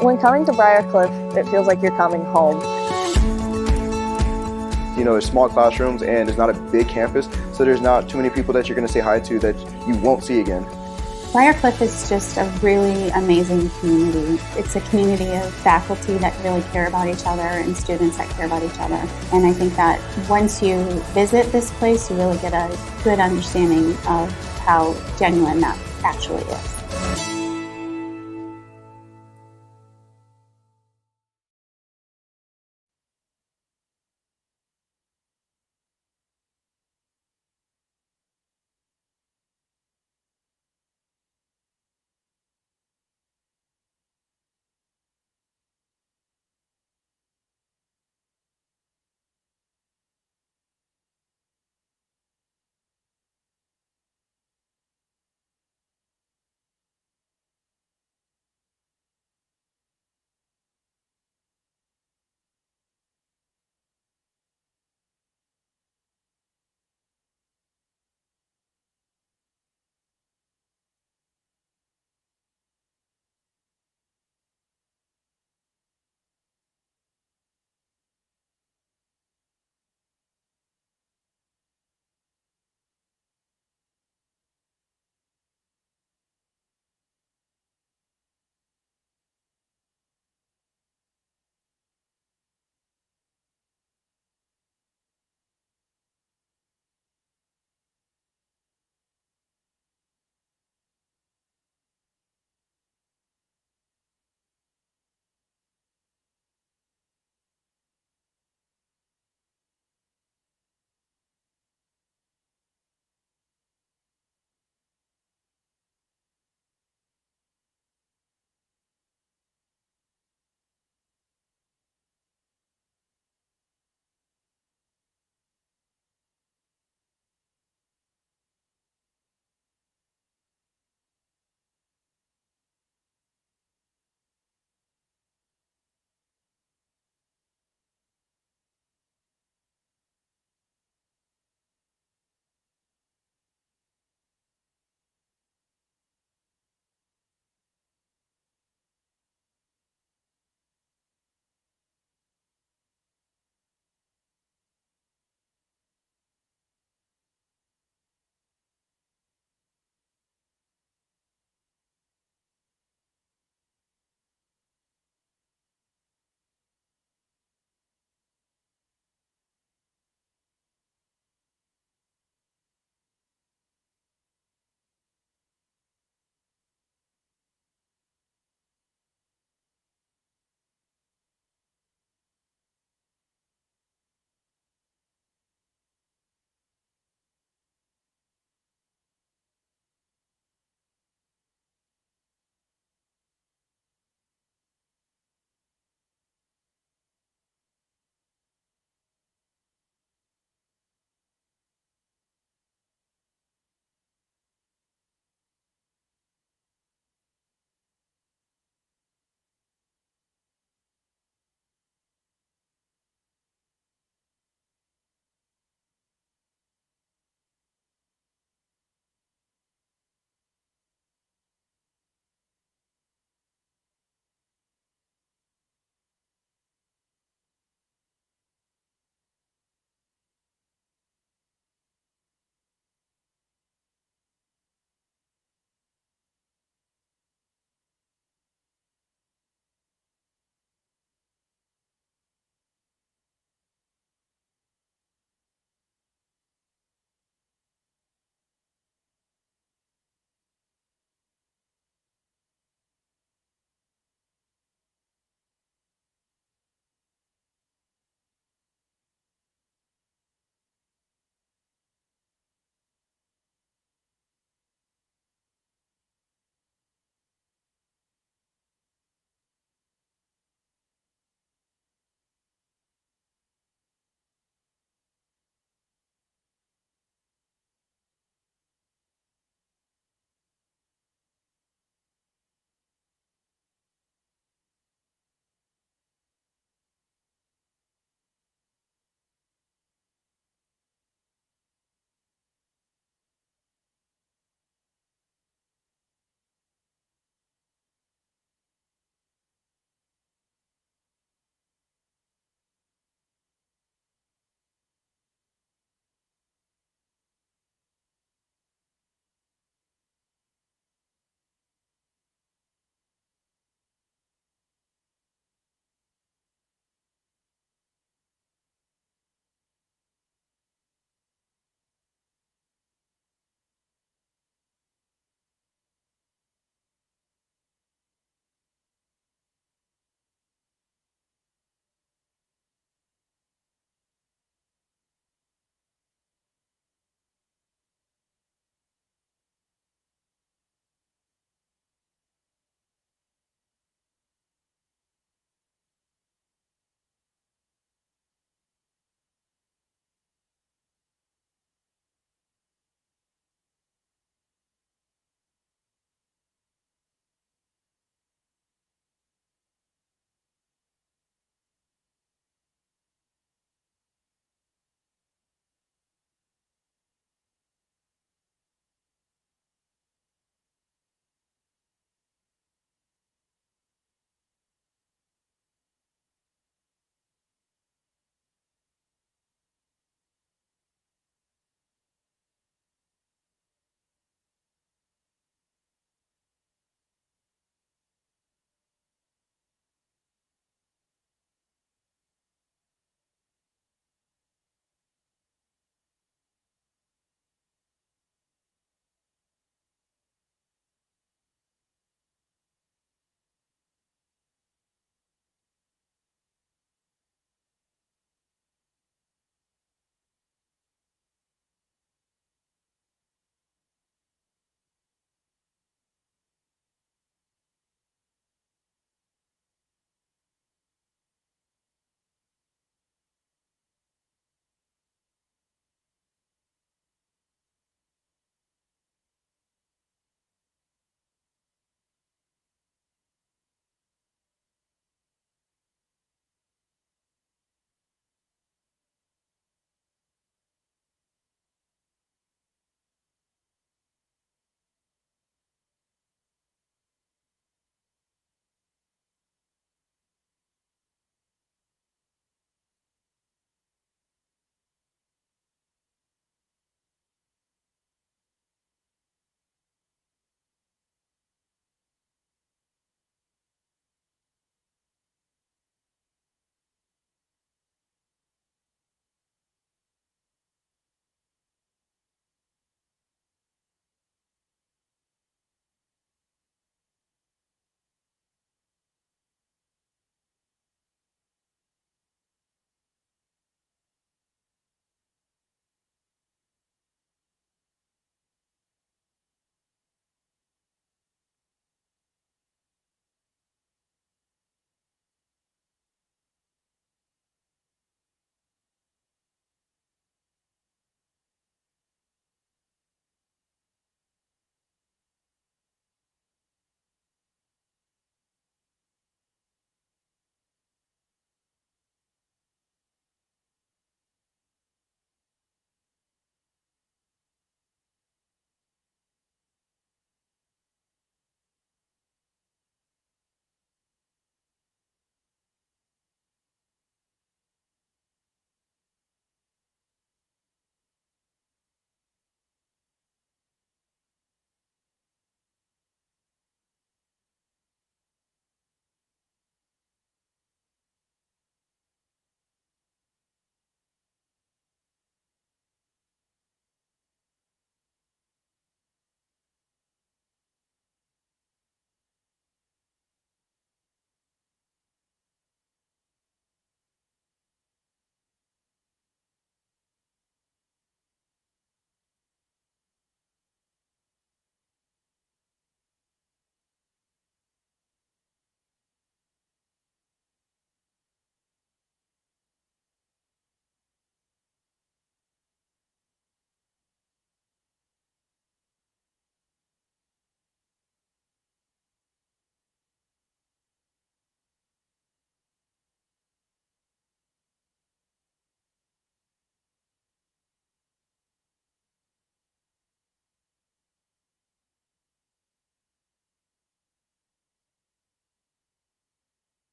When coming to Briarcliff, it feels like you're coming home. There's small classrooms and it's not a big campus, so there's not too many people that you're going to say hi to that you won't see again. Briarcliff is just a really amazing community. It's a community of faculty that really care about each other and students that care about each other. And I think that once you visit this place, you really get a good understanding of how genuine that actually is.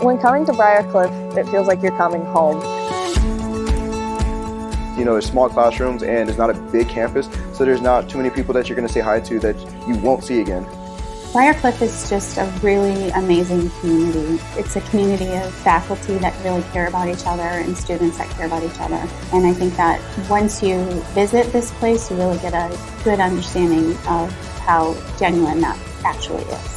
When coming to Briarcliff, it feels like you're coming home. You know, there's small classrooms and it's not a big campus, so there's not too many people that you're going to say hi to that you won't see again. Briarcliff is just a really amazing community. It's a community of faculty that really care about each other and students that care about each other. And I think that once you visit this place, you really get a good understanding of how genuine that actually is.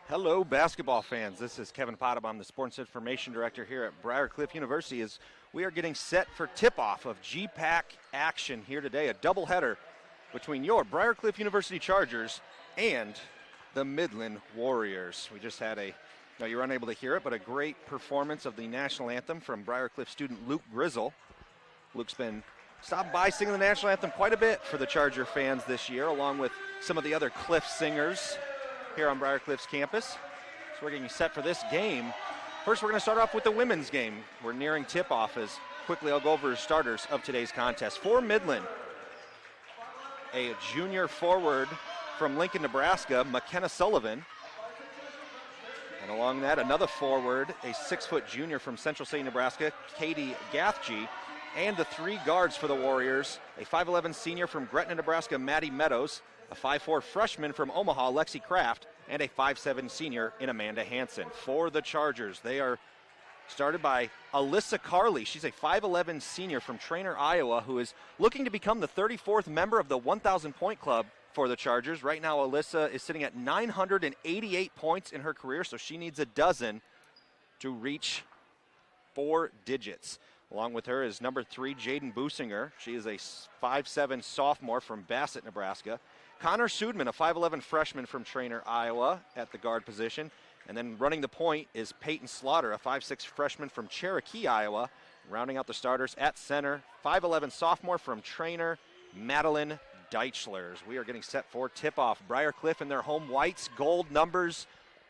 Hello, basketball fans. This is Kevin Potham. I'm the Sports Information Director here at Briarcliff University as we are getting set for tip-off of GPAC action here today, a doubleheader between your Briarcliff University Chargers and the Midland Warriors. We just had you were unable to hear it, but a great performance of the national anthem from Briarcliff student Luke Grizzle. Luke's been stopped by singing the national anthem quite a bit for the Charger fans this year, along with some of the other Cliff singers here on Briarcliff's campus. So we're getting set for this game. First, we're going to start off with the women's game. We're nearing tip-off as quickly I'll go over the starters of today's contest. For Midland, a junior forward from Lincoln, Nebraska, McKenna Sullivan. And along that, another forward, a 6-foot junior from Central City, Nebraska, Katie Gathje. And the three guards for the Warriors, a 5'11 senior from Gretna, Nebraska, Maddie Meadows, a 5'4 freshman from Omaha, Lexi Kraft, and a 5'7 senior in Amanda Hansen. For the Chargers, they are started by Alyssa Carley. She's a 5'11 senior from Trainer, Iowa, who is looking to become the 34th member of the 1,000-point club for the Chargers. Right now, Alyssa is sitting at 988 points in her career, so she needs a dozen to reach 4 digits. Along with her is number 3, Jaden Businger. She is a 5'7 sophomore from Bassett, Nebraska. Connor Sudman, a 5'11 freshman from Trainer, Iowa, at the guard position. And then running the point is Peyton Slaughter, a 5'6 freshman from Cherokee, Iowa. Rounding out the starters at center, 5'11 sophomore from Trainer, Madeline Deitchlers. We are getting set for tip-off. Briarcliff in their home whites, gold numbers,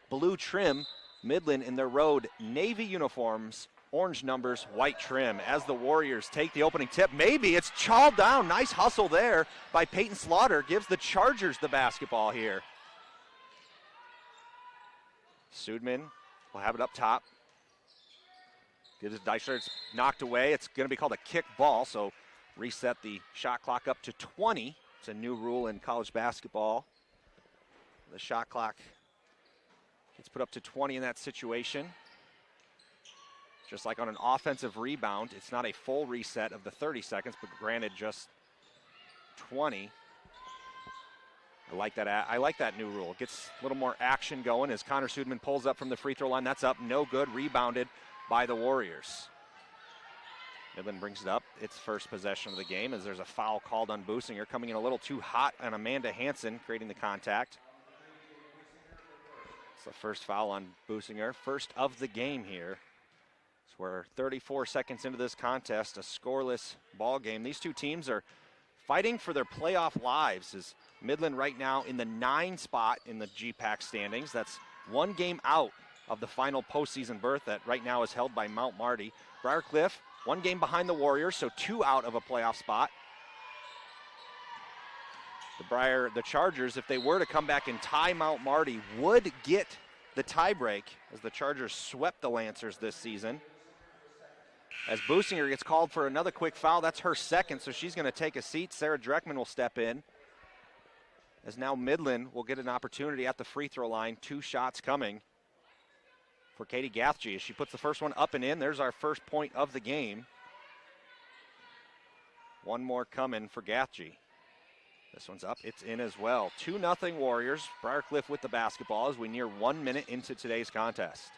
blue trim. Midland in their road navy uniforms, orange numbers, white trim. As the Warriors take the opening tip, maybe it's chawed down. Nice hustle there by Peyton Slaughter. Gives the Chargers the basketball here. Sudman will have it up top. Gives it Deitchler. It's knocked away. It's going to be called a kick ball, so reset the shot clock up to 20. It's a new rule in college basketball. The shot clock gets put up to 20 in that situation. Just like on an offensive rebound, it's not a full reset of the 30 seconds, but granted just 20. I like that new rule. It gets a little more action going as Connor Sudman pulls up from the free throw line. That's up, no good, rebounded by the Warriors. Midland brings it up, its first possession of the game, as there's a foul called on Businger, coming in a little too hot on Amanda Hansen, creating the contact. It's the first foul on Businger, first of the game here. So we're 34 seconds into this contest, a scoreless ball game. These two teams are fighting for their playoff lives, as Midland right now in the 9 spot in the GPAC standings. That's one game out of the final postseason berth that right now is held by Mount Marty. Briarcliff, 1 game behind the Warriors, so 2 out of a playoff spot. The Chargers, if they were to come back and tie Mount Marty, would get the tiebreak as the Chargers swept the Lancers this season. As Businger gets called for another quick foul, that's her second, so she's going to take a seat. Sarah Dreckman will step in. As now Midland will get an opportunity at the free throw line. 2 shots coming for Katie Gathje as she puts the first one up and in. There's our first point of the game. 1 more coming for Gathje. This one's up, it's in as well. 2-0 Warriors. Briarcliff with the basketball as we near 1 minute into today's contest.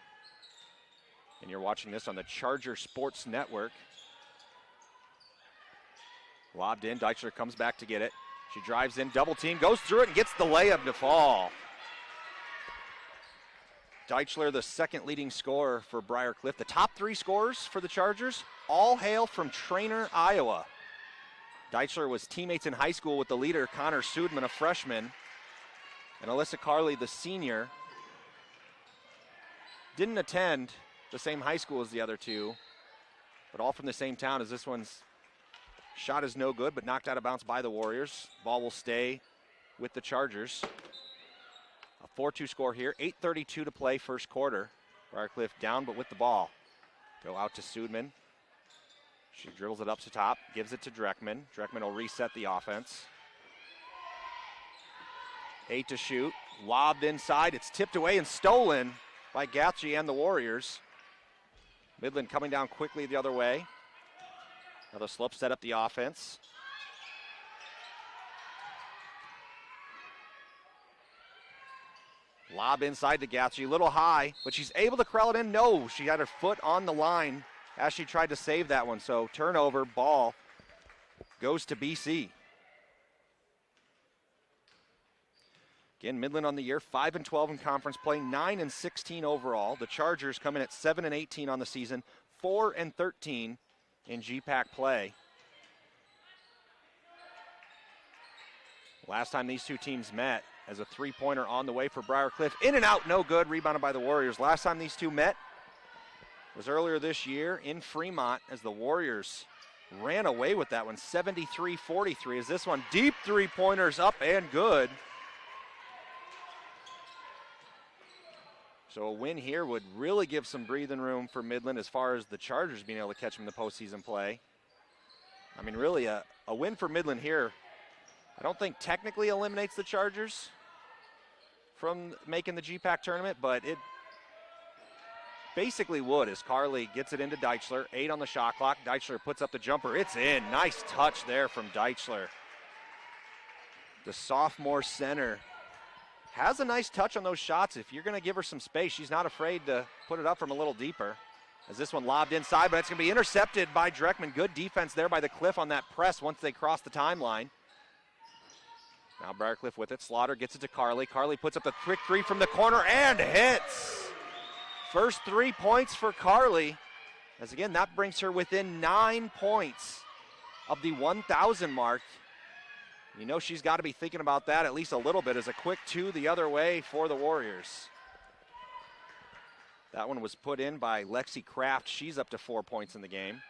And you're watching this on the Charger Sports Network. Lobbed in, Deichler comes back to get it. She drives in, double team, goes through it and gets the layup to fall. Deichler, the second leading scorer for Briarcliff. The top 3 scorers for the Chargers all hail from Trainer, Iowa. Deichler was teammates in high school with the leader, Connor Sudman, a freshman, and Alyssa Carley, the senior. Didn't attend the same high school as the other 2, but all from the same town, as this one's shot is no good, but knocked out of bounds by the Warriors. Ball will stay with the Chargers. A 4-2 score here, 8:32 to play first quarter. Briarcliff down, but with the ball. Go out to Sudman. She dribbles it up to top, gives it to Dreckman. Dreckman will reset the offense. 8 to shoot, lobbed inside. It's tipped away and stolen by Gathje and the Warriors. Midland coming down quickly the other way. Another slope set up the offense. Lob inside to Gathje, a little high, but she's able to corral it in. No, she had her foot on the line as she tried to save that one. So turnover, ball goes to BC. Again, Midland on the year, 5-12 in conference play, 9-16 overall. The Chargers come in at 7-18 on the season, 4-13 in GPAC play. Last time these 2 teams met, as a 3-pointer on the way for Briarcliff. In and out, no good, rebounded by the Warriors. Last time these 2 met was earlier this year in Fremont as the Warriors ran away with that one, 73-43. As this one, deep 3-pointers up and good. So a win here would really give some breathing room for Midland as far as the Chargers being able to catch them in the postseason play. I mean, really, a win for Midland here, I don't think technically eliminates the Chargers from making the GPAC tournament, but it basically would, as Carley gets it into Deichler. 8 on the shot clock. Deichler puts up the jumper. It's in. Nice touch there from Deichler. The sophomore center has a nice touch on those shots. If you're going to give her some space, she's not afraid to put it up from a little deeper. As this one lobbed inside, but it's going to be intercepted by Dreckman. Good defense there by the Cliff on that press once they cross the timeline. Now Briarcliff with it. Slaughter gets it to Carley. Carley puts up the quick 3 from the corner and hits. First 3 points for Carley. As again, that brings her within 9 points of the 1,000 mark. You know she's got to be thinking about that at least a little bit, as a quick 2 the other way for the Warriors. That one was put in by Lexi Kraft. She's up to 4 points in the game.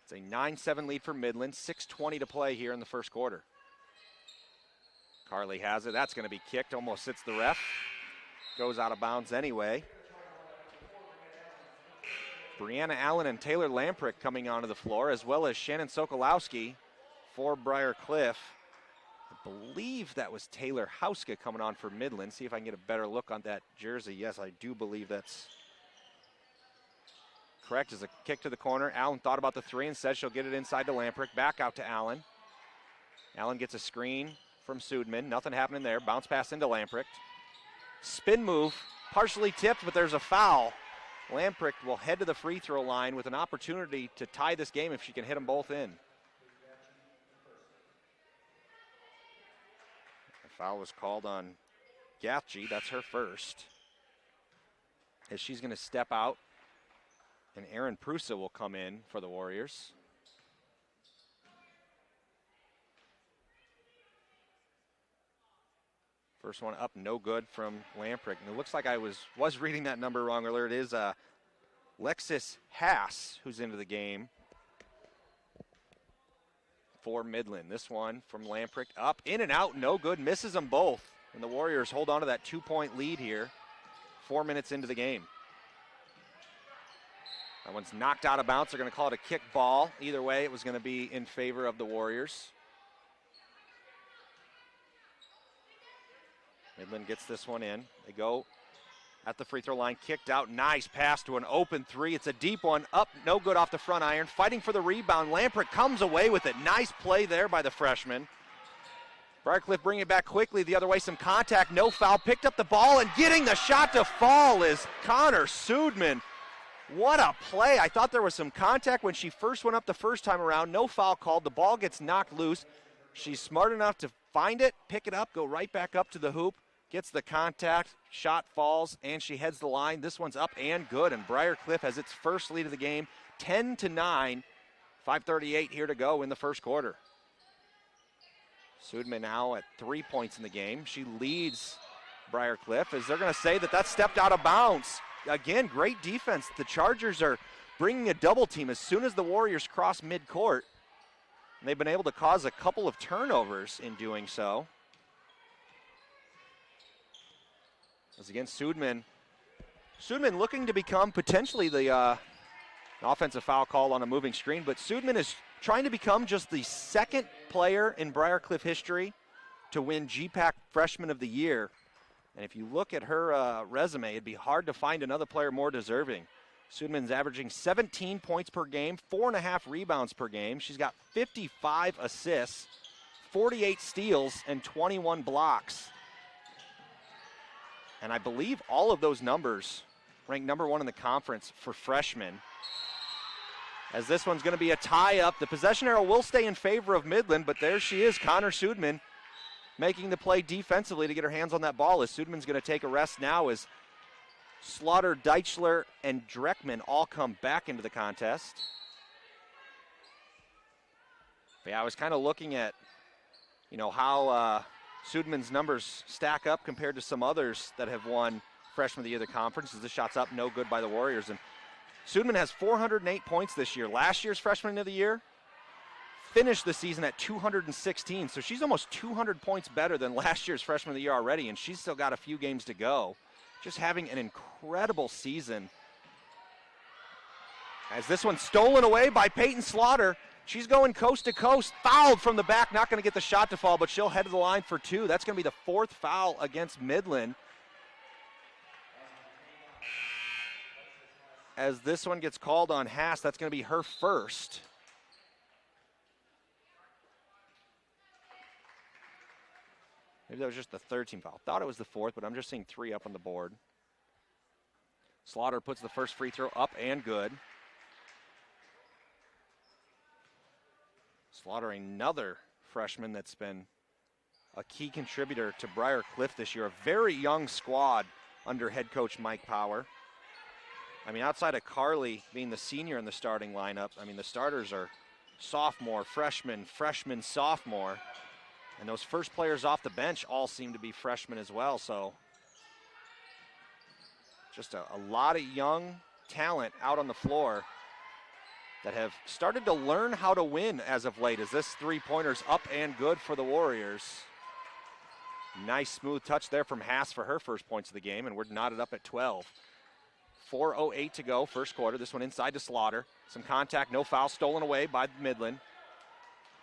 It's a 9-7 lead for Midland. 6:20 to play here in the first quarter. Carley has it. That's going to be kicked. Almost hits the ref. Goes out of bounds anyway. Brianna Allen and Taylor Lamprick coming onto the floor, as well as Shannon Sokolowski for Briarcliff. I believe that was Taylor Hauska coming on for Midland. See if I can get a better look on that jersey. Yes, I do believe that's correct. As a kick to the corner. Allen thought about the 3 and said she'll get it inside to Lamprick. Back out to Allen. Allen gets a screen from Sudman. Nothing happening there. Bounce pass into Lamprick. Spin move. Partially tipped, but there's a foul. Lamprick will head to the free throw line with an opportunity to tie this game if she can hit them both in. The foul was called on Gathje. That's her first. As she's going to step out, and Aaron Prusa will come in for the Warriors. First one up, no good from Lamprecht. And it looks like I was reading that number wrong earlier. It is Lexus Haas who's into the game for Midland. This one from Lamprecht, up, in and out, no good, misses them both. And the Warriors hold on to that 2-point lead here, 4 minutes into the game. That one's knocked out of bounds. They're going to call it a kick ball. Either way, it was going to be in favor of the Warriors. Midland gets this one in. They go at the free throw line, kicked out, nice pass to an open three. It's a deep one, up, no good off the front iron. Fighting for the rebound, Lamprecht comes away with it. Nice play there by the freshman. Briarcliff bringing it back quickly the other way, some contact, no foul, picked up the ball, and getting the shot to fall is Connor Sudman. What a play. I thought there was some contact when she first went up the first time around. No foul called. The ball gets knocked loose. She's smart enough to find it, pick it up, go right back up to the hoop, gets the contact, shot falls, and she heads the line. This one's up and good, and Briarcliff has its first lead of the game, 10-9, 5:38 here to go in the first quarter. Sudman now at 3 points in the game. She leads Briarcliff, as they're going to say that stepped out of bounds. Again, great defense. The Chargers are bringing a double team as soon as the Warriors cross midcourt. And they've been able to cause a couple of turnovers in doing so. As again, Sudman looking to become potentially the offensive foul call on a moving screen, but Sudman is trying to become just the second player in Briarcliff history to win GPAC Freshman of the Year. And if you look at her resume, it'd be hard to find another player more deserving. Sudman's averaging 17 points per game, 4.5 rebounds per game. She's got 55 assists, 48 steals, and 21 blocks. And I believe all of those numbers rank number one in the conference for freshmen. As this one's going to be a tie-up. The possession arrow will stay in favor of Midland, but there she is, Connor Sudman, making the play defensively to get her hands on that ball, as Sudman's going to take a rest now as Slaughter, Deichler, and Dreckman all come back into the contest. But yeah, I was kind of looking at, how Sudman's numbers stack up compared to some others that have won Freshman of the Year of the conference. As the shot's up, no good by the Warriors. And Sudman has 408 points this year. Last year's Freshman of the Year finished the season at 216, so she's almost 200 points better than last year's Freshman of the Year already, and she's still got a few games to go. Just having an incredible season. As this one's stolen away by Peyton Slaughter. She's going coast to coast, fouled from the back, not going to get the shot to fall, but she'll head to the line for two. That's going to be the fourth foul against Midland. As this one gets called on Haas, that's going to be her first. Maybe that was just the third team foul. Thought it was the fourth, but I'm just seeing three up on the board. Slaughter puts the first free throw up and good. Slaughter, another freshman that's been a key contributor to Briarcliff this year. A very young squad under head coach Mike Power. I mean, outside of Carly being the senior in the starting lineup, I mean, the starters are sophomore, freshman, sophomore. And those first players off the bench all seem to be freshmen as well. So just a lot of young talent out on the floor that have started to learn how to win as of late, as this three-pointer's up and good for the Warriors. Nice smooth touch there from Haas for her first points of the game, and we're knotted up at 12. 4:08 to go, first quarter. This one inside to Slaughter. Some contact, no foul, stolen away by Midland.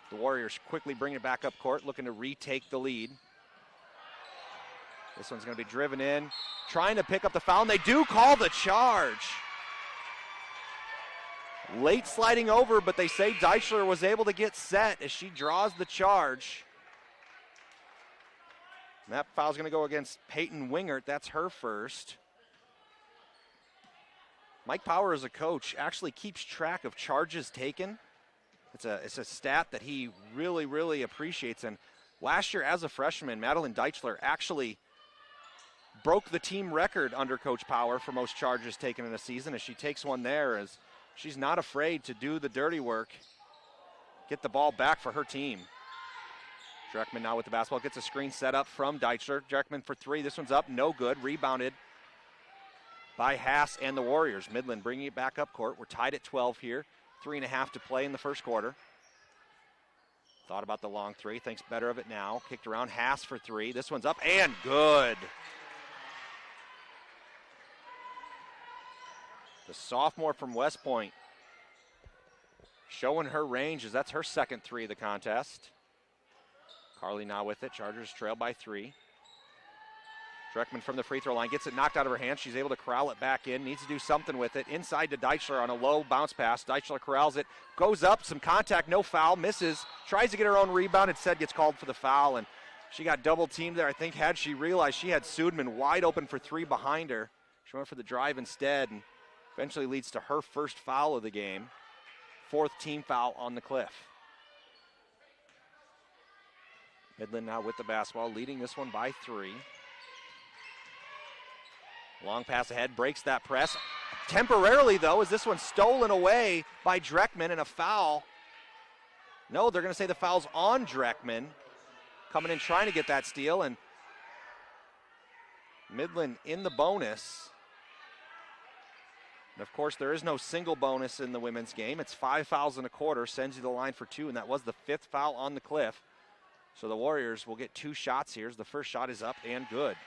The Warriors quickly bring it back up court, looking to retake the lead. This one's going to be driven in, trying to pick up the foul, and they do call the charge. Late sliding over, but they say Deichler was able to get set as she draws the charge. And that foul's going to go against Peyton Wingert. That's her first. Mike Power, as a coach, actually keeps track of charges taken. It's a stat that he really, really appreciates. And last year, as a freshman, Madeline Deichler actually broke the team record under Coach Power for most charges taken in a season, as she takes one there, as she's not afraid to do the dirty work, get the ball back for her team. Dreckman now with the basketball, gets a screen set up from Deichler. Dreckman for three, this one's up, no good. Rebounded by Haas and the Warriors. Midland bringing it back up court. We're tied at 12 here. 3.5 to play in the first quarter. Thought about the long three, thinks better of it now. Kicked around, Haas for three. This one's up and good. The sophomore from West Point showing her range as that's her second three of the contest. Carly now with it. Chargers trail by 3. Dreckman from the free throw line gets it knocked out of her hands. She's able to corral it back in. Needs to do something with it. Inside to Deichler on a low bounce pass. Deichler corrals it. Goes up. Some contact. No foul. Misses. Tries to get her own rebound. Instead gets called for the foul. And she got double teamed there. I think had she realized she had Sudman wide open for 3 behind her. She went for the drive instead. And eventually leads to her first foul of the game. 4th team foul on the Cliff. Midland now with the basketball. Leading this one by 3. Long pass ahead, breaks that press. Temporarily, though, is this one stolen away by Dreckman and a foul. No, they're going to say the foul's on Dreckman. Coming in trying to get that steal, and Midland in the bonus. And, of course, there is no single bonus in the women's game. It's 5 fouls in a quarter, sends you to the line for 2, and that was the 5th foul on the Cliff. So the Warriors will get 2 shots here. The first shot is up and good.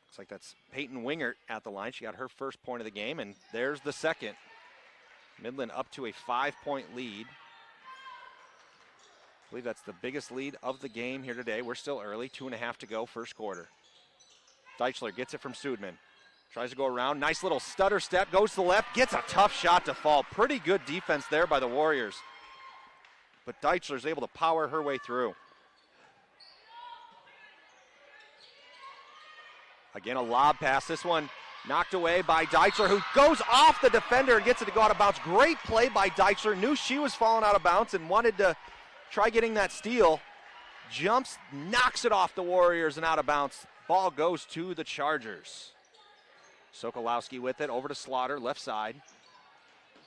Looks like that's Peyton Wingert at the line. She got her first point of the game, and there's the second. Midland up to a 5-point lead. I believe that's the biggest lead of the game here today. We're still early, 2.5 to go, first quarter. Deichler gets it from Sudman. Tries to go around, nice little stutter step, goes to the left, gets a tough shot to fall. Pretty good defense there by the Warriors. But Deichler's able to power her way through. Again, a lob pass. This one knocked away by Deichler, who goes off the defender and gets it to go out of bounds. Great play by Deichler. Knew she was falling out of bounds and wanted to try getting that steal. Jumps, knocks it off the Warriors and out of bounds. Ball goes to the Chargers. Sokolowski with it, over to Slaughter, left side.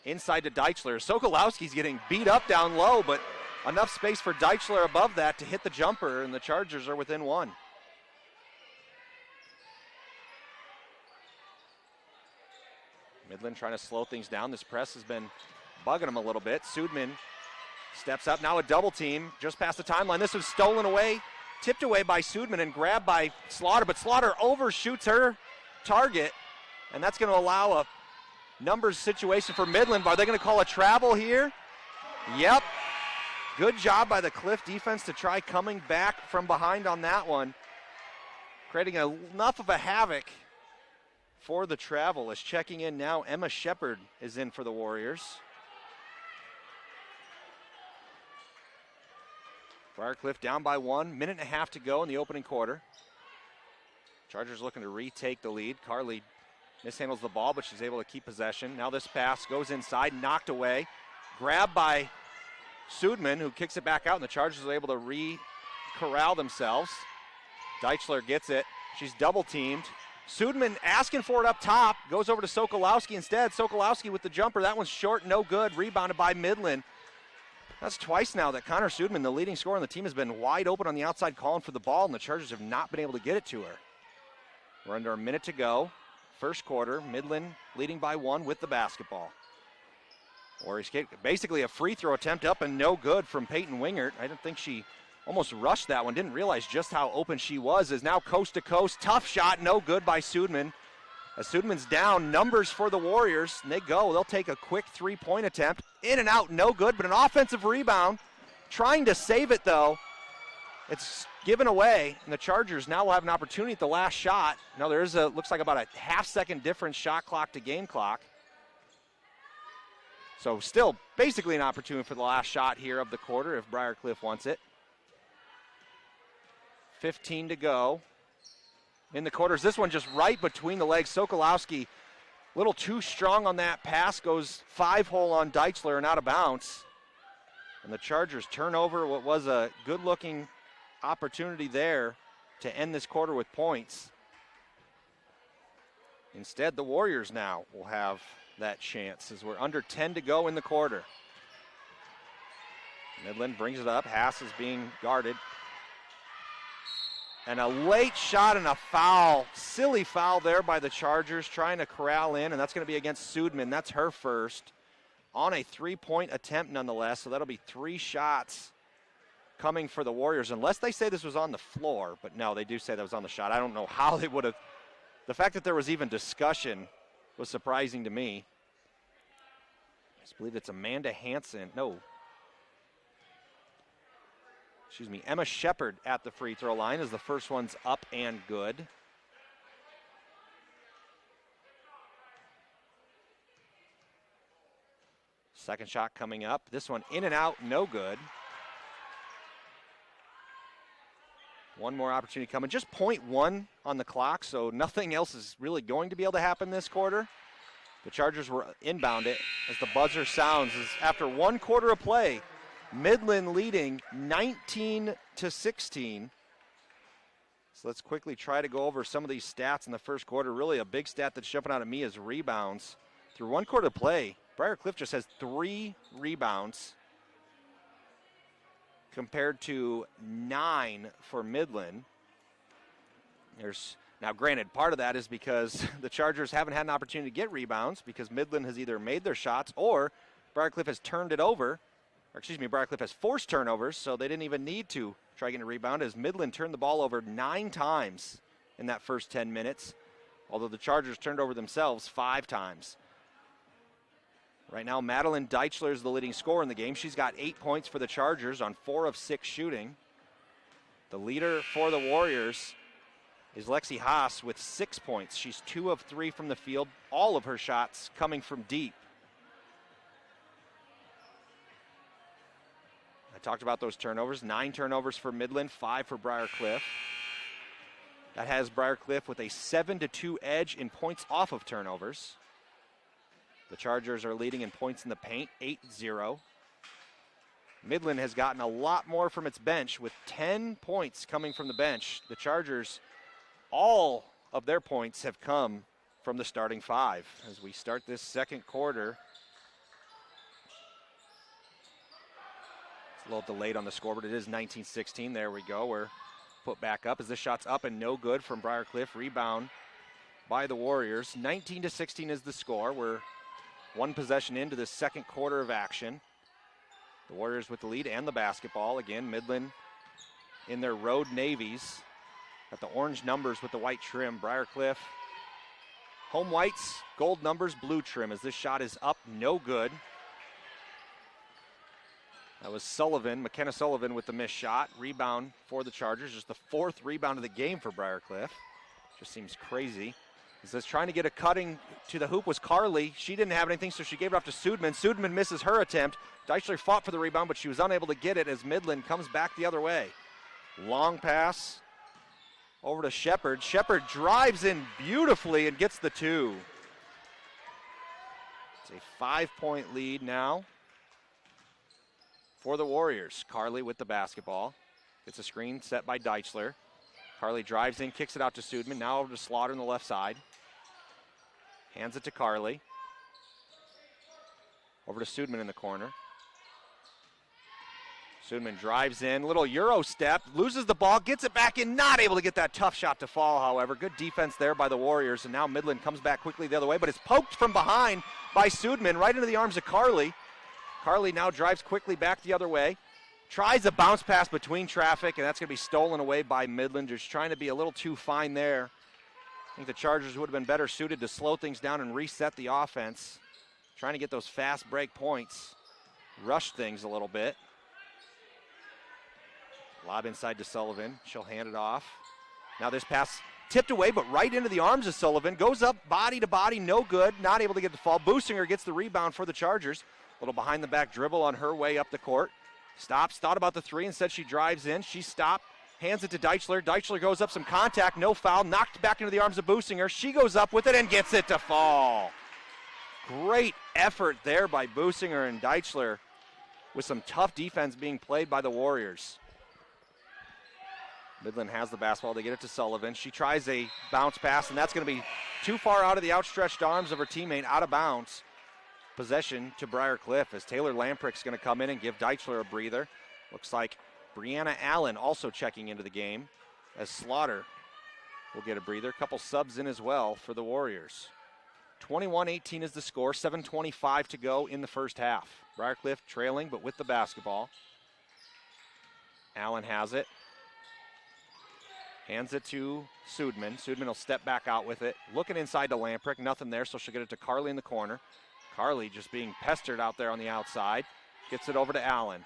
Inside to Deichler. Sokolowski's getting beat up down low, but enough space for Deichler above that to hit the jumper, and the Chargers are within 1. Midland trying to slow things down. This press has been bugging them a little bit. Sudman steps up, now a double team, just past the timeline. This was stolen away, tipped away by Sudman and grabbed by Slaughter, but Slaughter overshoots her target, and that's going to allow a numbers situation for Midland. Are they going to call a travel here? Yep. Good job by the Cliff defense to try coming back from behind on that one, creating enough of a havoc for the travel. Is checking in now. Emma Shepard is in for the Warriors. Briarcliff down by 1, minute and a half to go in the opening quarter. Chargers looking to retake the lead. Carly mishandles the ball, but she's able to keep possession. Now this pass goes inside, knocked away. Grabbed by Sudman, who kicks it back out, and the Chargers are able to corral themselves. Deichler gets it. She's double teamed. Sudman asking for it up top, goes over to Sokolowski instead. Sokolowski with the jumper. That one's short, no good. Rebounded by Midland. That's twice now that Connor Sudman, the leading scorer on the team, has been wide open on the outside calling for the ball, and the Chargers have not been able to get it to her. We're under a minute to go. First quarter, Midland leading by 1 with the basketball. Warriors basically a free throw attempt up and no good from Peyton Wingert. I don't think she almost rushed that one, didn't realize just how open she was. Is now coast to coast, tough shot, no good by Sudman. As Sudman's down, numbers for the Warriors, and they go. They'll take a quick 3-point attempt. In and out, no good, but an offensive rebound. Trying to save it, though. It's given away, and the Chargers now will have an opportunity at the last shot. Now there is looks like about a half-second difference shot clock to game clock. So still basically an opportunity for the last shot here of the quarter if Briarcliff wants it. 15 to go in the quarters. This one just right between the legs. Sokolowski a little too strong on that pass, goes 5-hole on Deichler and out of bounds. And the Chargers turn over what was a good-looking opportunity there to end this quarter with points. Instead, the Warriors now will have that chance as we're under 10 to go in the quarter. Midland brings it up. Haas is being guarded. And a late shot and a foul. Silly foul there by the Chargers trying to corral in, and that's going to be against Sudman. That's her first. On a three-point attempt nonetheless, so that'll be 3 shots coming for the Warriors, unless they say this was on the floor. But no, they do say that was on the shot. I don't know how they would have. The fact that there was even discussion was surprising to me. I just believe it's Amanda Hansen. No. Excuse me, Emma Shepard at the free throw line as the first one's up and good. Second shot coming up. This one in and out, no good. One more opportunity coming. Just 0.1 on the clock, so nothing else is really going to be able to happen this quarter. The Chargers were inbound it as the buzzer sounds. As after 1 quarter of play, Midland leading 19-16. So let's quickly try to go over some of these stats in the first quarter. Really a big stat that's jumping out at me is rebounds. Through 1 quarter of play, Briar Cliff just has 3 rebounds compared to 9 for Midland. Now, granted, part of that is because the Chargers haven't had an opportunity to get rebounds because Midland has either made their shots or Briar Cliff has turned it over. Briar Cliff has forced turnovers, so they didn't even need to try getting a rebound as Midland turned the ball over 9 times in that first 10 minutes, although the Chargers turned over themselves 5 times. Right now, Madeline Deichler is the leading scorer in the game. She's got 8 points for the Chargers on 4 of 6 shooting. The leader for the Warriors is Lexi Haas with 6 points. She's 2 of 3 from the field, all of her shots coming from deep. I talked about those turnovers. 9 turnovers for Midland, 5 for Briar Cliff. That has Briar Cliff with a 7-2 edge in points off of turnovers. The Chargers are leading in points in the paint, 8-0. Midland has gotten a lot more from its bench with 10 points coming from the bench. The Chargers, all of their points have come from the starting 5 as we start this second quarter. It's a little delayed on the scoreboard. It is 19-16. There we go. We're put back up as this shot's up and no good from Briar Cliff. Rebound by the Warriors. 19-16 is the score. We're 1 possession into the second quarter of action. The Warriors with the lead and the basketball. Again, Midland in their road navies. Got the orange numbers with the white trim. Briar Cliff, home whites, gold numbers, blue trim as this shot is up, no good. That was Sullivan, McKenna Sullivan with the missed shot. Rebound for the Chargers, just the 4th rebound of the game for Briar Cliff. Just seems crazy. He says trying to get a cutting to the hoop was Carly. She didn't have anything, so she gave it off to Sudman. Sudman misses her attempt. Deichler fought for the rebound, but she was unable to get it as Midland comes back the other way. Long pass over to Shepard. Shepard drives in beautifully and gets the 2. It's a 5-point lead now for the Warriors. Carly with the basketball. Gets a screen set by Deichler. Carly drives in, kicks it out to Sudman. Now over to Slaughter on the left side. Hands it to Carly. Over to Sudman in the corner. Sudman drives in, little Euro step, loses the ball, gets it back in, not able to get that tough shot to fall, however. Good defense there by the Warriors, and now Midland comes back quickly the other way, but it's poked from behind by Sudman right into the arms of Carly. Carly now drives quickly back the other way. Tries a bounce pass between traffic, and that's going to be stolen away by Midland. Just trying to be a little too fine there. I think the Chargers would have been better suited to slow things down and reset the offense. Trying to get those fast break points. Rush things a little bit. Lob inside to Sullivan. She'll hand it off. Now this pass tipped away, but right into the arms of Sullivan. Goes up body to body, no good. Not able to get the fall. Businger gets the rebound for the Chargers. A little behind the back dribble on her way up the court. Stops, thought about the 3, instead she drives in. She stopped, hands it to Deichler. Deichler goes up, some contact, no foul, knocked back into the arms of Businger. She goes up with it and gets it to fall. Great effort there by Businger and Deichler with some tough defense being played by the Warriors. Midland has the basketball. They get it to Sullivan. She tries a bounce pass, and that's going to be too far out of the outstretched arms of her teammate, out of bounds. possession to Briarcliff as Taylor Lamprick's going to come in and give Deichler a breather. Looks like Brianna Allen also checking into the game as Slaughter will get a breather. A couple subs in as well for the Warriors. 21-18 is the score, 7:25 to go in the first half. Briarcliff trailing, but with the basketball. Allen has it. Hands it to Sudman. Sudman will step back out with it. Looking inside to Lamprick, nothing there, so she'll get it to Carly in the corner. Carly just being pestered out there on the outside. Gets it over to Allen.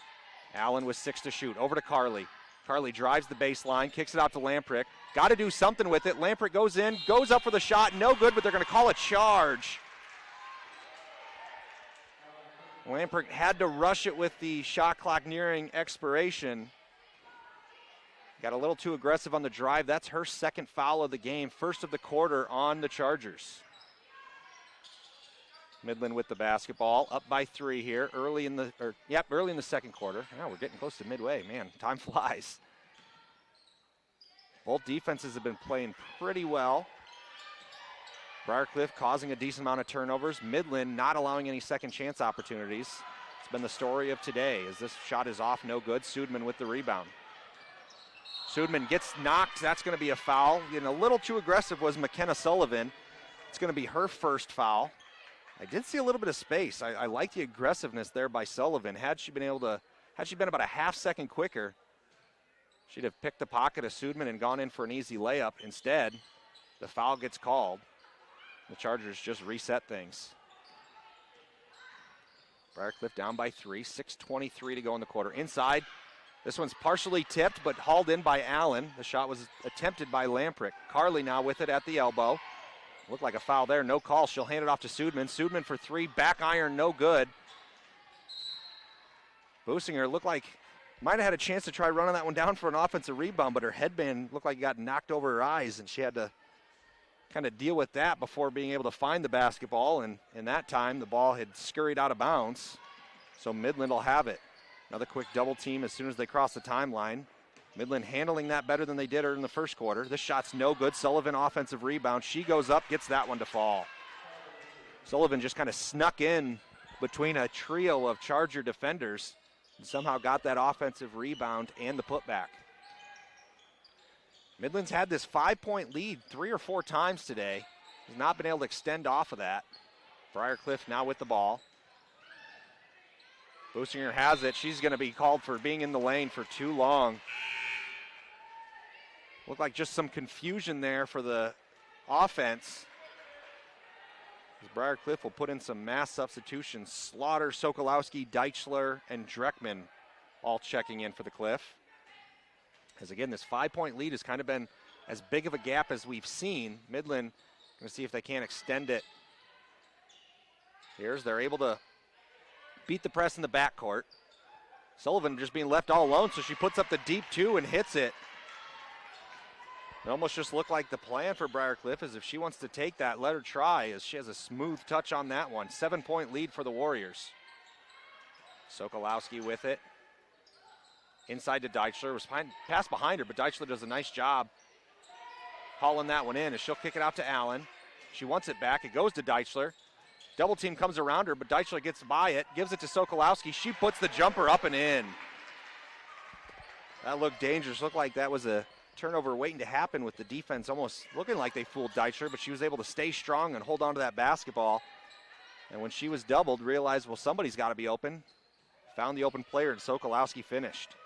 Allen with 6 to shoot. Over to Carly. Carly drives the baseline, kicks it out to Lamprick. Got to do something with it. Lamprick goes in, goes up for the shot. No good, but they're going to call a charge. Lamprick had to rush it with the shot clock nearing expiration. Got a little too aggressive on the drive. That's her second foul of the game, first of the quarter on the Chargers. Midland with the basketball, up by 3 here, early in the second quarter. Now we're getting close to midway. Man, time flies. Both defenses have been playing pretty well. Briarcliff causing a decent amount of turnovers. Midland not allowing any second chance opportunities. It's been the story of today as this shot is off, no good. Sudman with the rebound. Sudman gets knocked. That's going to be a foul. Getting a little too aggressive was McKenna Sullivan. It's going to be her first foul. I did see a little bit of space. I like the aggressiveness there by Sullivan. Had she been about a half second quicker, she'd have picked the pocket of Sudman and gone in for an easy layup. Instead, the foul gets called. The Chargers just reset things. Briarcliff down by 3, 6:23 to go in the quarter. Inside, this one's partially tipped but hauled in by Allen. The shot was attempted by Lamprick. Carly now with it at the elbow. Looked like a foul there, no call. She'll hand it off to Sudman. Sudman for 3, back iron, no good. Businger looked like might have had a chance to try running that one down for an offensive rebound, but her headband looked like it got knocked over her eyes, and she had to kind of deal with that before being able to find the basketball, and in that time the ball had scurried out of bounds, so Midland will have it. Another quick double team as soon as they cross the timeline. Midland handling that better than they did in the first quarter. This shot's no good. Sullivan offensive rebound. She goes up, gets that one to fall. Sullivan just kind of snuck in between a trio of Charger defenders and somehow got that offensive rebound and the putback. Midland's had this 5-point lead 3 or 4 times today. Has not been able to extend off of that. Briarcliff now with the ball. Businger has it. She's going to be called for being in the lane for too long. Looked like just some confusion there for the offense. As Briarcliff will put in some mass substitutions. Slaughter, Sokolowski, Deichler, and Dreckman all checking in for the Cliff. As again, this 5-point lead has kind of been as big of a gap as we've seen. Midland going to see if they can extend it. They're able to beat the press in the backcourt. Sullivan just being left all alone, so she puts up the deep 2 and hits it. It almost just looked like the plan for Briarcliff is if she wants to take that, let her try, as she has a smooth touch on that one. 7-point lead for the Warriors. Sokolowski with it. Inside to Deichler. Was pass behind her, but Deichler does a nice job hauling that one in as she'll kick it out to Allen. She wants it back. It goes to Deichler. Double team comes around her, but Deichler gets by it, gives it to Sokolowski. She puts the jumper up and in. That looked dangerous. Looked like that was a turnover waiting to happen with the defense almost looking like they fooled Deichler, but she was able to stay strong and hold on to that basketball. And when she was doubled, realized, well, somebody's got to be open. Found the open player, and Sokolowski finished.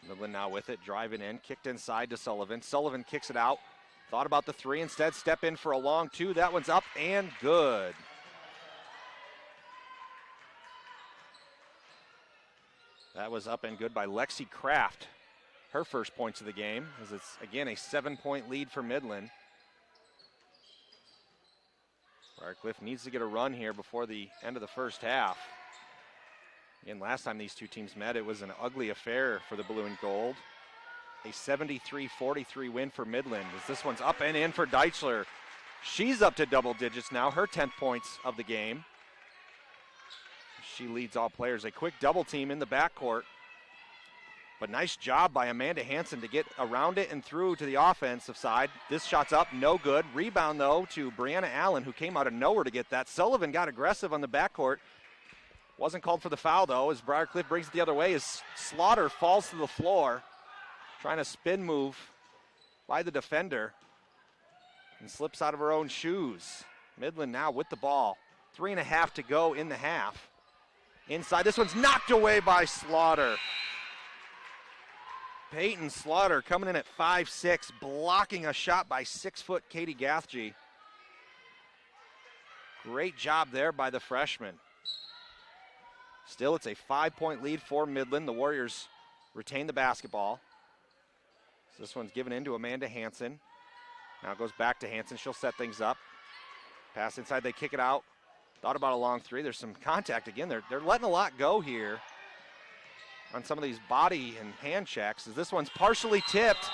Midland now with it, driving in, kicked inside to Sullivan. Sullivan kicks it out. Thought about the 3, instead step in for a long 2. That one's up and good. That was up and good by Lexi Kraft. Her first points of the game, as it's, again, a 7-point lead for Midland. Briarcliff needs to get a run here before the end of the first half. Again, last time these two teams met, it was an ugly affair for the blue and gold. A 73-43 win for Midland, as this one's up and in for Deichler. She's up to double digits now, her 10th points of the game. She leads all players. A quick double team in the backcourt. But nice job by Amanda Hansen to get around it and through to the offensive side. This shot's up, no good. Rebound, though, to Brianna Allen, who came out of nowhere to get that. Sullivan got aggressive on the backcourt. Wasn't called for the foul, though, as Briarcliff brings it the other way as Slaughter falls to the floor, trying to spin move by the defender and slips out of her own shoes. Midland now with the ball. 3.5 to go in the half. Inside, this one's knocked away by Slaughter. Peyton Slaughter coming in at 5'6", blocking a shot by 6-foot Katie Gathje. Great job there by the freshman. Still, it's a 5-point lead for Midland. The Warriors retain the basketball. So this one's given in to Amanda Hansen. Now it goes back to Hansen. She'll set things up. Pass inside, they kick it out. Thought about a long three. There's some contact again. They're letting a lot go here on some of these body and hand checks. As this one's partially tipped,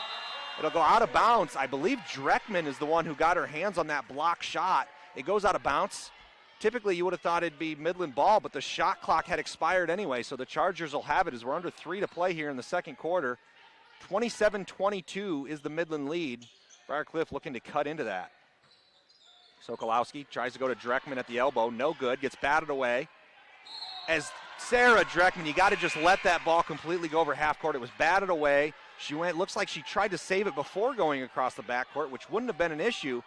it'll go out of bounds. I believe Dreckman is the one who got her hands on that block shot. It goes out of bounds. Typically, you would have thought it'd be Midland ball, but the shot clock had expired anyway, so the Chargers will have it as we're under 3 to play here in the second quarter. 27-22 is the Midland lead. Briarcliff looking to cut into that. Sokolowski tries to go to Dreckman at the elbow. No good. Gets batted away. As Sarah Dreckman, you got to just let that ball completely go over half court. It was batted away. She went, looks like she tried to save it before going across the backcourt, which wouldn't have been an issue.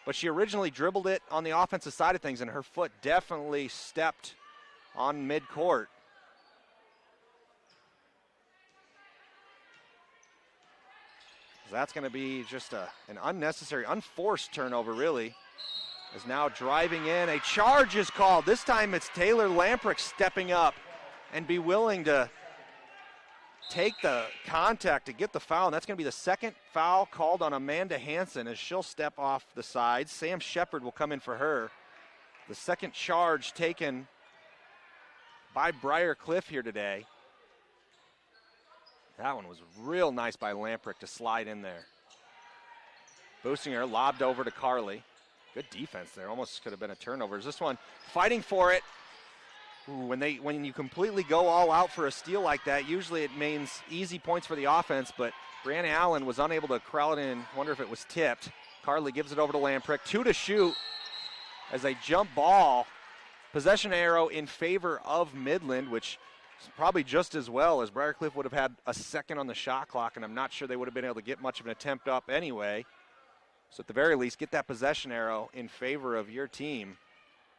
But she originally dribbled it on the offensive side of things, and her foot definitely stepped on midcourt. That's going to be just an unnecessary, unforced turnover, really. Is now driving in. A charge is called. This time it's Taylor Lamprick stepping up and be willing to take the contact to get the foul. And that's going to be the second foul called on Amanda Hansen as she'll step off the sides. Sam Shepard will come in for her. The second charge taken by Briarcliff here today. That one was real nice by Lamprick to slide in there. Boosting her, lobbed over to Carly. Good defense there. Almost could have been a turnover. Is this one fighting for it? Ooh, when you completely go all out for a steal like that, usually it means easy points for the offense, but Brianna Allen was unable to corral it in. Wonder if it was tipped. Carly gives it over to Lamprick. 2 to shoot as a jump ball. Possession arrow in favor of Midland, which is probably just as well, as Briarcliff would have had a second on the shot clock, and I'm not sure they would have been able to get much of an attempt up anyway. So at the very least, get that possession arrow in favor of your team.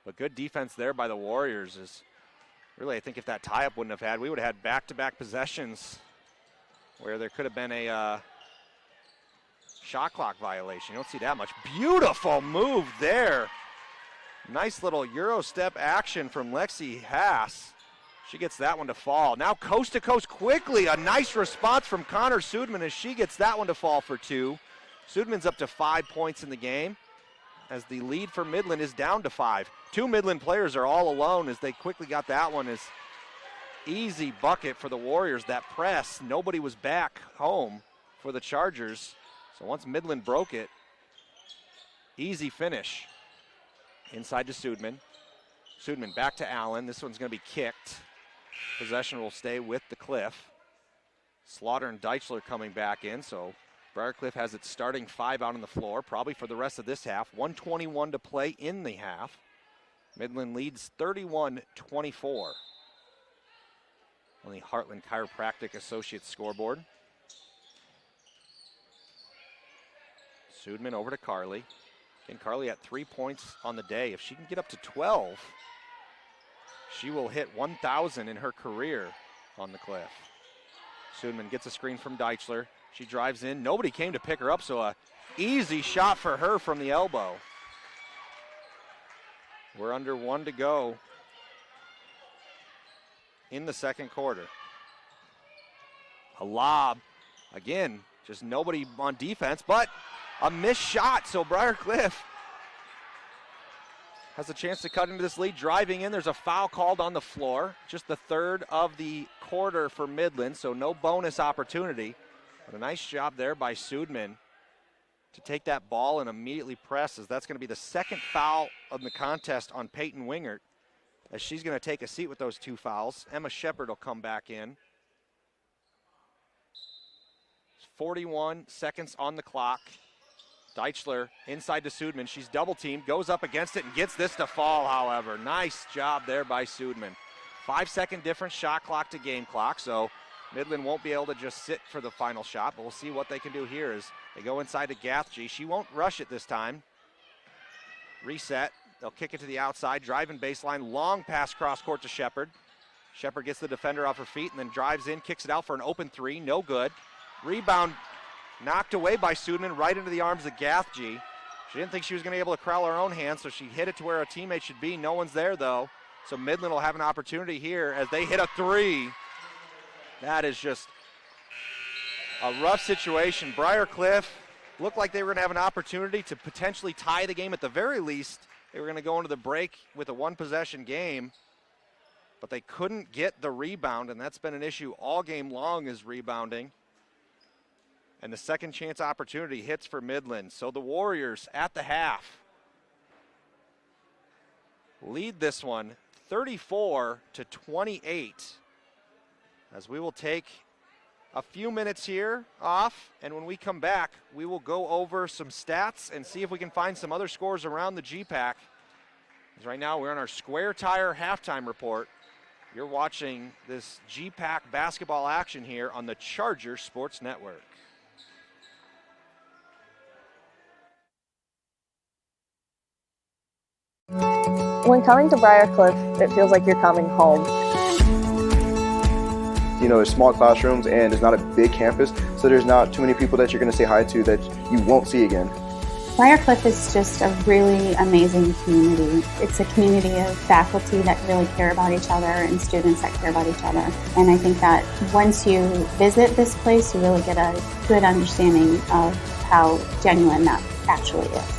But good defense there by the Warriors is really, I think if that tie-up wouldn't have had, we would have had back-to-back possessions where there could have been a shot clock violation. You don't see that much. Beautiful move there. Nice little Euro step action from Lexi Haas. She gets that one to fall. Now coast to coast quickly. A nice response from Connor Sudman as she gets that one to fall for 2. Sudman's up to 5 points in the game as the lead for Midland is down to 5. 2 Midland players are all alone as they quickly got that one. As easy bucket for the Warriors. That press, nobody was back home for the Chargers. So once Midland broke it, easy finish. Inside to Sudman. Sudman back to Allen. This one's going to be kicked. Possession will stay with the Cliff. Slaughter and Deichler coming back in, so Briarcliff has its starting 5 out on the floor, probably for the rest of this half. 1:21 to play in the half. Midland leads 31-24 on the Heartland Chiropractic Associates scoreboard. Sudman over to Carly. Again, Carly at 3 points on the day. If she can get up to 12, she will hit 1,000 in her career on the Cliff. Sudman gets a screen from Deichler. She drives in. Nobody came to pick her up, so a easy shot for her from the elbow. We're under 1 to go in the second quarter. A lob. Again, just nobody on defense, but a missed shot, so Briarcliff has a chance to cut into this lead. Driving in, there's a foul called on the floor. Just the third of the quarter for Midland, so no bonus opportunity. But a nice job there by Sudman to take that ball and immediately press, as that's going to be the second foul of the contest on Peyton Wingert, as she's going to take a seat with those 2 fouls. Emma Shepard will come back in. 41 seconds on the clock. Deichler inside to Sudman. She's double teamed, goes up against it and gets this to fall, however. Nice job there by Sudman. 5-second difference, shot clock to game clock, so Midland won't be able to just sit for the final shot, but we'll see what they can do here as they go inside to Gathje. She won't rush it this time. Reset. They'll kick it to the outside, driving baseline, long pass cross court to Shepard. Shepard gets the defender off her feet and then drives in, kicks it out for an open three, no good. Rebound knocked away by Sudman right into the arms of Gathje. She didn't think she was going to be able to corral her own hand, so she hit it to where a teammate should be. No one's there, though. So Midland will have an opportunity here as they hit a three. That is just a rough situation. Briar Cliff looked like they were going to have an opportunity to potentially tie the game. At the very least, they were going to go into the break with a one-possession game, but they couldn't get the rebound, and that's been an issue all game long, is rebounding. And the second chance opportunity hits for Midland. So the Warriors at the half lead this one 34-28. As we will take a few minutes here off, and when we come back, we will go over some stats and see if we can find some other scores around the GPAC. Because right now we're on our Square Tire halftime report. You're watching this GPAC basketball action here on the Charger Sports Network. When coming to Briar Cliff, it feels like you're coming home. You know, there's small classrooms and it's not a big campus, so there's not too many people that you're going to say hi to that you won't see again. Briar Cliff is just a really amazing community. It's a community of faculty that really care about each other and students that care about each other. And I think that once you visit this place, you really get a good understanding of how genuine that actually is.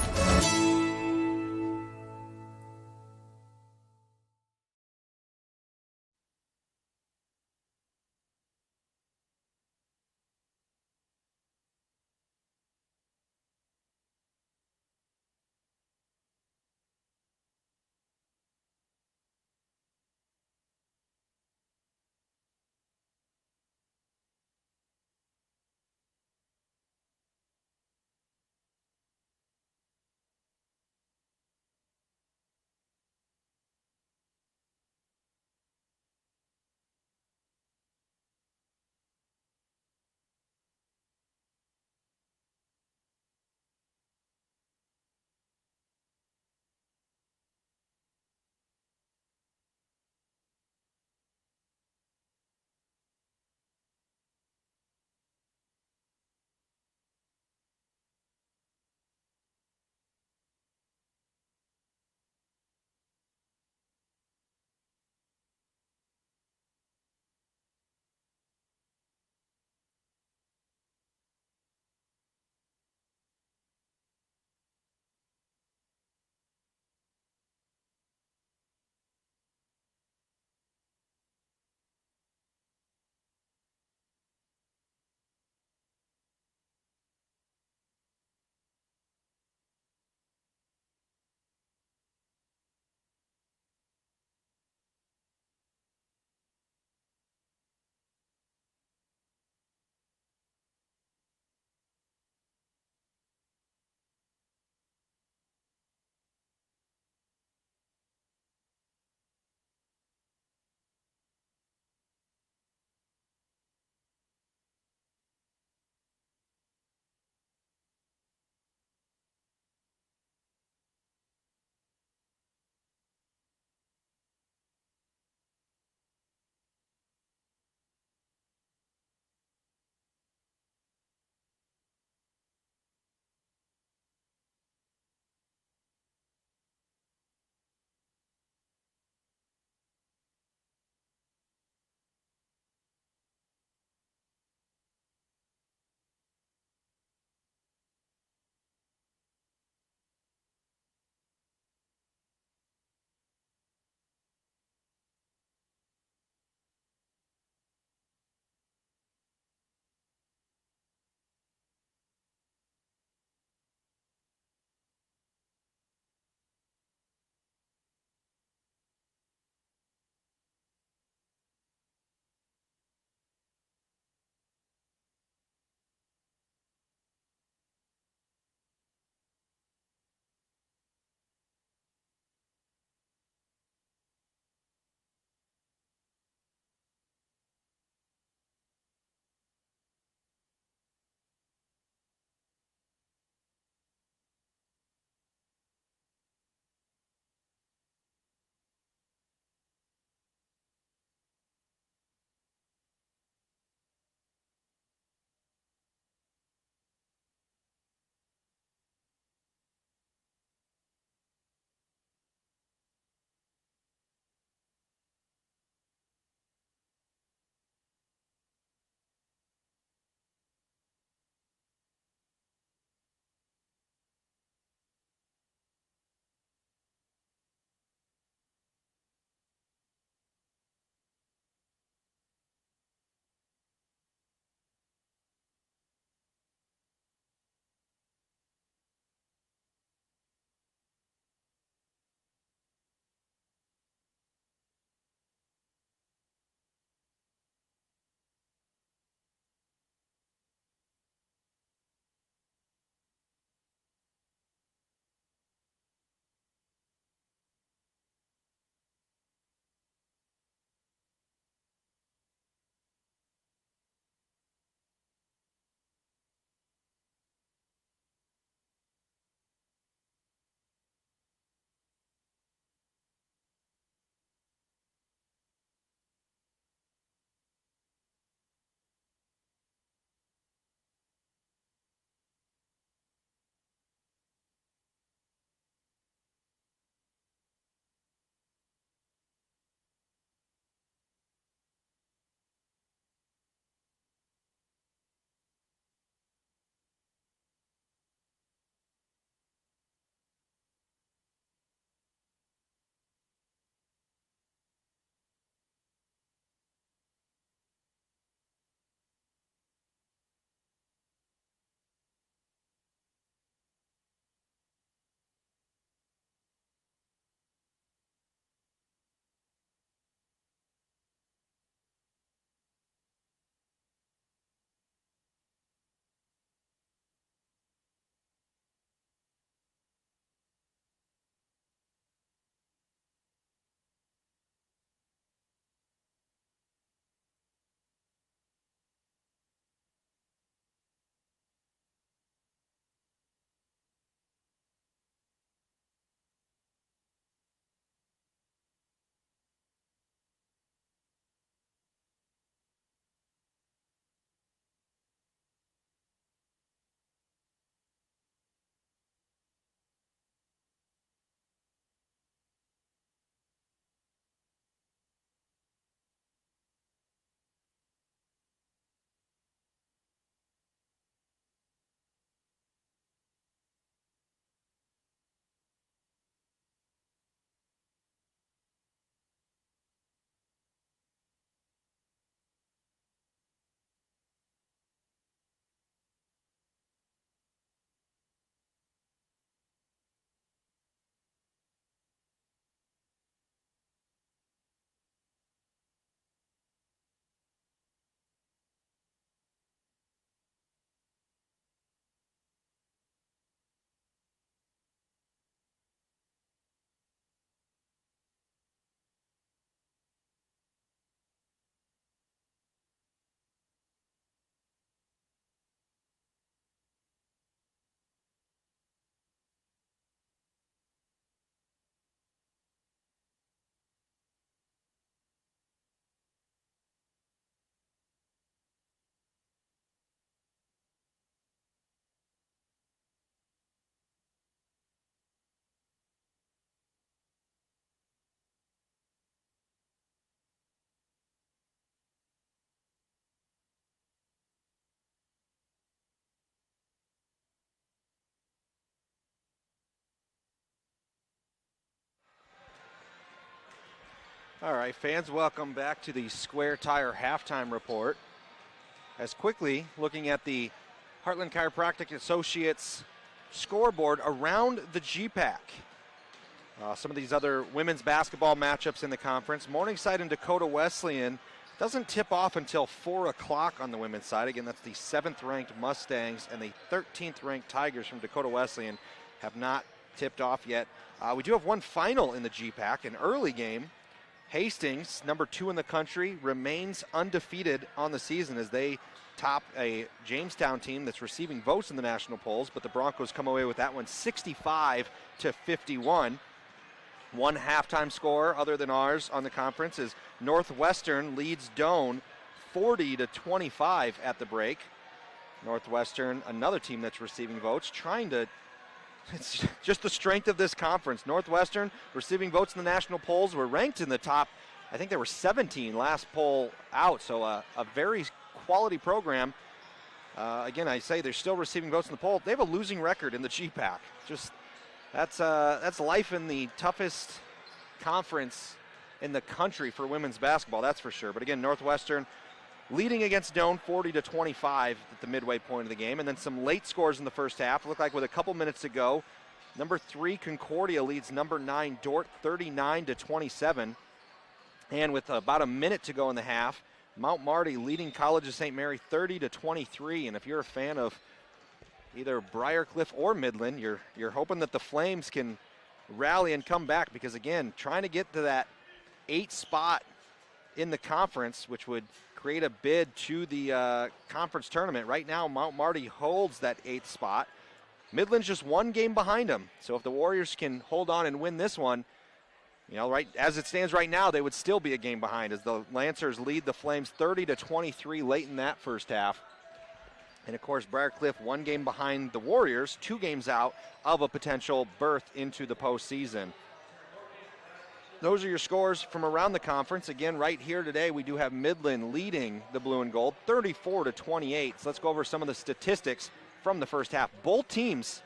All right, fans, welcome back to the Square Tire Halftime Report. As quickly looking at the Heartland Chiropractic Associates scoreboard around the GPAC. Some of these other women's basketball matchups in the conference. Morningside and Dakota Wesleyan doesn't tip off until 4 o'clock on the women's side. Again, that's the 7th-ranked Mustangs and the 13th-ranked Tigers from Dakota Wesleyan have not tipped off yet. We do have one final in the GPAC, an early game. Hastings, number 2 in the country, remains undefeated on the season as they top a Jamestown team that's receiving votes in the national polls, but the Broncos come away with that one 65-51. One halftime score other than ours on the conference is Northwestern leads Doane 40-25 at the break. Northwestern, another team that's receiving votes, it's just the strength of this conference. Northwestern receiving votes in the national polls, were ranked in the top, I think they were 17 last poll out, so a very quality program. Again, I say they're still receiving votes in the poll. They have a losing record in the GPAC. That's life in the toughest conference in the country for women's basketball, that's for sure. But again, Northwestern leading against Doane 40-25 at the midway point of the game. And then some late scores in the first half. Looked like with a couple minutes to go, number 3 Concordia leads number 9 Dort 39-27. And with about a minute to go in the half, Mount Marty leading College of St. Mary 30-23. And if you're a fan of either Briarcliff or Midland, you're hoping that the Flames can rally and come back, because again, trying to get to that 8th spot in the conference, which would create a bid to the conference tournament. Right now, Mount Marty holds that 8th spot. Midland's just one game behind them. So if the Warriors can hold on and win this one, right as it stands right now, they would still be a game behind as the Lancers lead the Flames 30-23 late in that first half. And of course, Briarcliff one game behind the Warriors, 2 games out of a potential berth into the postseason. Those are your scores from around the conference. Again, right here today, we do have Midland leading the blue and gold 34-28. So let's go over some of the statistics from the first half. Both teams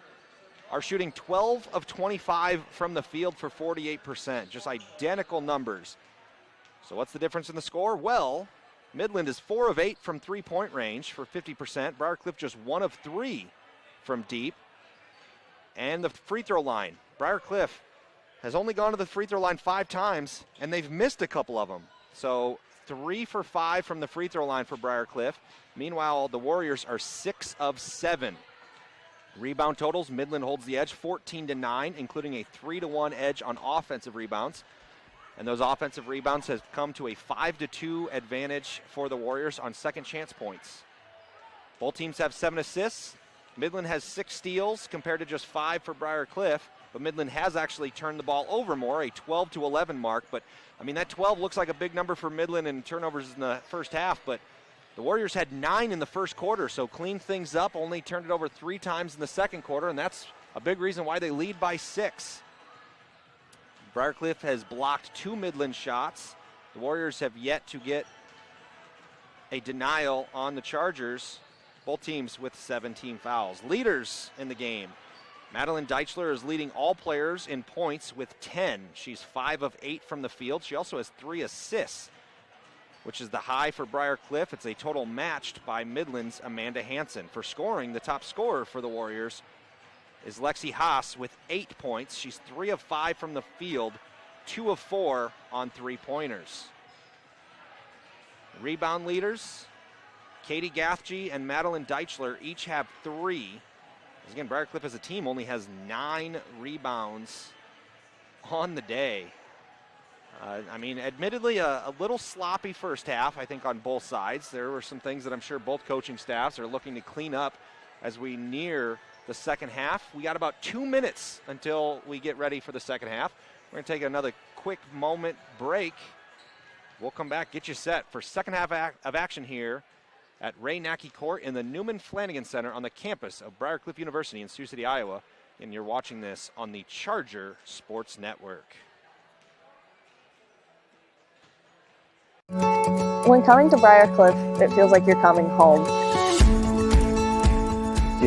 are shooting 12 of 25 from the field for 48%, just identical numbers. So what's the difference in the score? Well, Midland is 4 of 8 from three-point range for 50%. Briarcliff just 1 of 3 from deep. And the free throw line. Briarcliff has only gone to the free throw line 5 times, and they've missed a couple of them. So 3 for 5 from the free throw line for Briarcliff. Meanwhile, the Warriors are 6 of 7. Rebound totals, Midland holds the edge 14-9, including a 3-1 edge on offensive rebounds. And those offensive rebounds have come to a 5-2 advantage for the Warriors on second chance points. Both teams have 7 assists. Midland has 6 steals compared to just 5 for Briarcliff. But Midland has actually turned the ball over more, a 12-11 mark. But, that 12 looks like a big number for Midland in turnovers in the first half. But the Warriors had 9 in the first quarter, so cleaned things up, only turned it over 3 times in the second quarter, and that's a big reason why they lead by 6. Briarcliff has blocked 2 Midland shots. The Warriors have yet to get a denial on the Chargers. Both teams with 17 fouls. Leaders in the game. Madeline Deichler is leading all players in points with 10. She's 5 of 8 from the field. She also has 3 assists, which is the high for Briarcliff. It's a total matched by Midland's Amanda Hansen. For scoring, the top scorer for the Warriors is Lexi Haas with 8 points. She's 3 of 5 from the field, 2 of 4 on 3-pointers. Rebound leaders, Katie Gathje and Madeline Deichler each have 3. Again, Briarcliff as a team only has 9 rebounds on the day. Admittedly, a little sloppy first half, I think, on both sides. There were some things that I'm sure both coaching staffs are looking to clean up as we near the second half. We got about 2 minutes until we get ready for the second half. We're going to take another quick moment break. We'll come back, get you set for second half of action here at Ray Nackey Court in the Newman Flanagan Center on the campus of Briarcliff University in Sioux City, Iowa. And you're watching this on the Charger Sports Network. When coming to Briarcliff, it feels like you're coming home.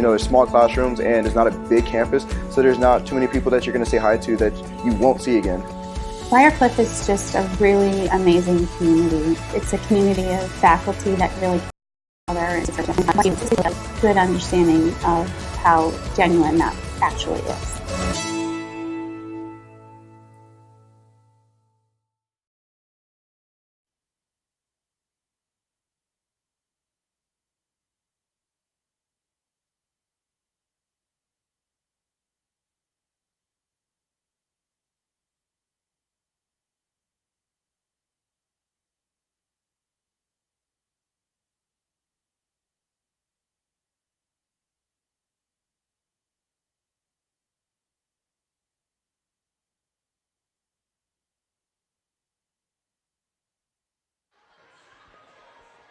There's small classrooms and it's not a big campus, so there's not too many people that you're going to say hi to that you won't see again. Briarcliff is just a really amazing community. It's a community of faculty that really care each other and just a good understanding of how genuine that actually is.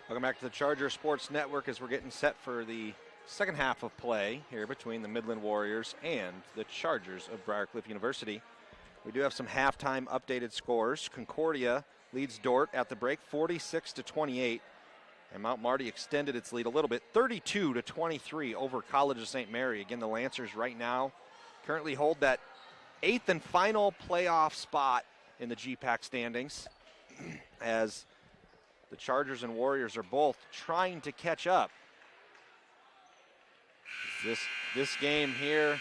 Welcome back to the Charger Sports Network as we're getting set for the second half of play here between the Midland Warriors and the Chargers of Briarcliff University. We do have some halftime updated scores. Concordia leads Dordt at the break 46-28, and Mount Marty extended its lead a little bit 32-23 over College of St. Mary. Again, the Lancers right now currently hold that 8th and final playoff spot in the GPAC standings as the Chargers and Warriors are both trying to catch up. This game here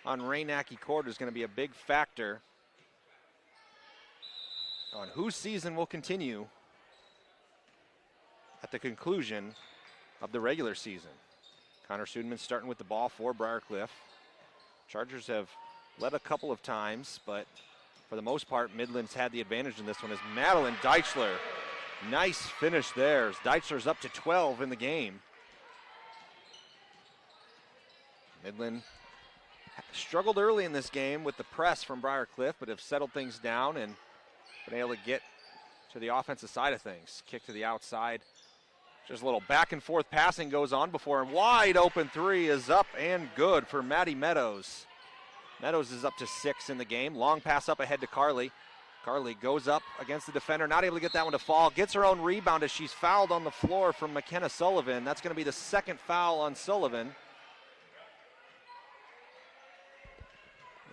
on Rainacke Court is going to be a big factor on whose season will continue at the conclusion of the regular season. Connor Sudman starting with the ball for Briarcliff. Chargers have led a couple of times, but for the most part, Midland's had the advantage in this one as Madeline Deichler. Nice finish there as Deichler's up to 12 in the game. Midland struggled early in this game with the press from Briarcliff, but have settled things down and been able to get to the offensive side of things. Kick to the outside. Just a little back and forth passing goes on before a wide open three is up and good for Maddie Meadows. Meadows is up to 6 in the game. Long pass up ahead to Carly. Carly goes up against the defender, not able to get that one to fall. Gets her own rebound as she's fouled on the floor from McKenna Sullivan. That's going to be the second foul on Sullivan.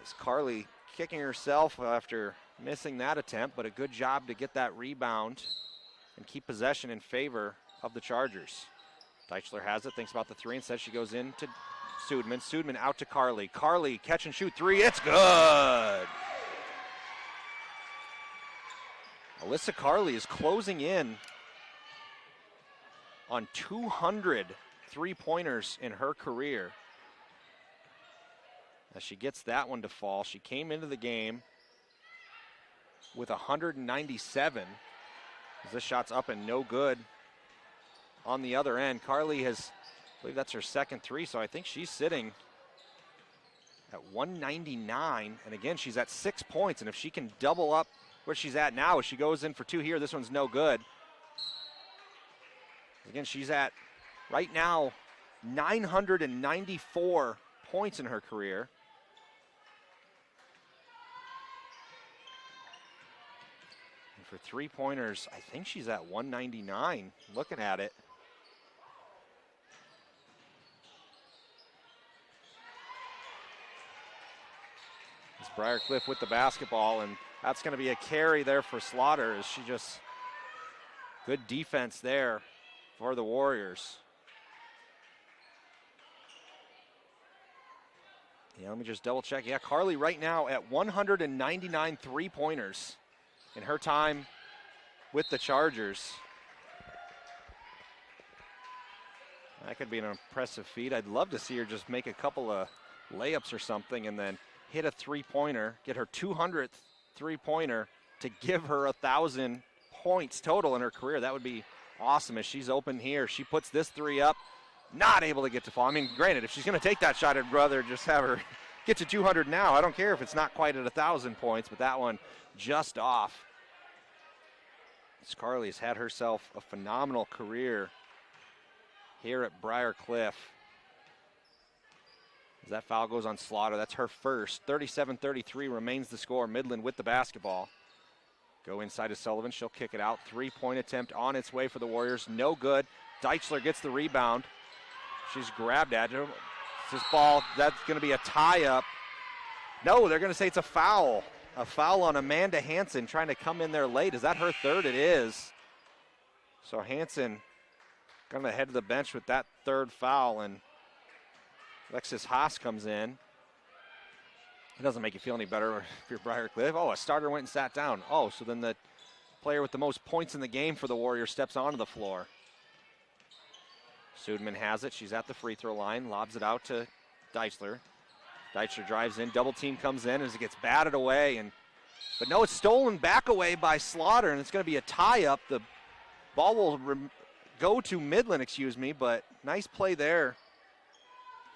It's Carly kicking herself after missing that attempt, but a good job to get that rebound and keep possession in favor of the Chargers. Deichler has it, thinks about the three, instead she goes in to Sudman. Sudman out to Carly. Carly catch and shoot three, it's good! Alyssa Carly is closing in on 200 three-pointers in her career. As she gets that one to fall, she came into the game with 197. As this shot's up and no good on the other end. Carly has, I believe that's her second three, so I think she's sitting at 199. And again, she's at 6 points, and if she can double up where she's at now, as she goes in for two here, this one's no good. Again, she's at, right now, 994 points in her career. And for three-pointers, I think she's at 199, looking at it. It's Briarcliff with the basketball, and that's going to be a carry there for Slaughter as she just, good defense there for the Warriors. Yeah, let me just double check. Yeah, Carly right now at 199 three-pointers in her time with the Chargers. That could be an impressive feat. I'd love to see her just make a couple of layups or something and then hit a three-pointer, get her 200th three-pointer to give her 1,000 points total in her career. That would be awesome as she's open here. She puts this three up, not able to get to fall. I mean, granted, if she's going to take that shot, I'd rather just have her get to 200 now. I don't care if it's not quite at 1,000 points, but that one just off. Carly's had herself a phenomenal career here at Briarcliff. As that foul goes on Slaughter, that's her first. 37-33 remains the score. Midland with the basketball. Go inside to Sullivan. She'll kick it out. Three-point attempt on its way for the Warriors. No good. Deichler gets the rebound. She's grabbed at it. This ball, that's going to be a tie-up. No, they're going to say it's a foul. a foul on Amanda Hansen trying to come in there late. Is that her third? It is. So Hansen going to head to the bench with that third foul, and Alexis Haas comes in. It doesn't make you feel any better if you're Briar Cliff. Oh, a starter went and sat down. Oh, so then the player with the most points in the game for the Warriors steps onto the floor. Sudman has it. She's at the free throw line, lobs it out to Deichler. Deichler drives in, double team comes in as it gets batted away. But no, it's stolen back away by Slaughter, and it's going to be a tie-up. The ball will go to Midland, but nice play there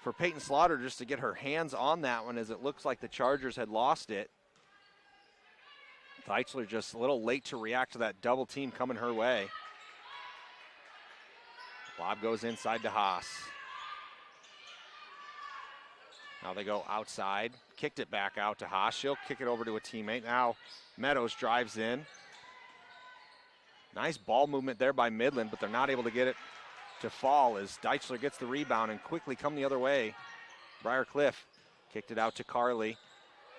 for Peyton Slaughter just to get her hands on that one, as it looks like the Chargers had lost it. Deichler just a little late to react to that double team coming her way. Lob goes inside to Haas. Now they go outside, kicked it back out to Haas. She'll kick it over to a teammate. Now Meadows drives in. Nice ball movement there by Midland, but they're not able to get it to fall as Deichler gets the rebound and quickly come the other way. Briar Cliff kicked it out to Carly.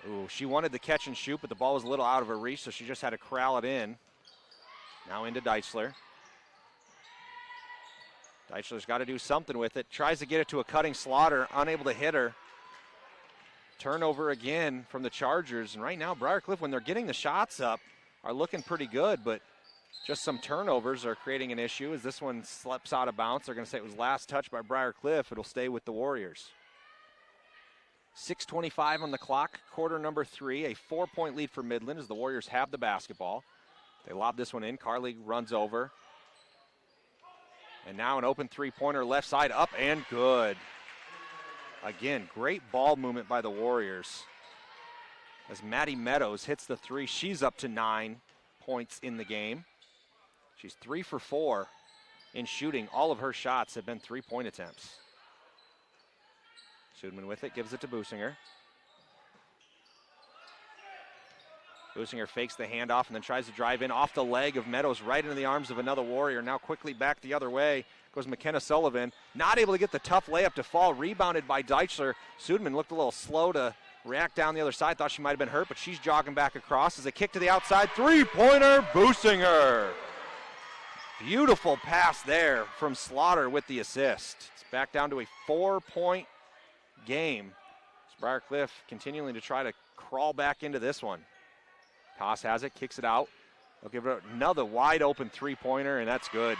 Ooh, she wanted the catch and shoot, but the ball was a little out of her reach, so she just had to corral it in. Now into Deichler. Deichler's got to do something with it. Tries to get it to a cutting Slaughter, unable to hit her. Turnover again from the Chargers. And right now, Briar Cliff, when they're getting the shots up, are looking pretty good, but just some turnovers are creating an issue as this one slips out of bounds. They're going to say it was last touch by Briar Cliff. It'll stay with the Warriors. 6:25 on the clock, quarter number 3. A 4-point lead for Midland as the Warriors have the basketball. They lob this one in. Carly runs over. And now an open three-pointer left side, up and good. Again, great ball movement by the Warriors. As Maddie Meadows hits the three, she's up to 9 points in the game. She's 3 for 4 in shooting. All of her shots have been three-point attempts. Sudman with it, gives it to Businger. Businger fakes the handoff and then tries to drive in off the leg of Meadows right into the arms of another Warrior. Now quickly back the other way goes McKenna Sullivan. Not able to get the tough layup to fall. Rebounded by Deichler. Sudman looked a little slow to react down the other side. Thought she might have been hurt, but she's jogging back across as a kick to the outside. Three-pointer, Businger. Beautiful pass there from Slaughter with the assist. It's back down to a 4-point game. Briar Cliff continuing to try to crawl back into this one. Haas has it, kicks it out. They'll give it another wide open three-pointer, and that's good.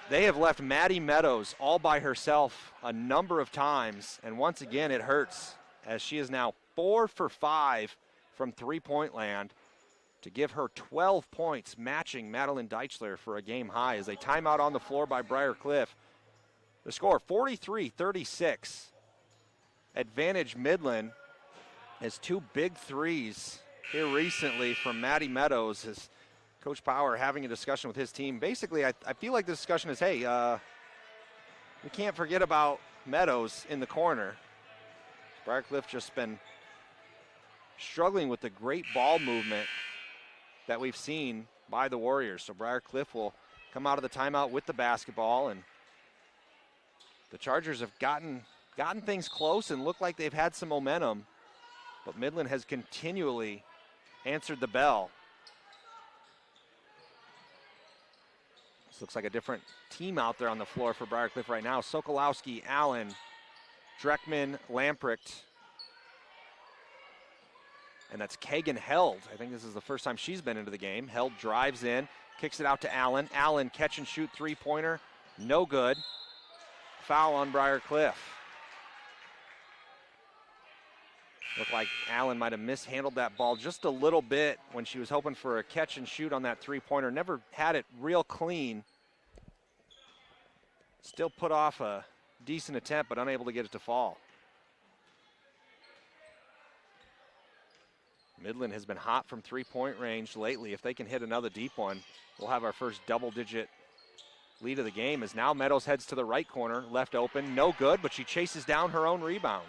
They have left Maddie Meadows all by herself a number of times, and once again it hurts as she is now 4 for 5 from three-point land to give her 12 points, matching Madeline Deichler for a game high as a timeout on the floor by Briar Cliff. The score, 43-36. Advantage Midland as 2 big threes here recently from Maddie Meadows. As Coach Power having a discussion with his team. Basically, I feel like the discussion is, hey, we can't forget about Meadows in the corner. Briar Cliff just been struggling with the great ball movement that we've seen by the Warriors. So Briar Cliff will come out of the timeout with the basketball, and the Chargers have gotten things close and look like they've had some momentum, but Midland has continually answered the bell. This looks like a different team out there on the floor for Briar Cliff right now. Sokolowski, Allen, Dreckman, Lamprecht, and that's Kagan Held. I think this is the first time she's been into the game. Held drives in, kicks it out to Allen. Allen catch and shoot three-pointer, no good. Foul on Briar Cliff. Looked like Allen might have mishandled that ball just a little bit when she was hoping for a catch and shoot on that three-pointer. Never had it real clean. Still put off a decent attempt, but unable to get it to fall. Midland has been hot from three-point range lately. If they can hit another deep one, we'll have our first double-digit lead of the game. As now Meadows heads to the right corner, left open, no good, but she chases down her own rebound.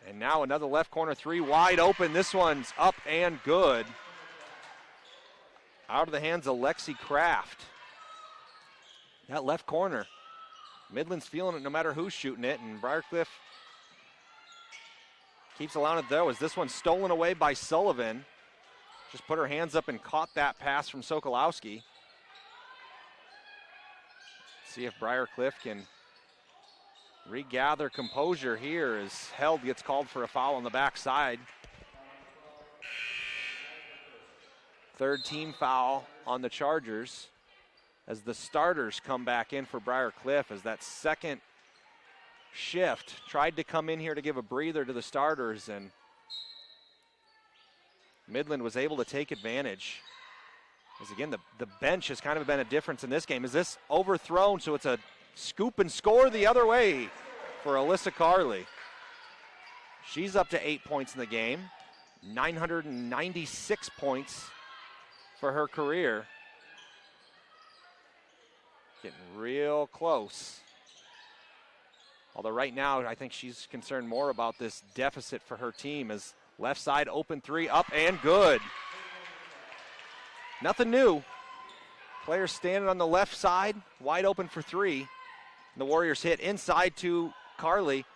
And now another left corner three, wide open. This one's up and good. Out of the hands of Lexi Kraft. That left corner, Midland's feeling it no matter who's shooting it, and Briar Cliff Keeps allowing it though, as this one's stolen away by Sullivan. Just put her hands up and caught that pass from Sokolowski. See if Briarcliff can regather composure here as Held gets called for a foul on the backside. Third team foul on the Chargers as the starters come back in for Briarcliff, as that second shift tried to come in here to give a breather to the starters, and Midland was able to take advantage. As again, the bench has kind of been a difference in this game. Is this overthrown? So it's a scoop and score the other way for Alyssa Carley. She's up to 8 points in the game, 996 points for her career. Getting real close. Although right now, I think she's concerned more about this deficit for her team, as left side open three, up and good. Nothing new. Players standing on the left side, wide open for three. And the Warriors hit inside to Carley.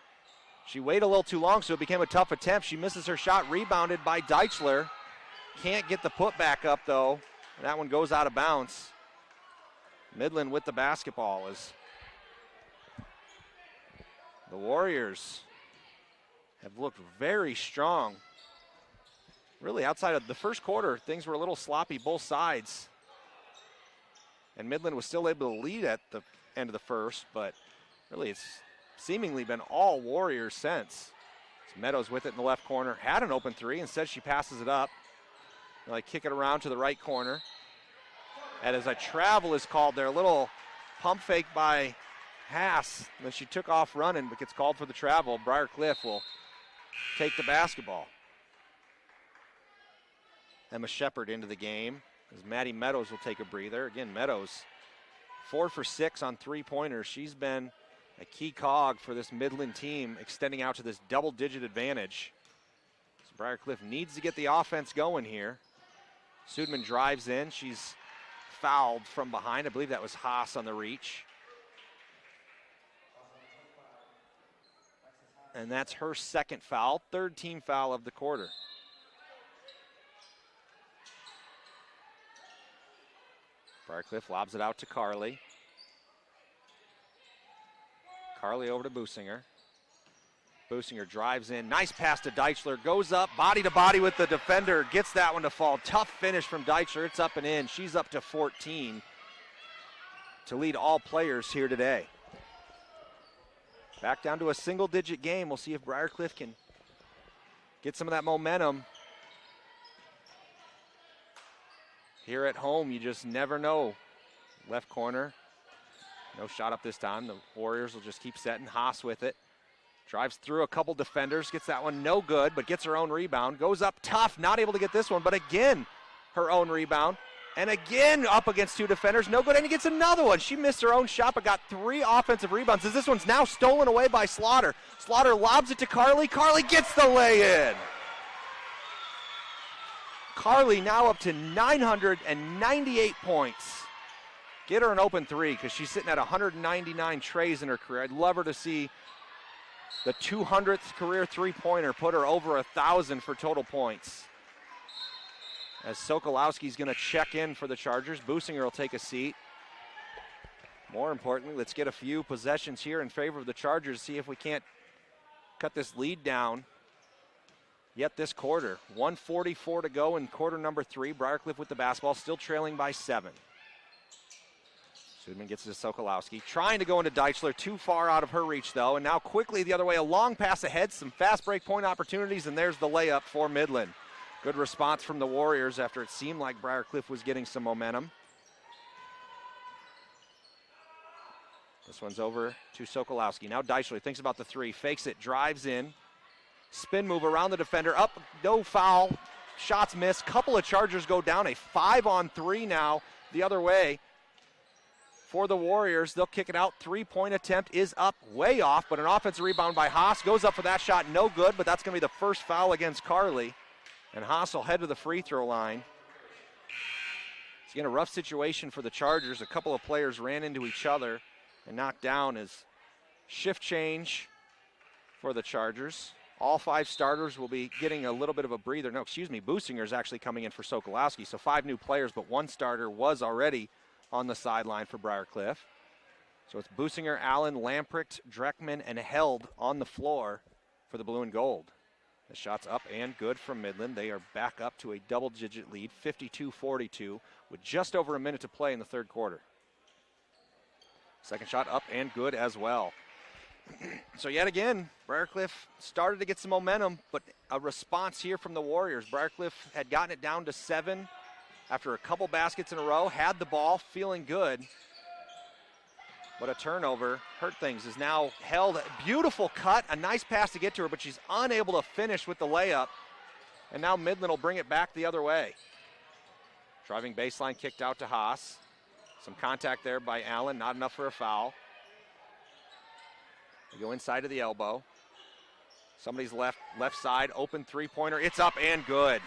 She waited a little too long, so it became a tough attempt. She misses her shot, rebounded by Deichler. Can't get the putback up, though. That one goes out of bounds. Midland with the basketball as the Warriors have looked very strong. Really, outside of the first quarter, things were a little sloppy both sides. And Midland was still able to lead at the end of the first, but really it's seemingly been all Warriors since. So Meadows with it in the left corner. Had an open three. Instead, she passes it up. They kick it around to the right corner. And as a travel is called there, a little pump fake by Haas. Then she took off running, but gets called for the travel. Briarcliff will take the basketball. Emma Shepard into the game as Maddie Meadows will take a breather. Again, Meadows 4 for 6 on three-pointers. She's been a key cog for this Midland team, extending out to this double-digit advantage. So Briarcliff needs to get the offense going here. Sudman drives in. She's fouled from behind. I believe that was Haas on the reach. And that's her second foul, third team foul of the quarter. Briarcliff lobs it out to Carley. Carley over to Businger. Businger drives in. Nice pass to Deichler. Goes up, body to body with the defender. Gets that one to fall. Tough finish from Deichler. It's up and in. She's up to 14 to lead all players here today. Back down to a single-digit game. We'll see if Briarcliff can get some of that momentum. Here at home, you just never know. Left corner. No shot up this time. The Warriors will just keep setting. Haas with it. Drives through a couple defenders. Gets that one no good, but gets her own rebound. Goes up tough. Not able to get this one, but again, her own rebound. And again, up against two defenders. No good, and he gets another one. She missed her own shot, but got 3 offensive rebounds. As this one's now stolen away by Slaughter. Slaughter lobs it to Carley. Carley gets the lay-in. Carley now up to 998 points. Get her an open three because she's sitting at 199 trays in her career. I'd love her to see the 200th career three-pointer put her over 1,000 for total points. As Sokolowski's going to check in for the Chargers. Businger will take a seat. More importantly, let's get a few possessions here in favor of the Chargers, see if we can't cut this lead down yet this quarter. 1:44 to go in quarter number 3. Briarcliff with the basketball, still trailing by 7. Sudman gets it to Sokolowski. Trying to go into Deichler, too far out of her reach though. And now quickly the other way, a long pass ahead, some fast break point opportunities, and there's the layup for Midland. Good response from the Warriors after it seemed like Briarcliff was getting some momentum. This one's over to Sokolowski. Now Deichler thinks about the three, fakes it, drives in. Spin move around the defender, up, no foul. Shots missed, couple of Chargers go down. A 5-on-3 now the other way for the Warriors. They'll kick it out. 3-point attempt is up, way off, but an offensive rebound by Haas. Goes up for that shot, no good, but that's going to be the first foul against Carley. And Haas will head to the free throw line. It's again a rough situation for the Chargers. A couple of players ran into each other and knocked down as shift change for the Chargers. All 5 starters will be getting a little bit of a breather. No, excuse me, Businger is actually coming in for Sokolowski. So 5 new players, but 1 starter was already on the sideline for Briarcliff. So it's Businger, Allen, Lamprecht, Dreckman, and Held on the floor for the blue and gold. The shot's up and good from Midland. They are back up to a double-digit lead, 52-42, with just over a minute to play in the third quarter. Second shot up and good as well. So yet again, Briarcliff started to get some momentum, but a response here from the Warriors. Briarcliff had gotten it down to 7 after a couple baskets in a row, had the ball, feeling good. But a turnover hurt things. Is now Held. Beautiful cut, a nice pass to get to her, but she's unable to finish with the layup. And now Midland will bring it back the other way. Driving baseline kicked out to Haas. Some contact there by Allen, not enough for a foul. They go inside of the elbow. Somebody's left side, open three-pointer. It's up and good.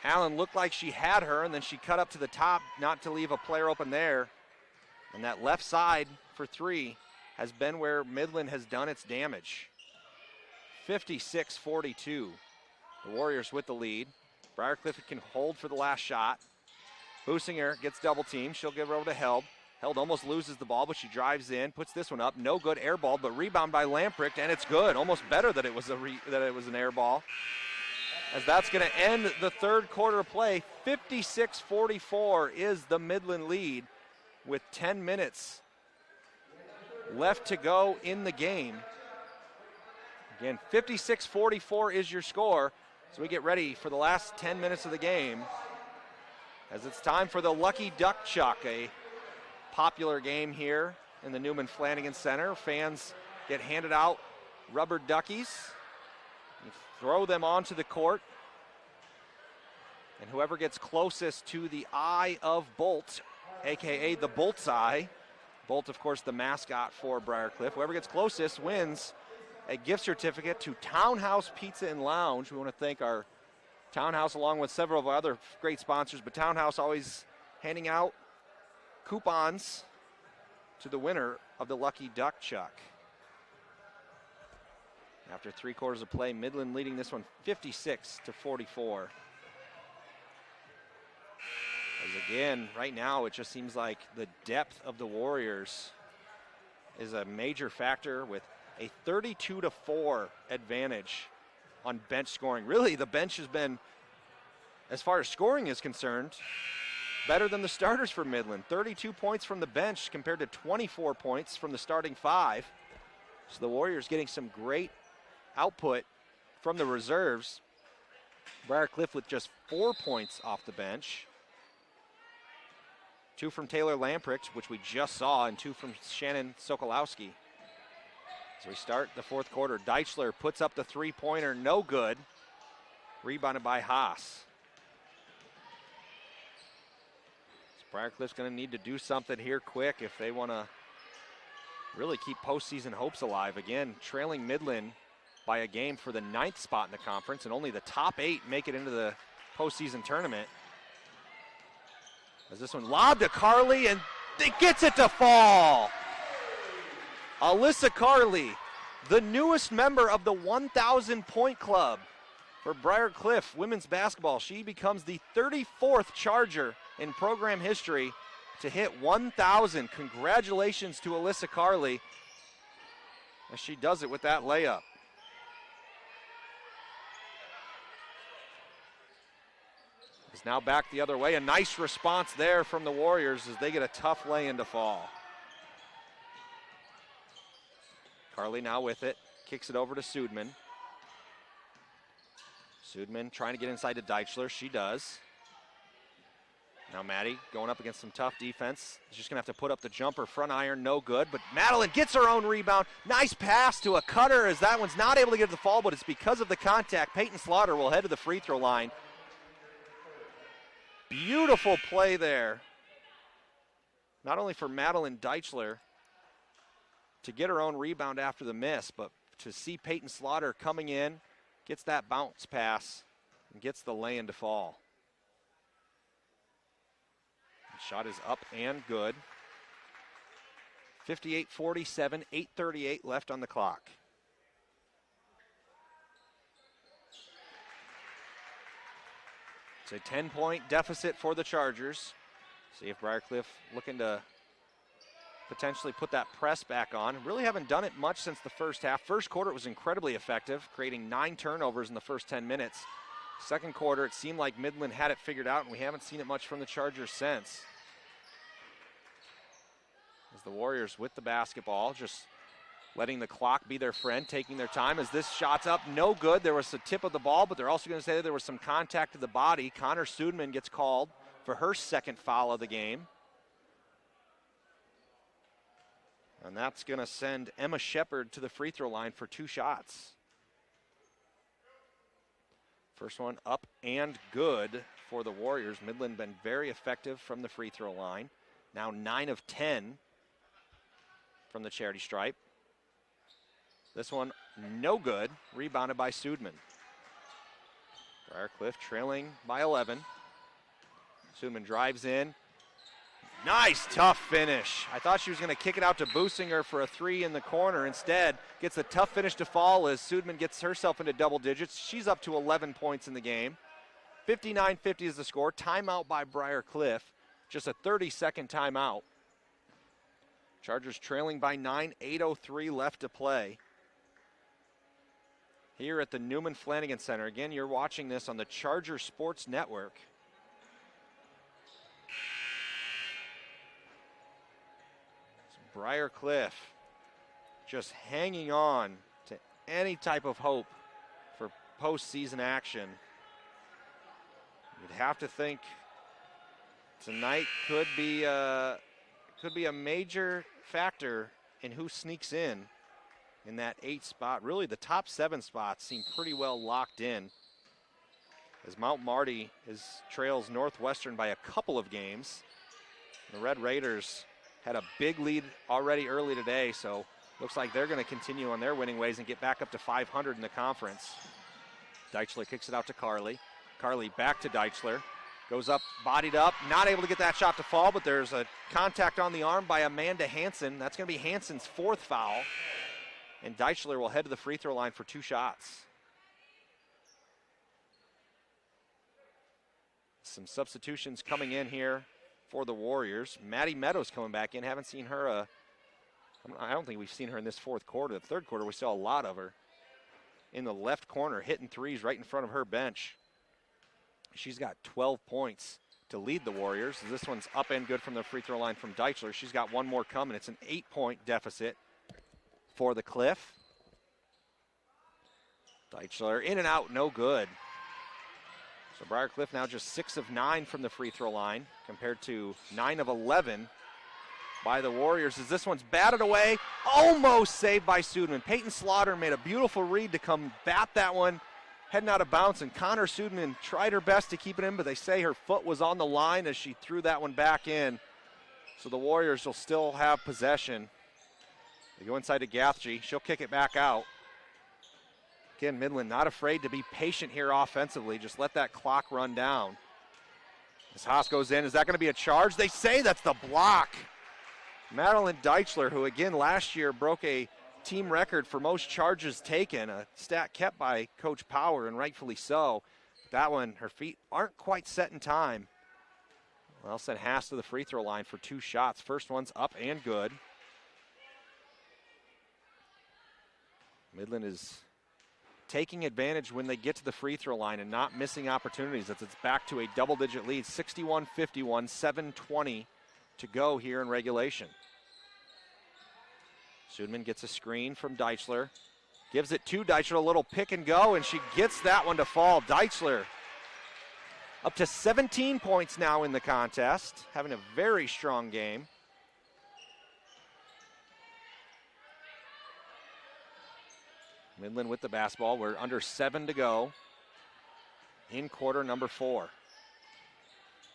Allen looked like she had her, and then she cut up to the top, not to leave a player open there. And that left side for 3 has been where Midland has done its damage. 56-42. The Warriors with the lead. Briarcliff can hold for the last shot. Businger gets double teamed. She'll give it over to Held. Held almost loses the ball, but she drives in, puts this one up. No good, air ball, but rebound by Lamprecht, and it's good. Almost better that it was an air ball. As that's going to end the third quarter of play. 56-44 is the Midland lead with 10 minutes left to go in the game. Again, 56-44 is your score. So we get ready for the last 10 minutes of the game as it's time for the Lucky Duck Chuck, a popular game here in the Newman Flanagan Center. Fans get handed out rubber duckies. You throw them onto the court. And whoever gets closest to the eye of Bolt, a.k.a. the Bolt's Eye, Bolt, of course, the mascot for Briarcliff, whoever gets closest wins a gift certificate to Townhouse Pizza and Lounge. We want to thank our Townhouse along with several of our other great sponsors, but Townhouse always handing out coupons to the winner of the Lucky Duck Chuck. After 3 quarters of play, Midland leading this one 56-44. As again, right now, it just seems like the depth of the Warriors is a major factor with a 32-4 advantage on bench scoring. Really, the bench has been, as far as scoring is concerned, better than the starters for Midland. 32 points from the bench compared to 24 points from the starting 5. So the Warriors getting some great output from the reserves. Briarcliff with just 4 points off the bench. 2 from Taylor Lamprecht, which we just saw, and 2 from Shannon Sokolowski. So we start the fourth quarter. Deichler puts up the three-pointer, no good. Rebounded by Haas. So Briarcliff's going to need to do something here quick if they want to really keep postseason hopes alive. Again, trailing Midland by a game for the 9th spot in the conference, and only the top 8 make it into the postseason tournament. As this one lobbed to Carly, and it gets it to fall. Alyssa Carly, the newest member of the 1,000-point club for Briarcliff women's basketball. She becomes the 34th Charger in program history to hit 1,000. Congratulations to Alyssa Carly as she does it with that layup. Is now back the other way. A nice response there from the Warriors as they get a tough lay-in to fall. Carly now with it, kicks it over to Sudman. Sudman trying to get inside to Deichler. She does. Now Maddie going up against some tough defense. She's just going to have to put up the jumper. Front iron, no good. But Madeline gets her own rebound. Nice pass to a cutter as that one's not able to get the fall, but it's because of the contact. Peyton Slaughter will head to the free throw line. Beautiful play there. Not only for Madeline Deichler to get her own rebound after the miss, but to see Peyton Slaughter coming in, gets that bounce pass, and gets the lay-in to fall. The shot is up and good. 58-47, 8:38 left on the clock. It's a 10-point deficit for the Chargers. See if Briarcliff looking to potentially put that press back on. Really haven't done it much since the first half. First quarter, it was incredibly effective, creating 9 turnovers in the first 10 minutes. Second quarter, it seemed like Midland had it figured out, and we haven't seen it much from the Chargers since. As the Warriors with the basketball, just letting the clock be their friend, taking their time. As this shot's up, no good. There was a tip of the ball, but they're also going to say that there was some contact to the body. Connor Sudman gets called for her second foul of the game. And that's going to send Emma Shepard to the free throw line for 2 shots. First one up and good for the Warriors. Midland been very effective from the free throw line. Now 9 of 10 from the charity stripe. This one no good, rebounded by Sudman. Briarcliff trailing by 11. Sudman drives in. Nice, tough finish. I thought she was going to kick it out to Businger for a 3 in the corner. Instead, gets a tough finish to fall as Sudman gets herself into double digits. She's up to 11 points in the game. 59-50 is the score. Timeout by Briarcliff. Just a 30-second timeout. Chargers trailing by 9, 8:03 left to play. Here at the Newman Flanagan Center. Again, you're watching this on the Charger Sports Network. Briarcliff just hanging on to any type of hope for postseason action. You'd have to think tonight could be a major factor in who sneaks in that 8 spot. Really, the top 7 spots seem pretty well locked in, as Mount Marty trails Northwestern by a couple of games. The Red Raiders had a big lead already early today, so looks like they're going to continue on their winning ways and get back up to 500 in the conference. Deichler kicks it out to Carly. Carly back to Deichler. Goes up, bodied up, not able to get that shot to fall, but there's a contact on the arm by Amanda Hansen. That's going to be Hansen's 4th foul. And Deichler will head to the free throw line for 2 shots. Some substitutions coming in here for the Warriors. Maddie Meadows coming back in. Haven't seen her. I don't think we've seen her in this 4th quarter. The 3rd quarter, we saw a lot of her in the left corner, hitting threes right in front of her bench. She's got 12 points to lead the Warriors. This one's up and good from the free throw line from Deichler. She's got one more coming. It's an 8-point deficit for the Cliff. Deichler in and out, no good. So Briarcliff now just 6 of 9 from the free throw line compared to 9 of 11 by the Warriors, as this one's batted away, almost saved by Sudman. Peyton Slaughter made a beautiful read to come bat that one, heading out of bounds, and Connor Sudman tried her best to keep it in, but they say her foot was on the line as she threw that one back in. So the Warriors will still have possession. They go inside to Gathje. She'll kick it back out. Again, Midland not afraid to be patient here offensively. Just let that clock run down. As Haas goes in, is that going to be a charge? They say that's the block. Madeline Deichler, who again last year broke a team record for most charges taken, a stat kept by Coach Power, and rightfully so. That one, her feet aren't quite set in time. Well, sent Haas to the free throw line for 2 shots. First one's up and good. Midland is taking advantage when they get to the free throw line and not missing opportunities, as it's back to a double-digit lead, 61-51, 7:20 to go here in regulation. Sudman gets a screen from Deichler, gives it to Deichler, a little pick and go, and she gets that one to fall. Deichler up to 17 points now in the contest, having a very strong game. Midland with the basketball. We're under 7 to go in quarter number 4.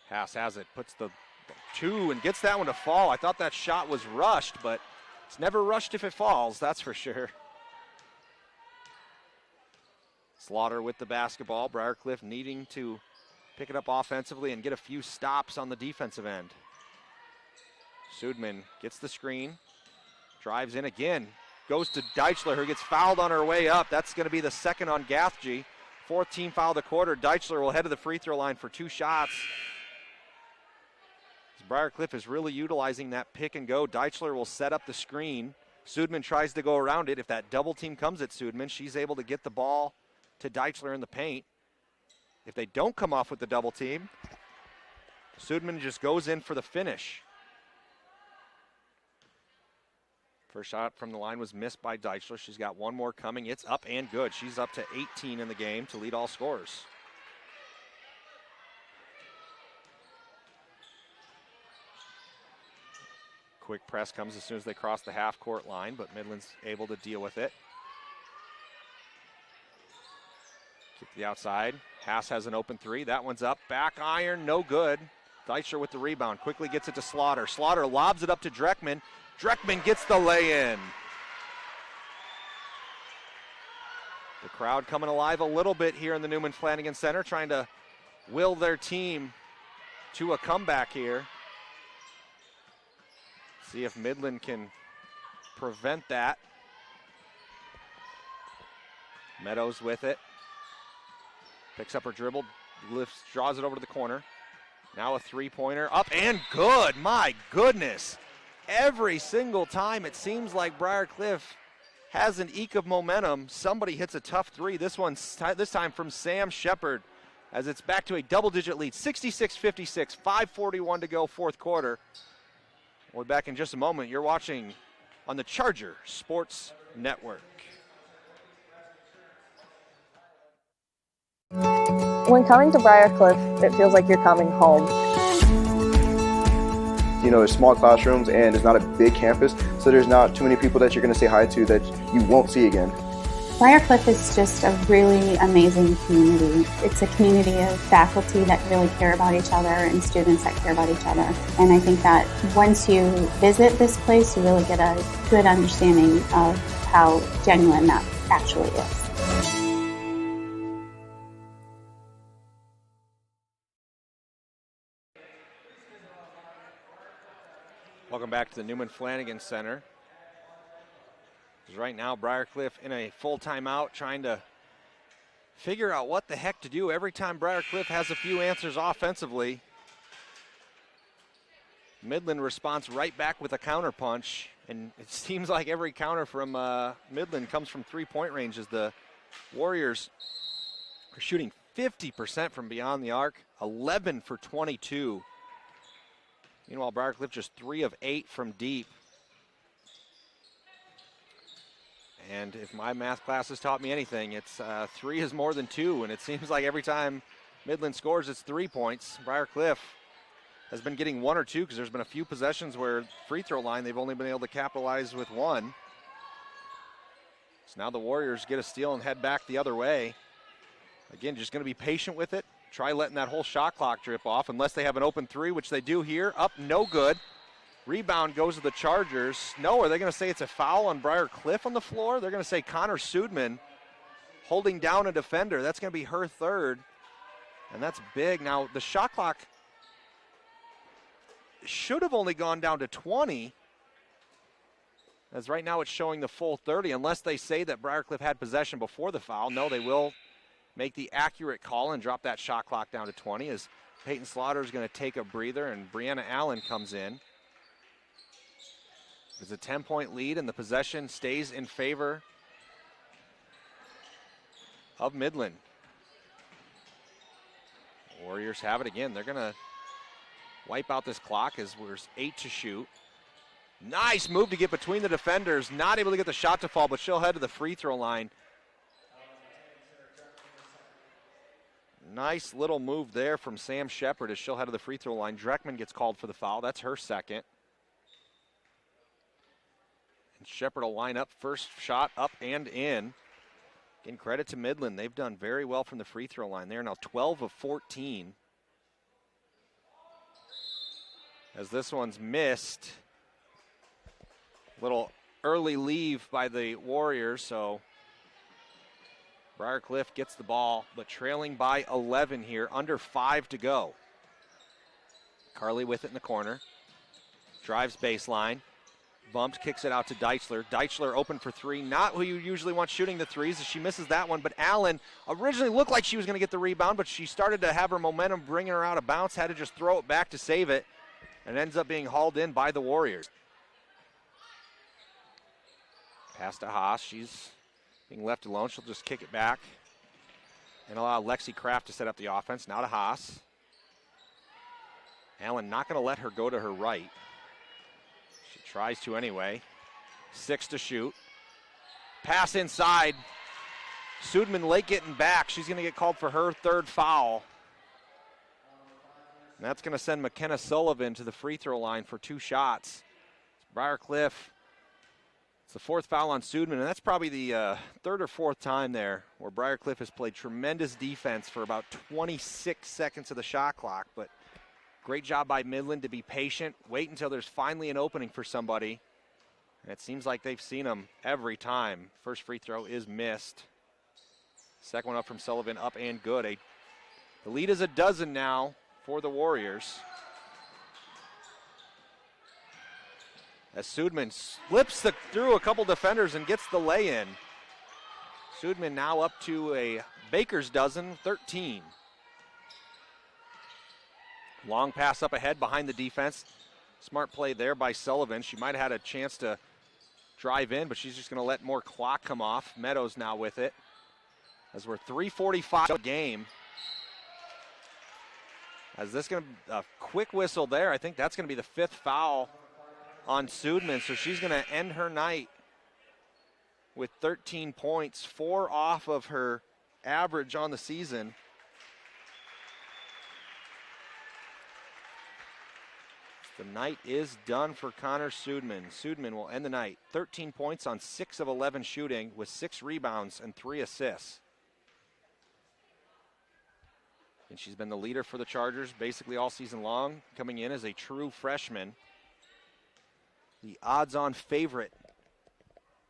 Haas has it, puts the 2 and gets that one to fall. I thought that shot was rushed, but it's never rushed if it falls, that's for sure. Slaughter with the basketball. Briarcliff needing to pick it up offensively and get a few stops on the defensive end. Sudman gets the screen, drives in again. Goes to Deichler, who gets fouled on her way up. That's going to be the second on Gathje. fourth team foul of the quarter. Deichler will head to the free throw line for 2 shots. Briarcliff is really utilizing that pick and go. Deichler will set up the screen. Sudman tries to go around it. If that double team comes at Sudman, she's able to get the ball to Deichler in the paint. If they don't come off with the double team, Sudman just goes in for the finish. First shot from the line was missed by Deichler. She's got one more coming. It's up and good. She's up to 18 in the game to lead all scorers. Quick press comes as soon as they cross the half-court line, but Midland's able to deal with it. Kick to the outside. Haas has an open 3. That one's up. Back iron, no good. Deichler with the rebound. Quickly gets it to Slaughter. Slaughter lobs it up to Dreckman. Dreckman gets the lay-in. The crowd coming alive a little bit here in the Newman Flanagan Center, trying to will their team to a comeback here. See if Midland can prevent that. Meadows with it. Picks up her dribble, lifts, draws it over to the corner. Now a three-pointer, up and good, my goodness. Every single time it seems like Briarcliff has an eke of momentum. Somebody hits a tough 3. This time from Sam Shepard, as it's back to a double-digit lead, 66-56, 5:41 to go, fourth quarter. We'll be back in just a moment. You're watching on the Charger Sports Network. When coming to Briarcliff, it feels like you're coming home. You know, there's small classrooms and it's not a big campus, so there's not too many people that you're going to say hi to that you won't see again. Briarcliff is just a really amazing community. It's a community of faculty that really care about each other and students that care about each other. And I think that once you visit this place, you really get a good understanding of how genuine that actually is. Welcome back to the Newman Flanagan Center. Right now, Briarcliff in a full timeout trying to figure out what the heck to do. Every time Briarcliff has a few answers offensively, Midland responds right back with a counter punch, and it seems like every counter from Midland comes from three-point range as the Warriors are shooting 50% from beyond the arc, 11 for 22. Meanwhile, Briarcliff just 3 of 8 from deep. And if my math class has taught me anything, it's 3 is more than 2, and it seems like every time Midland scores, it's 3 points. Briarcliff has been getting 1 or 2 because there's been a few possessions where free throw line they've only been able to capitalize with 1. So now the Warriors get a steal and head back the other way. Again, just going to be patient with it. Try letting that whole shot clock drip off unless they have an open 3, which they do here. Up, no good. Rebound goes to the Chargers. No, are they going to say it's a foul on Briarcliff on the floor? They're going to say Connor Sudman holding down a defender. That's going to be her 3rd, and that's big. Now, the shot clock should have only gone down to 20, as right now it's showing the full 30, unless they say that Briarcliff had possession before the foul. No, they will make the accurate call and drop that shot clock down to 20 as Peyton Slaughter is going to take a breather and Brianna Allen comes in. It's a 10-point lead, and the possession stays in favor of Midland. Warriors have it again. They're going to wipe out this clock as there's 8 to shoot. Nice move to get between the defenders. Not able to get the shot to fall, but she'll head to the free throw line. Nice little move there from Sam Shepard as she'll head to the free throw line. Dreckman gets called for the foul. That's her 2nd. Shepard will line up, first shot up and in. Again, credit to Midland. They've done very well from the free throw line. They're now 12 of 14. As this one's missed. Little early leave by the Warriors, so Briarcliff gets the ball, but trailing by 11 here, under 5 to go. Carly with it in the corner. Drives baseline. Bumps, kicks it out to Deichler. Deichler open for three. Not who you usually want shooting the threes as she misses that one. But Allen originally looked like she was going to get the rebound, but she started to have her momentum bringing her out of bounds. Had to just throw it back to save it. And ends up being hauled in by the Warriors. Pass to Haas. She's being left alone. She'll just kick it back and allow Lexi Kraft to set up the offense. Now to Haas. Allen not going to let her go to her right. She tries to anyway. 6 to shoot. Pass inside. Sudman late getting back. She's going to get called for her third foul. And that's going to send McKenna Sullivan to the free throw line for 2 shots. It's Briarcliff. It's the 4th foul on Sudman, and that's probably the 3rd or 4th time there where Briarcliff has played tremendous defense for about 26 seconds of the shot clock. But great job by Midland to be patient, wait until there's finally an opening for somebody. And it seems like they've seen them every time. First free throw is missed. Second one up from Sullivan, up and good. The lead is a dozen now for the Warriors. As Sudman slips through a couple defenders and gets the lay-in. Sudman now up to a baker's dozen, 13. Long pass up ahead behind the defense. Smart play there by Sullivan. She might have had a chance to drive in, but she's just going to let more clock come off. Meadows now with it. As we're 3:45 a game. As this going to a quick whistle there. I think that's going to be the 5th foul on Sudman, so she's going to end her night with 13 points, 4 off of her average on the season. The night is done for Connor Sudman. Sudman will end the night 13 points on 6 of 11 shooting with 6 rebounds and 3 assists. And she's been the leader for the Chargers basically all season long, coming in as a true freshman. The odds-on favorite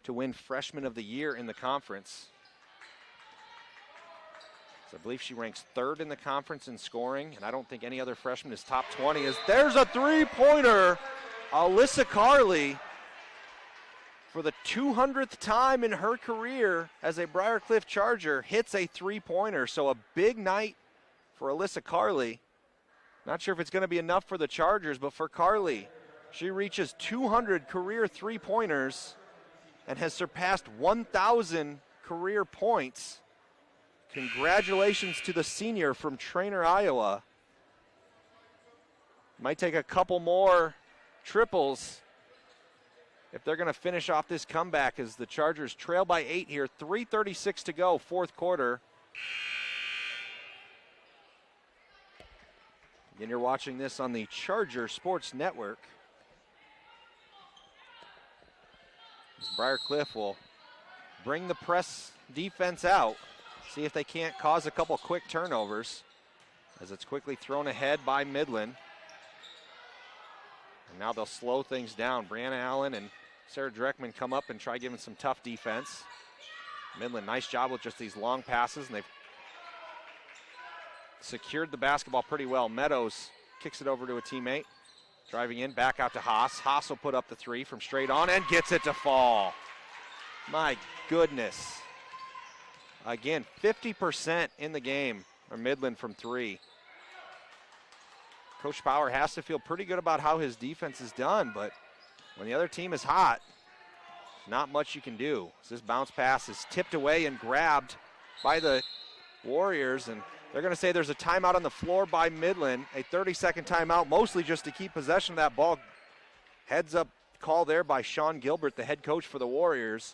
to win Freshman of the Year in the conference. So I believe she ranks 3rd in the conference in scoring, and I don't think any other freshman is top 20. There's a three-pointer. Alyssa Carley, for the 200th time in her career as a Briarcliff Charger, hits a three-pointer. So a big night for Alyssa Carley. Not sure if it's going to be enough for the Chargers, but for Carley, she reaches 200 career three-pointers and has surpassed 1,000 career points. Congratulations to the senior from Trainer, Iowa. Might take a couple more triples if they're going to finish off this comeback as the Chargers trail by 8 here. 3:36 to go, 4th quarter. Again, you're watching this on the Charger Sports Network. As Briarcliff will bring the press defense out, see if they can't cause a couple quick turnovers, as it's quickly thrown ahead by Midland. And now they'll slow things down. Brianna Allen and Sarah Dreckman come up and try giving some tough defense. Midland, nice job with just these long passes, and they've secured the basketball pretty well. Meadows kicks it over to a teammate. Driving in, back out to Haas. Haas will put up the 3 from straight on and gets it to fall. My goodness. Again, 50% in the game for Midland from 3. Coach Power has to feel pretty good about how his defense is done, but when the other team is hot, not much you can do. So this bounce pass is tipped away and grabbed by the Warriors, and they're going to say there's a timeout on the floor by Midland, a 30-second timeout, mostly just to keep possession of that ball. Heads up call there by Sean Gilbert, the head coach for the Warriors,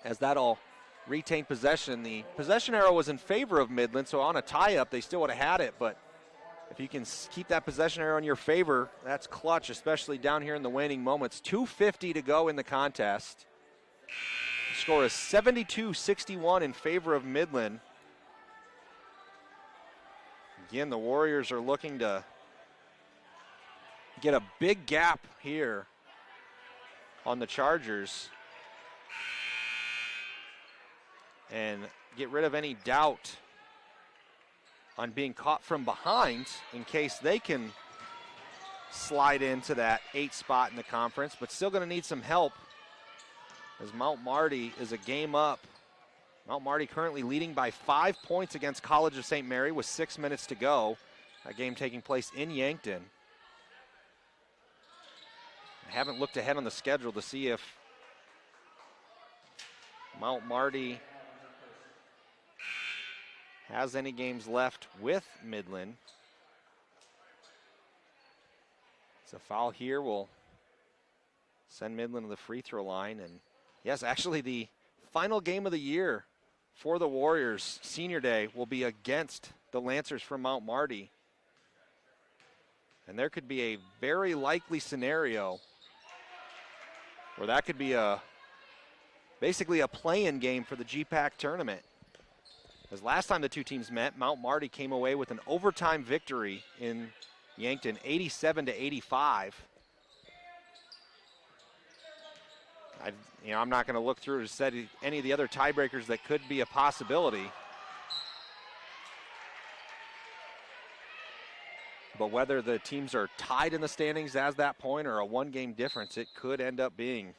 as that'll retain possession. The possession arrow was in favor of Midland, so on a tie-up, they still would have had it, but if you can keep that possession arrow in your favor, that's clutch, especially down here in the waning moments. 2:50 to go in the contest. The score is 72-61 in favor of Midland. Again, the Warriors are looking to get a big gap here on the Chargers and get rid of any doubt on being caught from behind in case they can slide into that 8th spot in the conference, but still going to need some help as Mount Marty is a game up. Mount Marty currently leading by 5 points against College of St. Mary with 6 minutes to go. That game taking place in Yankton. I haven't looked ahead on the schedule to see if Mount Marty has any games left with Midland. So a foul here will send Midland to the free throw line. And yes, actually the final game of the year for the Warriors, Senior Day, will be against the Lancers from Mount Marty. And there could be a very likely scenario where that could be basically a play-in game for the GPAC tournament. As last time the two teams met, Mount Marty came away with an overtime victory in Yankton, 87-85. I'm not going to look through to set any of the other tiebreakers that could be a possibility. But whether the teams are tied in the standings as that point or a one-game difference, it could end up being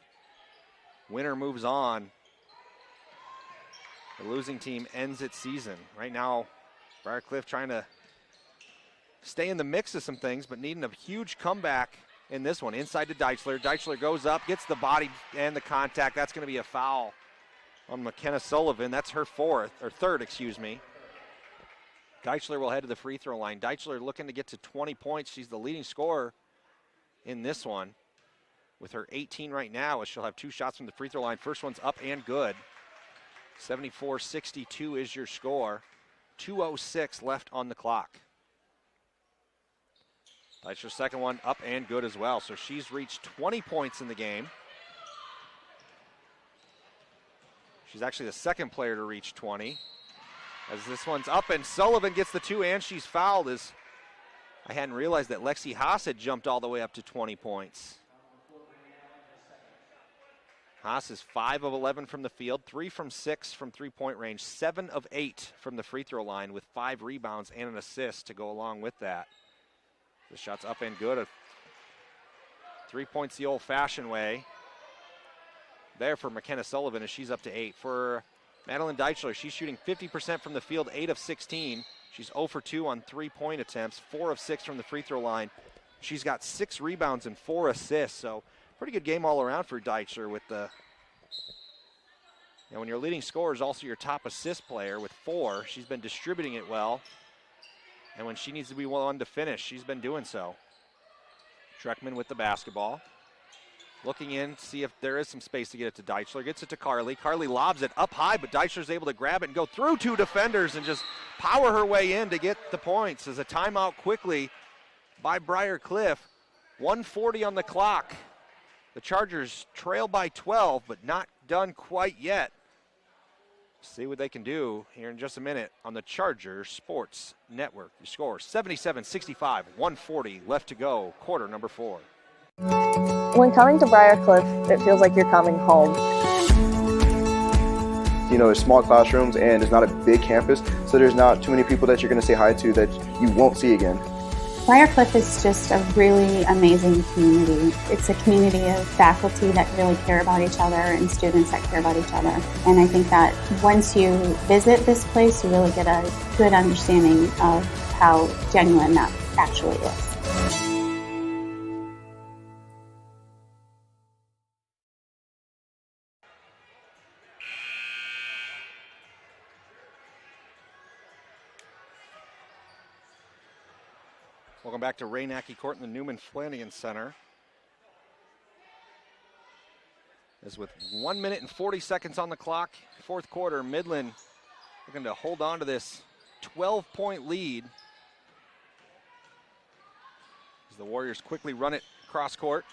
winner moves on. The losing team ends its season. Right now, Briarcliff trying to stay in the mix of some things, but needing a huge comeback in this one. Inside to Deichler. Deichler goes up, gets the body and the contact. That's going to be a foul on McKenna Sullivan. That's her third. Deichler will head to the free throw line. Deichler looking to get to 20 points. She's the leading scorer in this one with her 18 right now, as she'll have 2 shots from the free throw line. First one's up and good. 74-62 is your score. 2:06 left on the clock. Deichler's second one up and good as well. So she's reached 20 points in the game. She's actually the second player to reach 20. As this one's up and Sullivan gets the 2 and she's fouled. As I hadn't realized that Lexi Haas had jumped all the way up to 20 points. Haas is 5 of 11 from the field, 3 from 6 from three-point range, 7 of 8 from the free throw line with 5 rebounds and an assist to go along with that. The shot's up and good. 3 points the old-fashioned way. There for McKenna Sullivan as she's up to 8. For Madeline Deichler, she's shooting 50% from the field, 8 of 16. She's 0 for 2 on 3-point attempts, 4 of 6 from the free throw line. She's got 6 rebounds and 4 assists, so pretty good game all around for Deichler with when your leading scorer is also your top assist player with 4. She's been distributing it well. And when she needs to be one to finish, she's been doing so. Treckman with the basketball. Looking in, see if there is some space to get it to Deichler. Gets it to Carly. Carly lobs it up high, but Deichler's able to grab it and go through 2 defenders and just power her way in to get the points. As a timeout quickly by Briarcliff. 1:40 on the clock. The Chargers trail by 12, but not done quite yet. See what they can do here in just a minute on the Chargers Sports Network. The score 77-65, 1:40 left to go, quarter number 4. When coming to Briarcliff, it feels like you're coming home. There's small classrooms and it's not a big campus, so there's not too many people that you're going to say hi to that you won't see again. Briarcliff is just a really amazing community. It's a community of faculty that really care about each other and students that care about each other. And I think that once you visit this place, you really get a good understanding of how genuine that actually is. Welcome back to Ray Nackey Court in the Newman Flanagan Center. As with 1 minute and 40 seconds on the clock, fourth quarter, Midland looking to hold on to this 12-point lead. As the Warriors quickly run it cross court.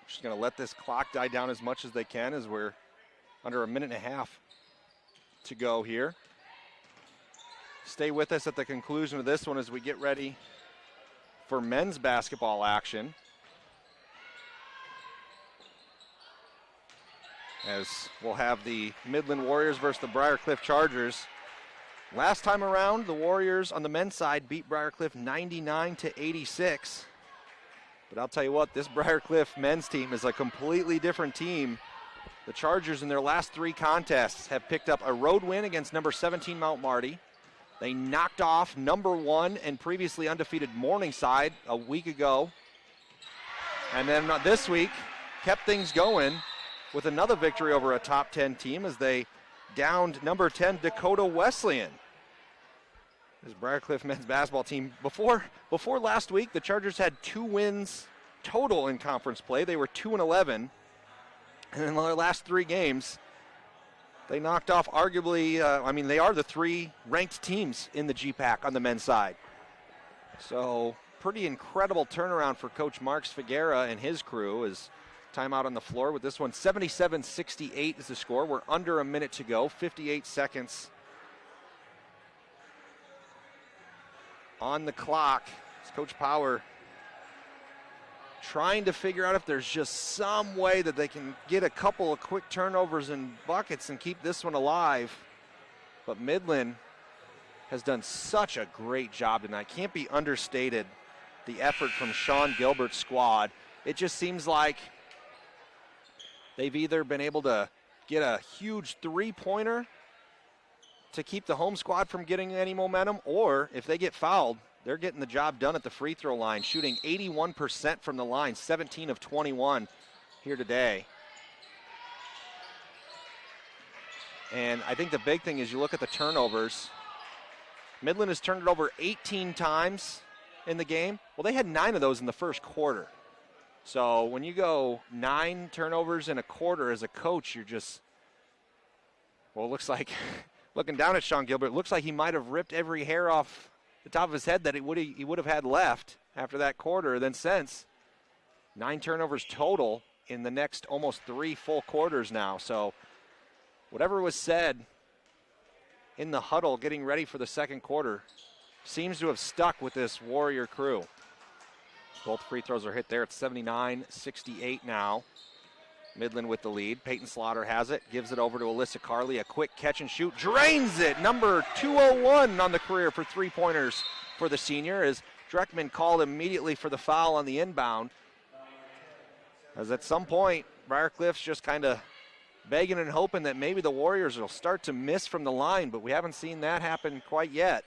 Just going to let this clock die down as much as they can as we're under a minute and a half to go here. Stay with us at the conclusion of this one as we get ready for men's basketball action. As we'll have the Midland Warriors versus the Briarcliff Chargers. Last time around, the Warriors on the men's side beat Briarcliff 99-86. But I'll tell you what, this Briarcliff men's team is a completely different team. The Chargers in their last 3 contests have picked up a road win against number 17 Mount Marty. They knocked off number 1 and previously undefeated Morningside a week ago. And then this week kept things going with another victory over a top 10 team as they downed number 10 Dakota Wesleyan. This Briarcliff men's basketball team, before last week, the Chargers had 2 wins total in conference play. They were 2-11. And in their last 3 games, they knocked off arguably, they are the 3 ranked teams in the GPAC on the men's side. So pretty incredible turnaround for Coach Marks Figuera and his crew as timeout on the floor with this one. 77-68 is the score. We're under a minute to go, 58 seconds on the clock. It's Coach Power trying to figure out if there's just some way that they can get a couple of quick turnovers and buckets and keep this one alive. But Midland has done such a great job tonight. Can't be understated, the effort from Sean Gilbert's squad. It just seems like they've either been able to get a huge 3-pointer to keep the home squad from getting any momentum, or if they get fouled, they're getting the job done at the free throw line, shooting 81% from the line, 17 of 21 here today. And I think the big thing is you look at the turnovers. Midland has turned it over 18 times in the game. Well, they had 9 of those in the first quarter. So when you go 9 turnovers in a quarter as a coach, you're just, well, it looks like, looking down at Sean Gilbert, it looks like he might have ripped every hair off the top of his head that he would have had left after that quarter. Then since, 9 turnovers total in the next almost 3 full quarters now. So whatever was said in the huddle getting ready for the second quarter seems to have stuck with this Warrior crew. Both free throws are hit there. It's 79-68 now. Midland with the lead. Peyton Slaughter has it, gives it over to Alyssa Carley. A quick catch and shoot, drains it. Number 201 on the career for 3-pointers for the senior as Dreckman called immediately for the foul on the inbound. As at some point, Briarcliff's just kind of begging and hoping that maybe the Warriors will start to miss from the line, but we haven't seen that happen quite yet.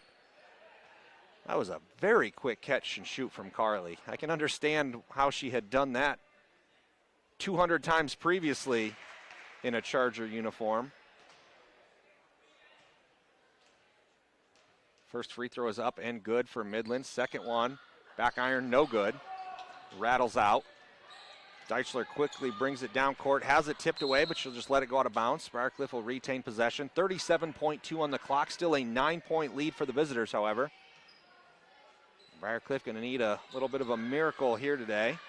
That was a very quick catch and shoot from Carley. I can understand how she had done that 200 times previously in a Charger uniform. First free throw is up and good for Midland. Second one, back iron, no good. Rattles out. Deichler quickly brings it down court, has it tipped away, but she'll just let it go out of bounds. Briarcliff will retain possession. 37.2 on the clock, still a 9-point lead for the visitors, however. Briarcliff going to need a little bit of a miracle here today.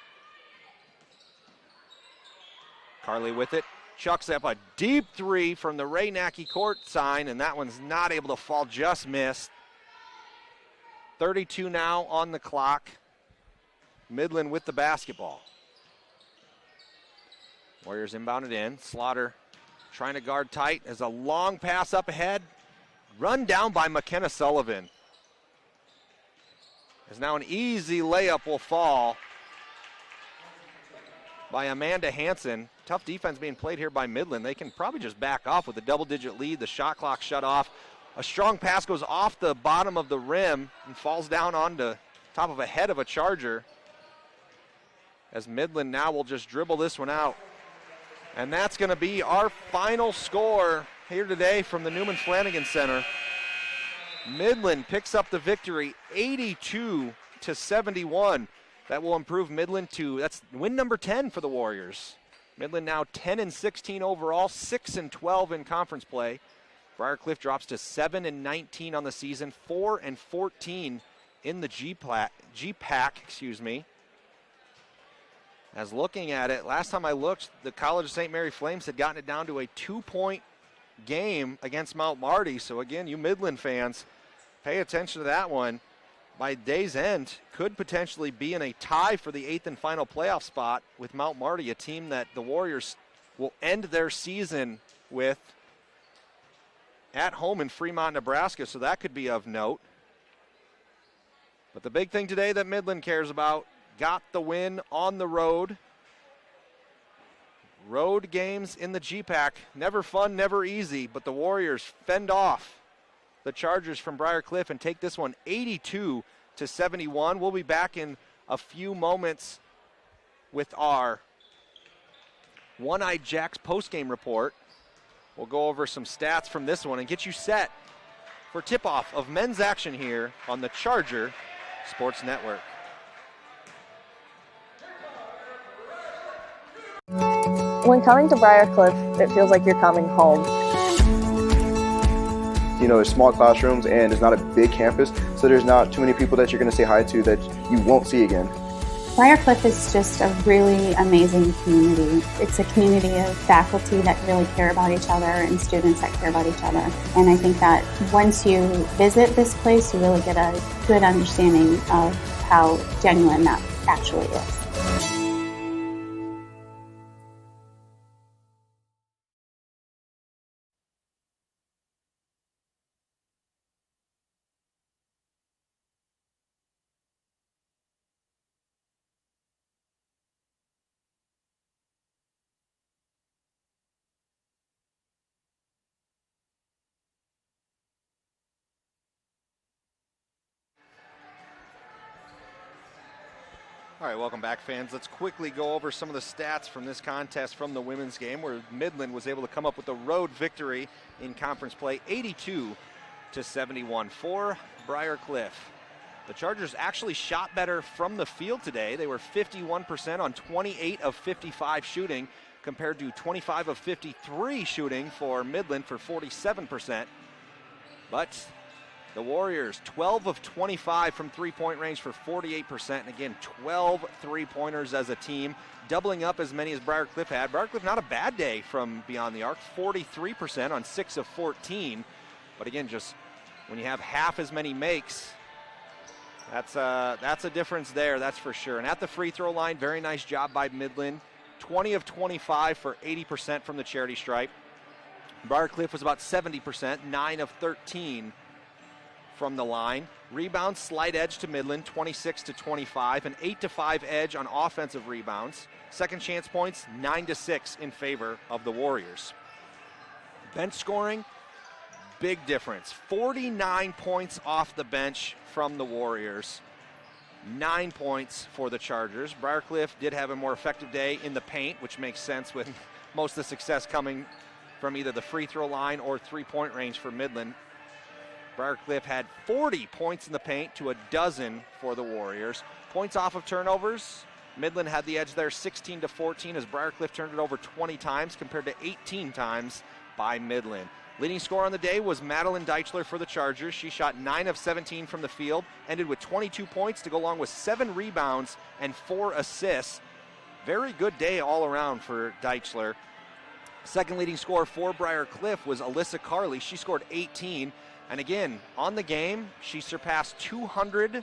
Carley with it, chucks up a deep 3 from the Ray Nackey court sign, and that one's not able to fall, just missed. 32 now on the clock. Midland with the basketball. Warriors inbounded in. Slaughter trying to guard tight as a long pass up ahead. Run down by McKenna Sullivan. As now an easy layup will fall by Amanda Hansen. Tough defense being played here by Midland. They can probably just back off with a double-digit lead. The shot clock shut off. A strong pass goes off the bottom of the rim and falls down onto top of a head of a Charger. As Midland now will just dribble this one out. And that's going to be our final score here today from the Newman Flanagan Center. Midland picks up the victory 82-71. That will improve Midland to, that's win number 10 for the Warriors. Midland now 10-16 overall, 6-12 in conference play. Briarcliff drops to 7-19 on the season, 4-14 in the GPAC. As looking at it, last time I looked, the College of St. Mary Flames had gotten it down to a 2-point game against Mount Marty. So again, you Midland fans, pay attention to that one. By day's end, could potentially be in a tie for the 8th and final playoff spot with Mount Marty, a team that the Warriors will end their season with at home in Fremont, Nebraska, so that could be of note. But the big thing today that Midland cares about, got the win on the road. Road games in the GPAC, never fun, never easy, but the Warriors fend off the Chargers from Briarcliff and take this one 82-71. We'll be back in a few moments with our One-Eyed Jack's postgame report. We'll go over some stats from this one and get you set for tip-off of men's action here on the Charger Sports Network. When coming to Briarcliff, it feels like you're coming home. You know, there's small classrooms and it's not a big campus, so there's not too many people that you're going to say hi to that you won't see again. Briarcliff is just a really amazing community. It's a community of faculty that really care about each other and students that care about each other. And I think that once you visit this place, you really get a good understanding of how genuine that actually is. All right, welcome back, fans. Let's quickly go over some of the stats from this contest from the women's game, where Midland was able to come up with a road victory in conference play, 82-71 for Briarcliff. The Chargers actually shot better from the field today. They were 51% on 28 of 55 shooting, compared to 25 of 53 shooting for Midland for 47%. But the Warriors, 12 of 25 from three-point range for 48%. And again, 12 three-pointers as a team, doubling up as many as Briarcliff had. Briarcliff, not a bad day from beyond the arc, 43% on 6 of 14. But again, just when you have half as many makes, that's a difference there, that's for sure. And at the free throw line, very nice job by Midland. 20 of 25 for 80% from the charity stripe. Briarcliff was about 70%, 9 of 13 from the line. Rebounds, slight edge to Midland, 26-25, an 8-5 edge on offensive rebounds. Second chance points, 9-6 in favor of the Warriors. Bench scoring, big difference. 49 points off the bench from the Warriors. 9 points for the Chargers. Briarcliff did have a more effective day in the paint, which makes sense with most of the success coming from either the free throw line or three-point range for Midland. Briarcliff had 40 points in the paint to a dozen for the Warriors. Points off of turnovers, Midland had the edge there, 16-14, as Briarcliff turned it over 20 times compared to 18 times by Midland. Leading scorer on the day was Madeline Deichler for the Chargers. She shot 9 of 17 from the field, ended with 22 points to go along with 7 rebounds and 4 assists. Very good day all around for Deichler. Second leading scorer for Briarcliff was Alyssa Carley. She scored 18. And again, on the game, she surpassed 200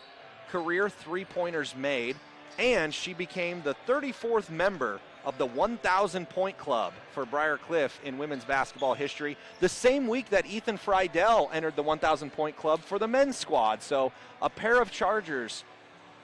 career three-pointers made, and she became the 34th member of the 1,000-point club for Briarcliff in women's basketball history, the same week that Ethan Friedel entered the 1,000-point club for the men's squad. So a pair of Chargers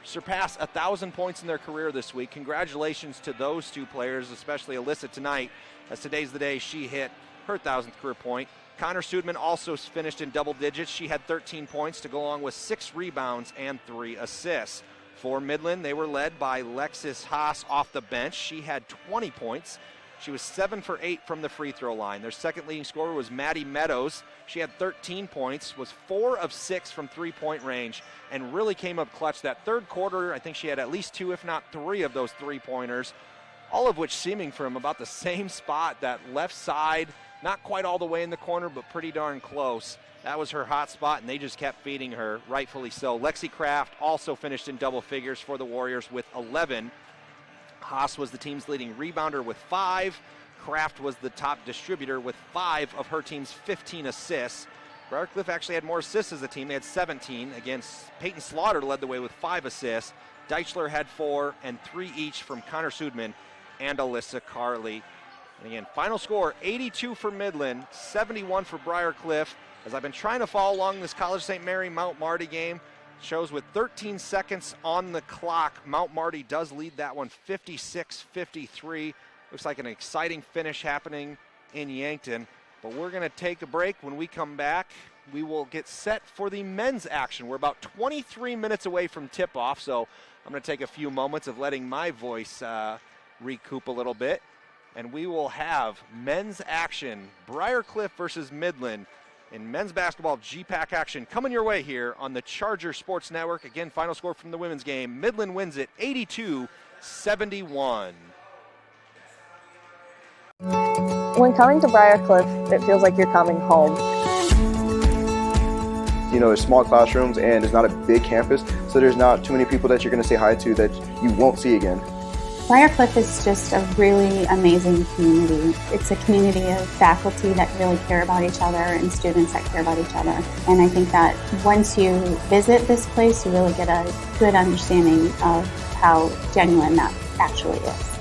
surpassed 1,000 points in their career this week. Congratulations to those two players, especially Alyssa tonight, as today's the day she hit her 1,000th career point. Connor Sudman also finished in double digits. She had 13 points to go along with 6 rebounds and 3 assists. For Midland, they were led by Lexis Haas off the bench. She had 20 points. She was 7 for 8 from the free throw line. Their second leading scorer was Maddie Meadows. She had 13 points, was 4 of 6 from three-point range, and really came up clutch. That third quarter, I think she had at least 2, if not 3 of those three-pointers, all of which seeming from about the same spot, that left side, not quite all the way in the corner, but pretty darn close. That was her hot spot, and they just kept feeding her, rightfully so. Lexi Kraft also finished in double figures for the Warriors with 11. Haas was the team's leading rebounder with 5. Kraft was the top distributor with 5 of her team's 15 assists. Briarcliff actually had more assists as a team. They had 17. Again, Peyton Slaughter led the way with 5 assists. Deichler had 4, and 3 each from Connor Sudman and Alyssa Carley. And again, final score 82 for Midland, 71 for Briarcliff. As I've been trying to follow along this College St. Mary Mount Marty game, shows with 13 seconds on the clock, Mount Marty does lead that one 56-53. Looks like an exciting finish happening in Yankton. But we're going to take a break. When we come back, we will get set for the men's action. We're about 23 minutes away from tip-off, so I'm going to take a few moments of letting my voice recoup a little bit. And we will have men's action, Briarcliff versus Midland, in men's basketball GPAC action coming your way here on the Charger Sports Network. Again, final score from the women's game. Midland wins it 82-71. When coming to Briarcliff, it feels like you're coming home. You know, there's small classrooms and it's not a big campus, so there's not too many people that you're going to say hi to that you won't see again. Briarcliff is just a really amazing community. It's a community of faculty that really care about each other and students that care about each other. And I think that once you visit this place, you really get a good understanding of how genuine that actually is.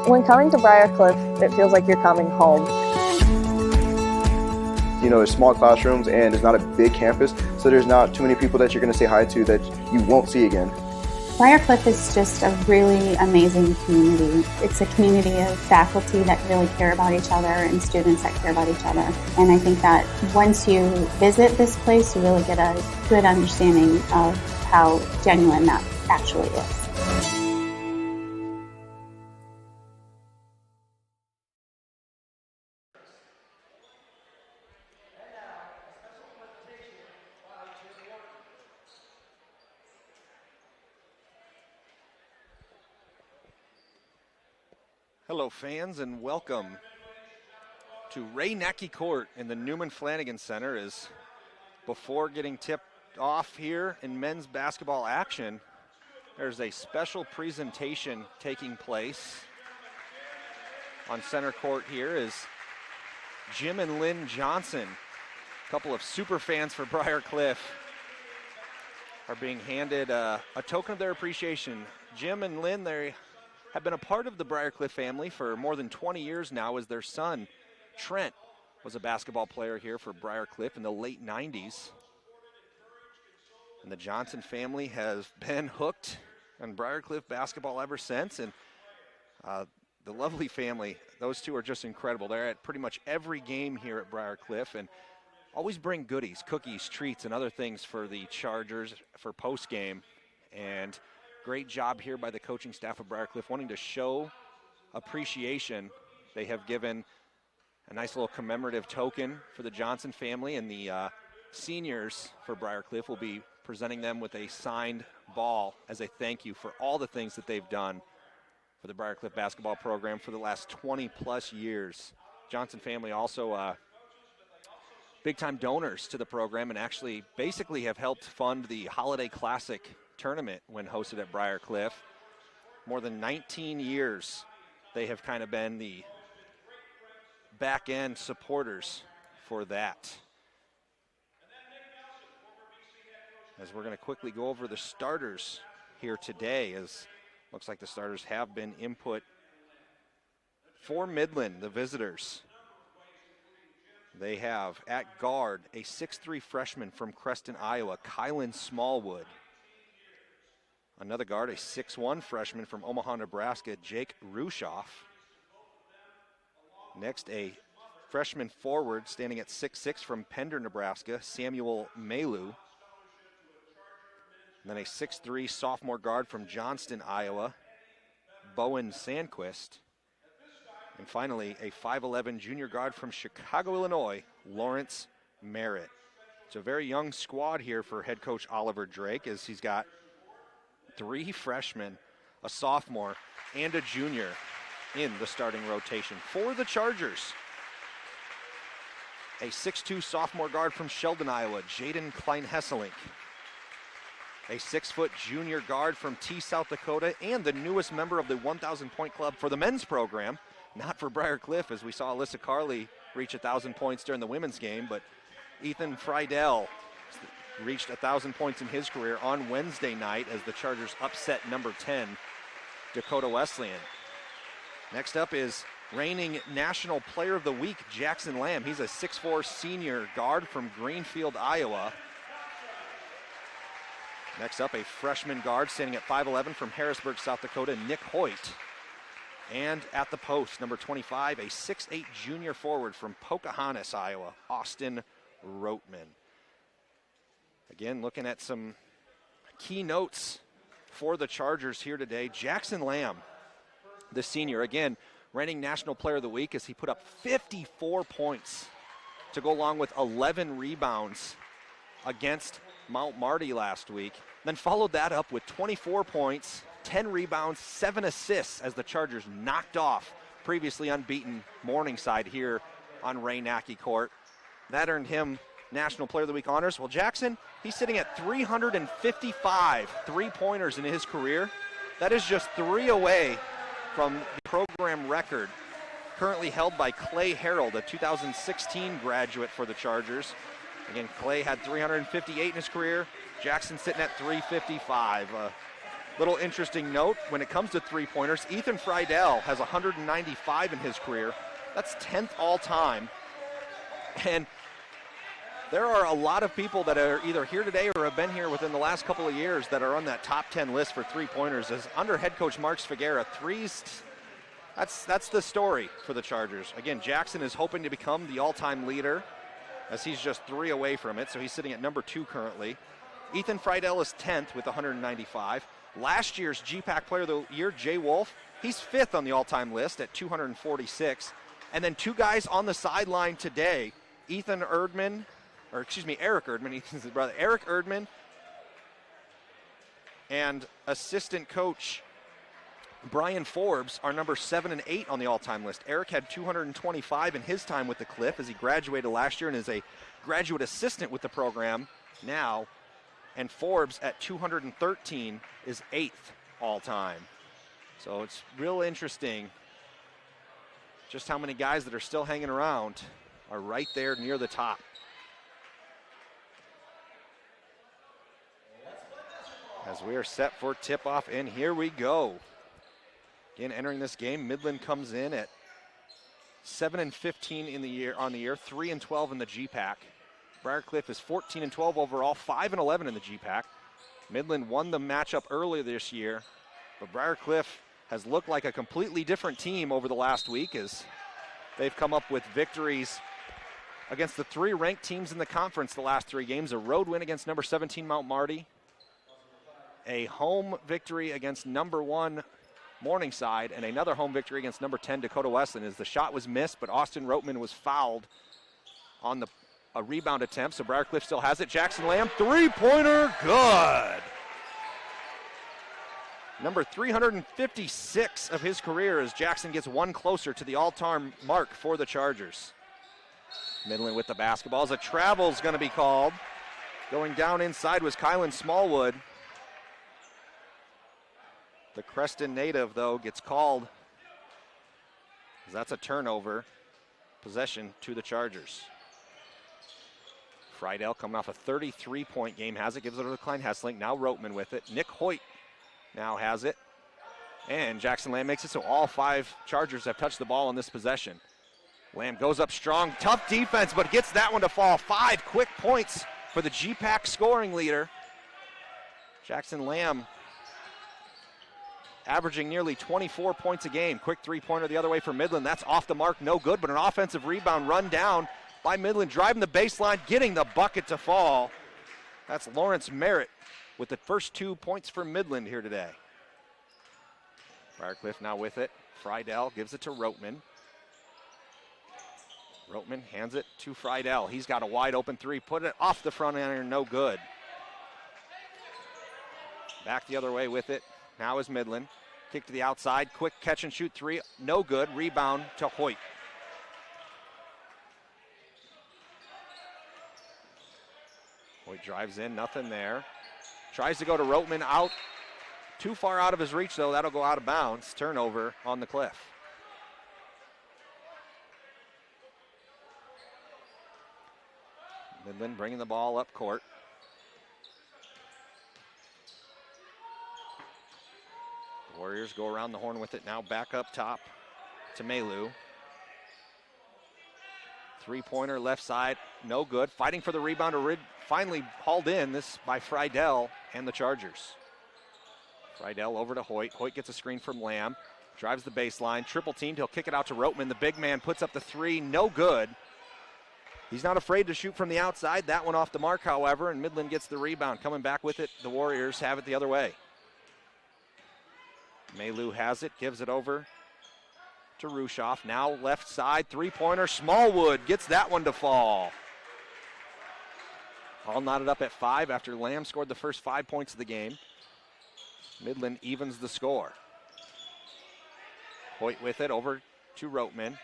When coming to Briarcliff, it feels like you're coming home. You know, there's small classrooms and it's not a big campus, so there's not too many people that you're going to say hi to that you won't see again. Briarcliff is just a really amazing community. It's a community of faculty that really care about each other and students that care about each other. And I think that once you visit this place, you really get a good understanding of how genuine that actually is. Hello, fans, and welcome to Ray Nacky Court in the Newman Flanagan Center. As before getting tipped off here in men's basketball action, there's a special presentation taking place on center court here as Jim and Lynn Johnson, a couple of super fans for Briarcliff, are being handed a token of their appreciation. Jim and Lynn, they have been a part of the Briarcliff family for more than 20 years now, as their son, Trent, was a basketball player here for Briarcliff in the late 90s. And the Johnson family has been hooked on Briarcliff basketball ever since. And the lovely family, those two are just incredible. They're at pretty much every game here at Briarcliff and always bring goodies, cookies, treats, and other things for the Chargers for postgame. And great job here by the coaching staff of Briarcliff, wanting to show appreciation. They have given a nice little commemorative token for the Johnson family, and the seniors for Briarcliff will be presenting them with a signed ball as a thank you for all the things that they've done for the Briarcliff basketball program for the last 20 plus years. Johnson family also big-time donors to the program and actually basically have helped fund the Holiday Classic tournament when hosted at Briarcliff. More than 19 years they have kind of been the back-end supporters for that. As we're going to quickly go over the starters here today, as looks like the starters have been input for Midland, the visitors. They have at guard a 6'3" freshman from Creston, Iowa, Kylan Smallwood. Another guard, a 6'1" freshman from Omaha, Nebraska, Jake Rushoff. Next, a freshman forward standing at 6'6" from Pender, Nebraska, Samuel Malu. And then a 6'3" sophomore guard from Johnston, Iowa, Bowen Sandquist. And finally, a 5'11" junior guard from Chicago, Illinois, Lawrence Merritt. It's a very young squad here for head coach Oliver Drake, as he's got 3 freshmen, a sophomore, and a junior in the starting rotation for the Chargers. A 6'2" sophomore guard from Sheldon, Iowa, Jaden Klein-Hesselink. A 6-foot junior guard from T, South Dakota, and the newest member of the 1,000-point club for the men's program, not for Briarcliff, as we saw Alyssa Carley reach 1,000 points during the women's game, but Ethan Friedel reached 1,000 points in his career on Wednesday night as the Chargers upset number 10, Dakota Wesleyan. Next up is reigning National Player of the Week, Jackson Lamb. He's a 6'4" senior guard from Greenfield, Iowa. Next up, a freshman guard standing at 5'11" from Harrisburg, South Dakota, Nick Hoyt. And at the post, number 25, a 6'8" junior forward from Pocahontas, Iowa, Austin Roteman. Again, looking at some key notes for the Chargers here today. Jackson Lamb, the senior, again, reigning National Player of the Week, as he put up 54 points to go along with 11 rebounds against Mount Marty last week. Then followed that up with 24 points, 10 rebounds, 7 assists as the Chargers knocked off previously unbeaten Morningside here on Ray Nacky Court. That earned him National Player of the Week honors. Well, Jackson, he's sitting at 355 three-pointers in his career. That is just 3 away from the program record, currently held by Clay Harold, a 2016 graduate for the Chargers. Again, Clay had 358 in his career. Jackson sitting at 355. Little interesting note, when it comes to three-pointers, Ethan Friedel has 195 in his career. That's 10th all-time. And there are a lot of people that are either here today or have been here within the last couple of years that are on that top 10 list for three-pointers. As under head coach Mark Sfigera, threes, that's the story for the Chargers. Again, Jackson is hoping to become the all-time leader as he's just 3 away from it, so he's sitting at number 2 currently. Ethan Friedel is 10th with 195. Last year's GPAC Player of the Year, Jay Wolf, he's 5th on the all-time list at 246. And then 2 guys on the sideline today, Eric Erdman, Ethan's brother, Eric Erdman, and assistant coach Brian Forbes are number 7 and 8 on the all-time list. Eric had 225 in his time with the Cliff as he graduated last year and is a graduate assistant with the program now. And Forbes at 213 is 8th all-time. So it's real interesting just how many guys that are still hanging around are right there near the top. As we are set for tip-off, and here we go. Again, entering this game, Midland comes in at 7 and 15 in the year, 3 and 12 in the GPAC. Briarcliff is 14 and 12 overall, 5 and 11 in the GPAC. Midland won the matchup earlier this year, but Briarcliff has looked like a completely different team over the last week as they've come up with victories against the 3 ranked teams in the conference the last 3 games. A road win against number 17 Mount Marty, a home victory against number 1 Morningside, and another home victory against number 10 Dakota Wesleyan as the shot was missed, but Austin Roteman was fouled on a rebound attempt, so Briarcliff still has it. Jackson Lamb, three-pointer, good. Number 356 of his career as Jackson gets 1 closer to the all-time mark for the Chargers. Midland with the basketball as a travel's going to be called. Going down inside was Kylan Smallwood. The Creston native, though, gets called as that's a turnover. Possession to the Chargers. Friedel coming off a 33-point game has it, gives it to Klein Hesslink. Now Roteman with it. Nick Hoyt now has it. And Jackson Lamb makes it so all 5 Chargers have touched the ball in this possession. Lamb goes up strong, tough defense, but gets that one to fall. 5 quick points for the GPAC scoring leader. Jackson Lamb averaging nearly 24 points a game. Quick three-pointer the other way for Midland. That's off the mark, no good, but an offensive rebound run down by Midland, driving the baseline, getting the bucket to fall. That's Lawrence Merritt with the first 2 points for Midland here today. Briarcliff now with it. Friedel gives it to Roteman. Roteman hands it to Friedel. He's got a wide open 3, put it off the front iron, no good. Back the other way with it. Now is Midland. Kick to the outside, quick catch and shoot 3, no good. Rebound to Hoyt. Hoyt drives in, nothing there. Tries to go to Roteman, out. Too far out of his reach, though. That'll go out of bounds. Turnover on the Cliff. Midland bringing the ball up court. Warriors go around the horn with it now, back up top to Melu. Three-pointer left side, no good. Fighting for the rebound, finally hauled in, this by Friedel and the Chargers. Friedel over to Hoyt. Hoyt gets a screen from Lamb, drives the baseline, triple teamed, he'll kick it out to Roteman. The big man puts up the 3, no good. He's not afraid to shoot from the outside. That one off the mark, however, and Midland gets the rebound. Coming back with it, the Warriors have it the other way. Melu has it, gives it over to Rushoff. Now left side, three-pointer. Smallwood gets that one to fall. All knotted up at 5 after Lamb scored the first 5 points of the game. Midland evens the score. Hoyt with it over to Roteman.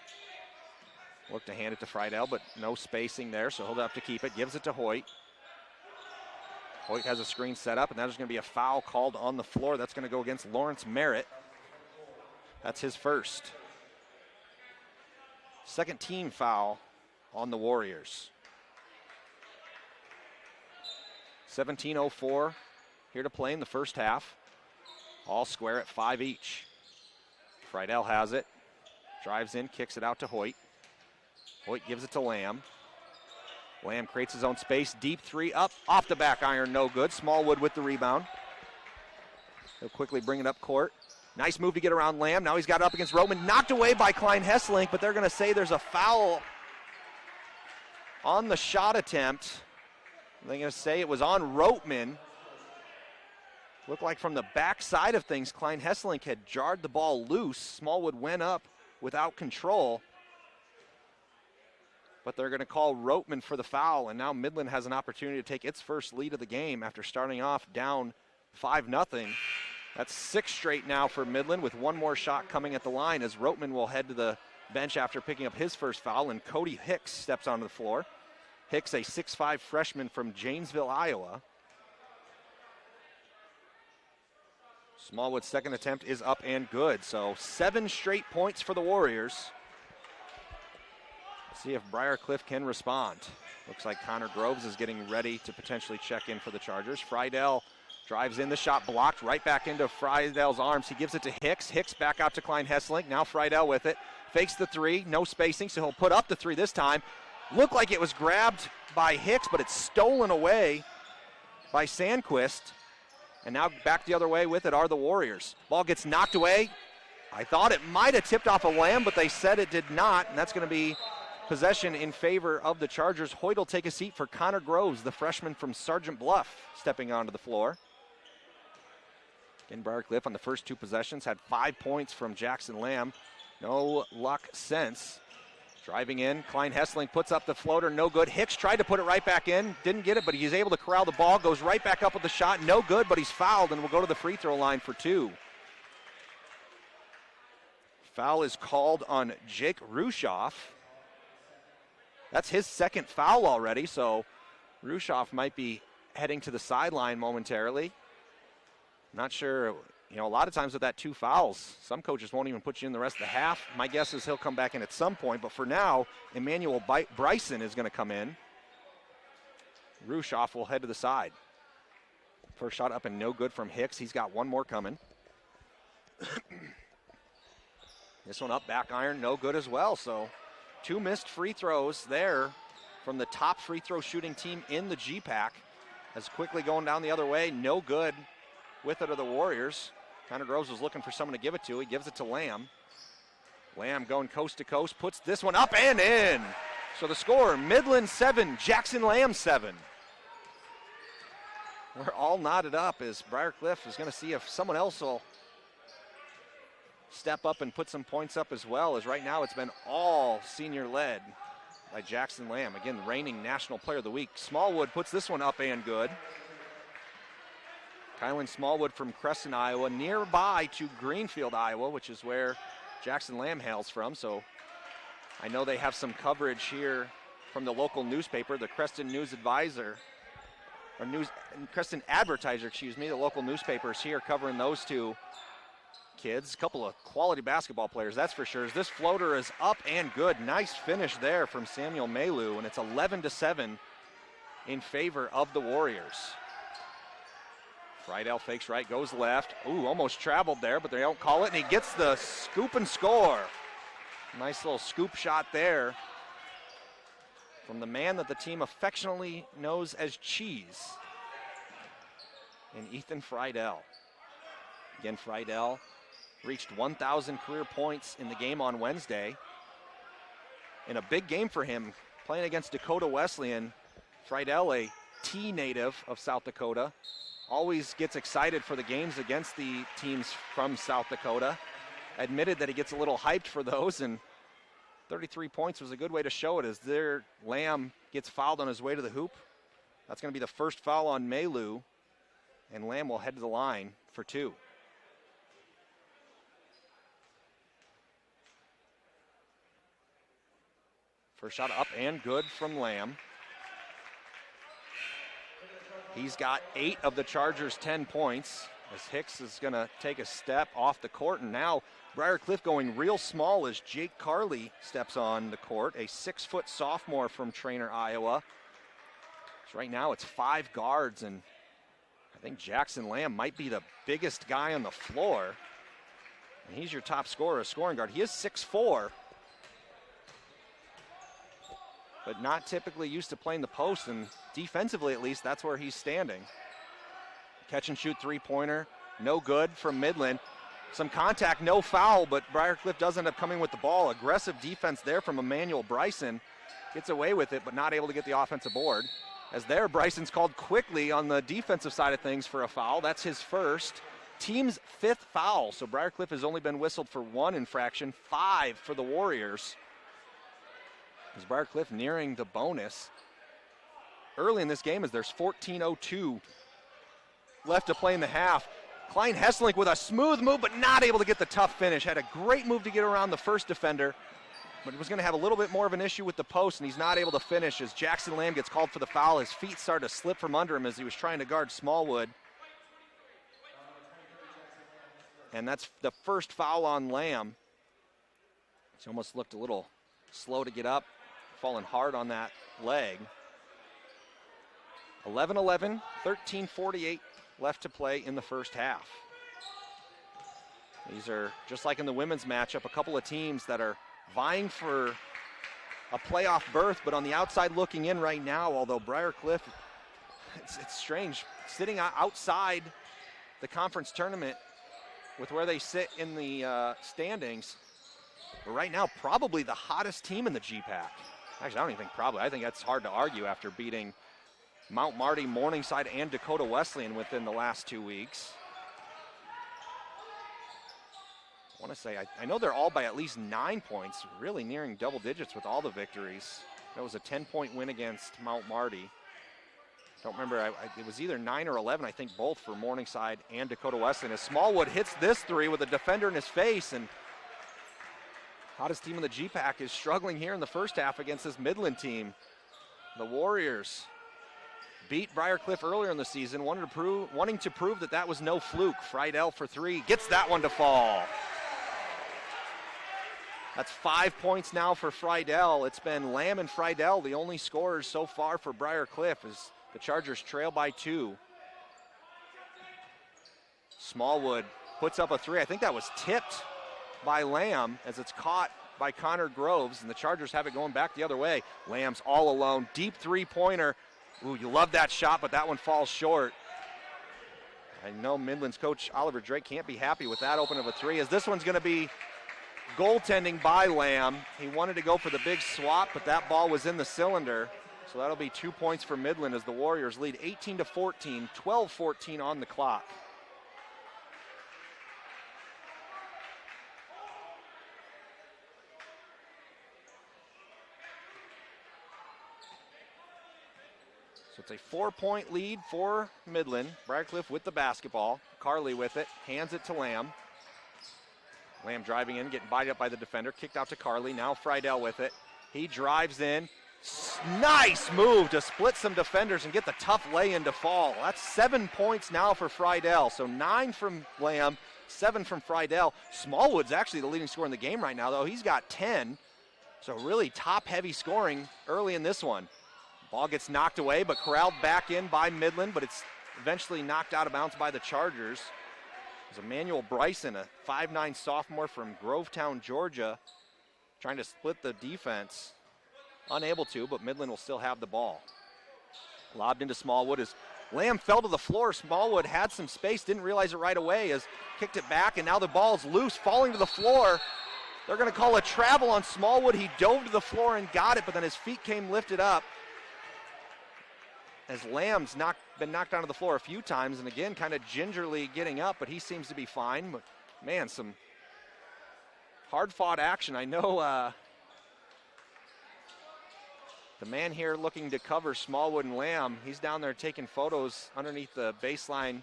Look to hand it to Friedel, but no spacing there, so he'll have to keep it. Gives it to Hoyt. Hoyt has a screen set up, and that is going to be a foul called on the floor. That's going to go against Lawrence Merritt. That's his first. Second team foul on the Warriors. 17:04 here to play in the first half. All square at 5 each. Friedel has it. Drives in, kicks it out to Hoyt. Hoyt gives it to Lamb. Lamb creates his own space. Deep three up, off the back iron, no good. Smallwood with the rebound. He'll quickly bring it up court. Nice move to get around Lamb. Now he's got it up against Roteman. Knocked away by Klein Hesselink, but they're going to say there's a foul on the shot attempt. They're going to say it was on Roteman. Looked like from the back side of things, Klein Hesselink had jarred the ball loose. Smallwood went up without control. But they're going to call Roteman for the foul, and now Midland has an opportunity to take its first lead of the game after starting off down 5-0. That's 6 straight now for Midland, with one more shot coming at the line as Roteman will head to the bench after picking up his first foul, and Cody Hicks steps onto the floor. Hicks, a 6'5" freshman from Janesville, Iowa. Smallwood's second attempt is up and good, so 7 straight points for the Warriors. See if Briarcliff can respond. Looks like Connor Groves is getting ready to potentially check in for the Chargers. Friedel drives in, the shot blocked, right back into Friedel's arms. He gives it to Hicks. Hicks back out to Klein Hesselink. Now Friedel with it. Fakes the three, no spacing, so he'll put up the three this time. Looked like it was grabbed by Hicks, but it's stolen away by Sandquist. And now back the other way with it are the Warriors. Ball gets knocked away. I thought it might have tipped off a Lamb, but they said it did not, and that's going to be possession in favor of the Chargers. Hoyt will take a seat for Connor Groves, the freshman from Sergeant Bluff, stepping onto the floor. Again, Briarcliff on the first 2 possessions had 5 points from Jackson Lamb. No luck since. Driving in, Klein Hesselink puts up the floater, no good. Hicks tried to put it right back in, didn't get it, but he's able to corral the ball, goes right back up with the shot, no good, but he's fouled and will go to the free throw line for 2. Foul is called on Jake Rushoff. That's his second foul already, so Rushoff might be heading to the sideline momentarily. Not sure, a lot of times with that 2 fouls, some coaches won't even put you in the rest of the half. My guess is he'll come back in at some point, but for now, Emmanuel Bryson is going to come in. Rushoff will head to the side. First shot up and no good from Hicks. He's got one more coming. This one up, back iron, no good as well, so 2 missed free throws there from the top free throw shooting team in the G-Pack. As quickly going down the other way, no good with it are the Warriors. Connor Groves was looking for someone to give it to. He gives it to Lamb. Lamb going coast to coast, puts this one up and in. So the score, Midland 7, Jackson Lamb 7. We're all knotted up as Briarcliff is going to see if someone else will step up and put some points up as well, as right now it's been all senior led by Jackson Lamb. Again, reigning National Player of the Week. Smallwood puts this one up and good. Kylan Smallwood from Crescent, Iowa, nearby to Greenfield, Iowa, which is where Jackson Lamb hails from. So I know they have some coverage here from the local newspaper, the Creston News Advisor, or Creston Advertiser, the local newspapers here covering those 2 kids. A couple of quality basketball players, that's for sure. This floater is up and good. Nice finish there from Samuel Maylou, and it's 11-7 in favor of the Warriors. Friedel fakes right, goes left. Ooh, almost traveled there, but they don't call it, and he gets the scoop and score. Nice little scoop shot there from the man that the team affectionately knows as Cheese, and Ethan Friedel. Again, Friedel reached 1,000 career points in the game on Wednesday. In a big game for him, playing against Dakota Wesleyan. Friedel, a T native of South Dakota, always gets excited for the games against the teams from South Dakota. Admitted that he gets a little hyped for those, and 33 points was a good way to show it as their Lamb gets fouled on his way to the hoop. That's going to be the first foul on Maylou, and Lamb will head to the line for 2. First shot up and good from Lamb. He's got 8 of the Chargers' 10 points as Hicks is going to take a step off the court. And now Briarcliff going real small as Jake Carley steps on the court, a 6-foot sophomore from Trainer, Iowa. So right now it's 5 guards, and think Jackson Lamb might be the biggest guy on the floor. And he's your top scorer, a scoring guard. He is 6'4", but not typically used to playing the post, and defensively at least, that's where he's standing. Catch and shoot three-pointer, no good from Midland. Some contact, no foul, but Briarcliff does end up coming with the ball. Aggressive defense there from Emmanuel Bryson. Gets away with it, but not able to get the offensive board. As there, Bryson's called quickly on the defensive side of things for a foul. That's his first. Team's 5th foul, so Briarcliff has only been whistled for 1 infraction, 5 for the Warriors. As Briarcliff nearing the bonus. Early in this game as there's 14:02 left to play in the half. Klein Hesselink with a smooth move, but not able to get the tough finish. Had a great move to get around the first defender, but was going to have a little bit more of an issue with the post, and he's not able to finish as Jackson Lamb gets called for the foul. His feet start to slip from under him as he was trying to guard Smallwood. And that's the first foul on Lamb. He almost looked a little slow to get up, falling hard on that leg. 11-11, 13:48 left to play in the first half. These are, just like in the women's matchup, a couple of teams that are vying for a playoff berth, but on the outside looking in right now, although Briarcliff, it's strange, sitting outside the conference tournament with where they sit in the standings. But right now, probably the hottest team in the GPAC. Actually, I don't even think probably. I think that's hard to argue after beating Mount Marty, Morningside, and Dakota Wesleyan within the last 2 weeks. I want to say, I know they're all by at least 9 points, really nearing double digits with all the victories. That was a 10-point win against Mount Marty. Don't remember, it was either 9 or 11, I think both for Morningside and Dakota Wesleyan. As Smallwood hits this three with a defender in his face, and hottest team in the GPAC is struggling here in the first half against this Midland team. The Warriors beat Briarcliff earlier in the season, wanting to prove that that was no fluke. Friedel for 3, gets that one to fall. That's 5 points now for Friedel. It's been Lamb and Friedel, the only scorers so far for Briarcliff, as the Chargers trail by 2. Smallwood puts up a 3. I think that was tipped by Lamb as it's caught by Connor Groves, and the Chargers have it going back the other way. Lamb's all alone, deep three-pointer. Ooh, you love that shot, but that one falls short. I know Midland's coach Oliver Drake can't be happy with that open of a 3, as this one's going to be goaltending by Lamb. He wanted to go for the big swap, but that ball was in the cylinder. So that'll be 2 points for Midland as the Warriors lead 18-14, 12-14 on the clock. So it's a 4-point lead for Midland. Briarcliff with the basketball. Carley with it, hands it to Lamb. Lamb driving in, getting bodied up by the defender, kicked out to Carley. Now Friedel with it. He drives in. Nice move to split some defenders and get the tough lay-in to fall. That's 7 points now for Friedel. So 9 from Lamb, 7 from Friedel. Smallwood's actually the leading scorer in the game right now, though. He's got 10. So really top-heavy scoring early in this one. Ball gets knocked away, but corralled back in by Midland, but it's eventually knocked out of bounds by the Chargers. There's Emmanuel Bryson, a 5'9" sophomore from Grovetown, Georgia, trying to split the defense. Unable to, but Midland will still have the ball. Lobbed into Smallwood as Lamb fell to the floor. Smallwood had some space, didn't realize it right away, as kicked it back, and now the ball's loose, falling to the floor. They're going to call a travel on Smallwood. He dove to the floor and got it, but then his feet came lifted up. As Lamb's been knocked onto the floor a few times, and again, kind of gingerly getting up, but he seems to be fine. But man, some hard-fought action. I know the man here looking to cover Smallwood and Lamb, he's down there taking photos underneath the baseline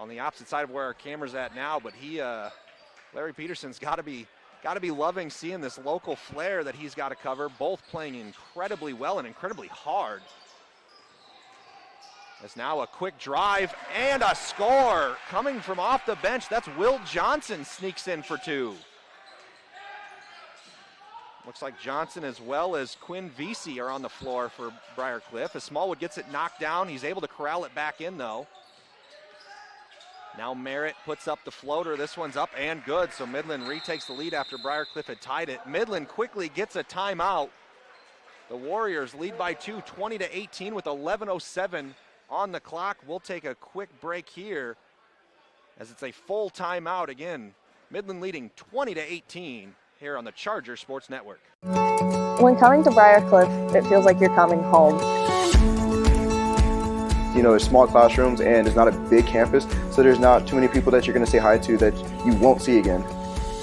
on the opposite side of where our camera's at now. But Larry Peterson's got to be loving seeing this local flair that he's got to cover. Both playing incredibly well and incredibly hard. As now a quick drive and a score coming from off the bench. That's Will Johnson sneaks in for 2. Looks like Johnson as well as Quinn Vesey are on the floor for Briarcliff. As Smallwood gets it knocked down, he's able to corral it back in though. Now Merritt puts up the floater. This one's up and good. So Midland retakes the lead after Briarcliff had tied it. Midland quickly gets a timeout. The Warriors lead by 2, 20-18 with 11:07 on the clock. We'll take a quick break here as it's a full timeout again. Midland leading 20-18 here on the Charger Sports Network. When coming to Briarcliff, it feels like you're coming home. You know, there's small classrooms and it's not a big campus, so there's not too many people that you're going to say hi to that you won't see again.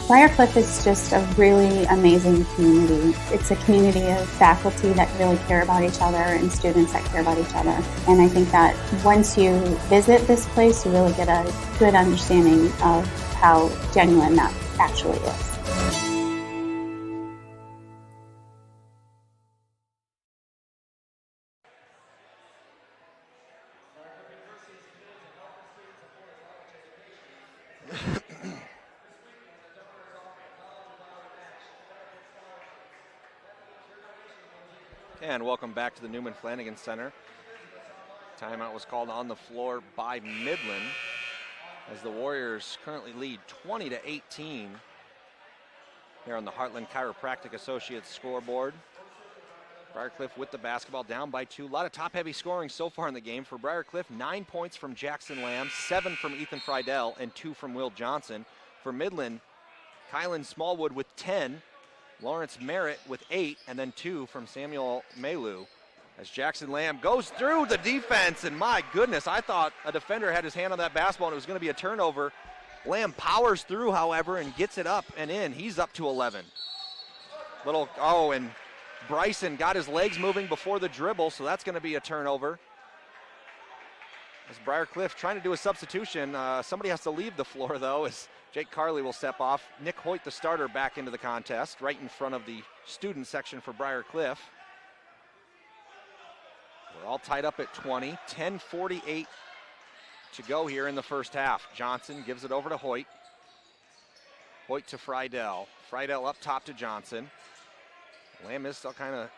Briarcliff is just a really amazing community. It's a community of faculty that really care about each other and students that care about each other. And I think that once you visit this place, you really get a good understanding of how genuine that actually is. And welcome back to the Newman Flanagan Center. Timeout was called on the floor by Midland as the Warriors currently lead 20-18 here on the Heartland Chiropractic Associates scoreboard. Briarcliff with the basketball down by 2. A lot of top-heavy scoring so far in the game for Briarcliff. 9 points from Jackson Lamb, 7 from Ethan Friedel, and 2 from Will Johnson. For Midland, Kylan Smallwood with 10. Lawrence Merritt with 8, and then 2 from Samuel Malu. As Jackson Lamb goes through the defense, and my goodness, I thought a defender had his hand on that basketball and it was going to be a turnover. Lamb powers through, however, and gets it up and in. He's up to 11. And Bryson got his legs moving before the dribble, so that's going to be a turnover. As Briarcliff trying to do a substitution, somebody has to leave the floor, though, as Jake Carley will step off. Nick Hoyt, the starter, back into the contest, right in front of the student section for Briarcliff. We're all tied up at 20, 10:48 to go here in the first half. Johnson gives it over to Hoyt. Hoyt to Friedel. Friedel up top to Johnson. Lamb is still kind of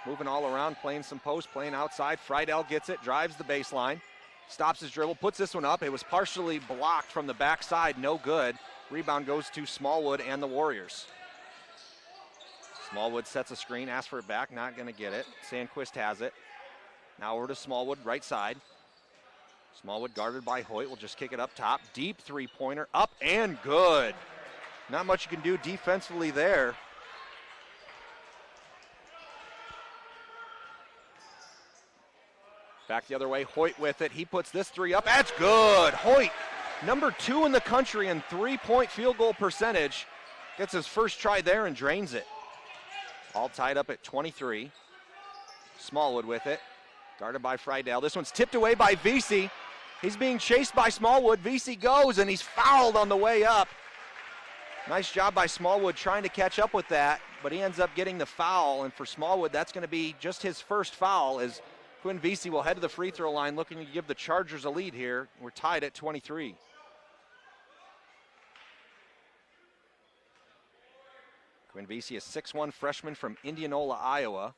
moving all around, playing some post, playing outside. Friedel gets it, drives the baseline, stops his dribble, puts this one up. It was partially blocked from the backside, no good. Rebound goes to Smallwood and the Warriors. Smallwood sets a screen, asks for it back, not going to get it. Sandquist has it. Now over to Smallwood, right side. Smallwood guarded by Hoyt, will just kick it up top. Deep three-pointer, up and good. Not much you can do defensively there. Back the other way, Hoyt with it. He puts this three up. That's good. Hoyt, number 2 in the country in three-point field goal percentage. Gets his first try there and drains it. All tied up at 23. Smallwood with it. Guarded by Friedel. This one's tipped away by Vesey. He's being chased by Smallwood. Vesey goes and he's fouled on the way up. Nice job by Smallwood trying to catch up with that, but he ends up getting the foul. And for Smallwood, that's going to be just his first foul as Quinn Vesey will head to the free throw line looking to give the Chargers a lead here. We're tied at 23. Quinn Vesey, a 6'1" freshman from Indianola, Iowa.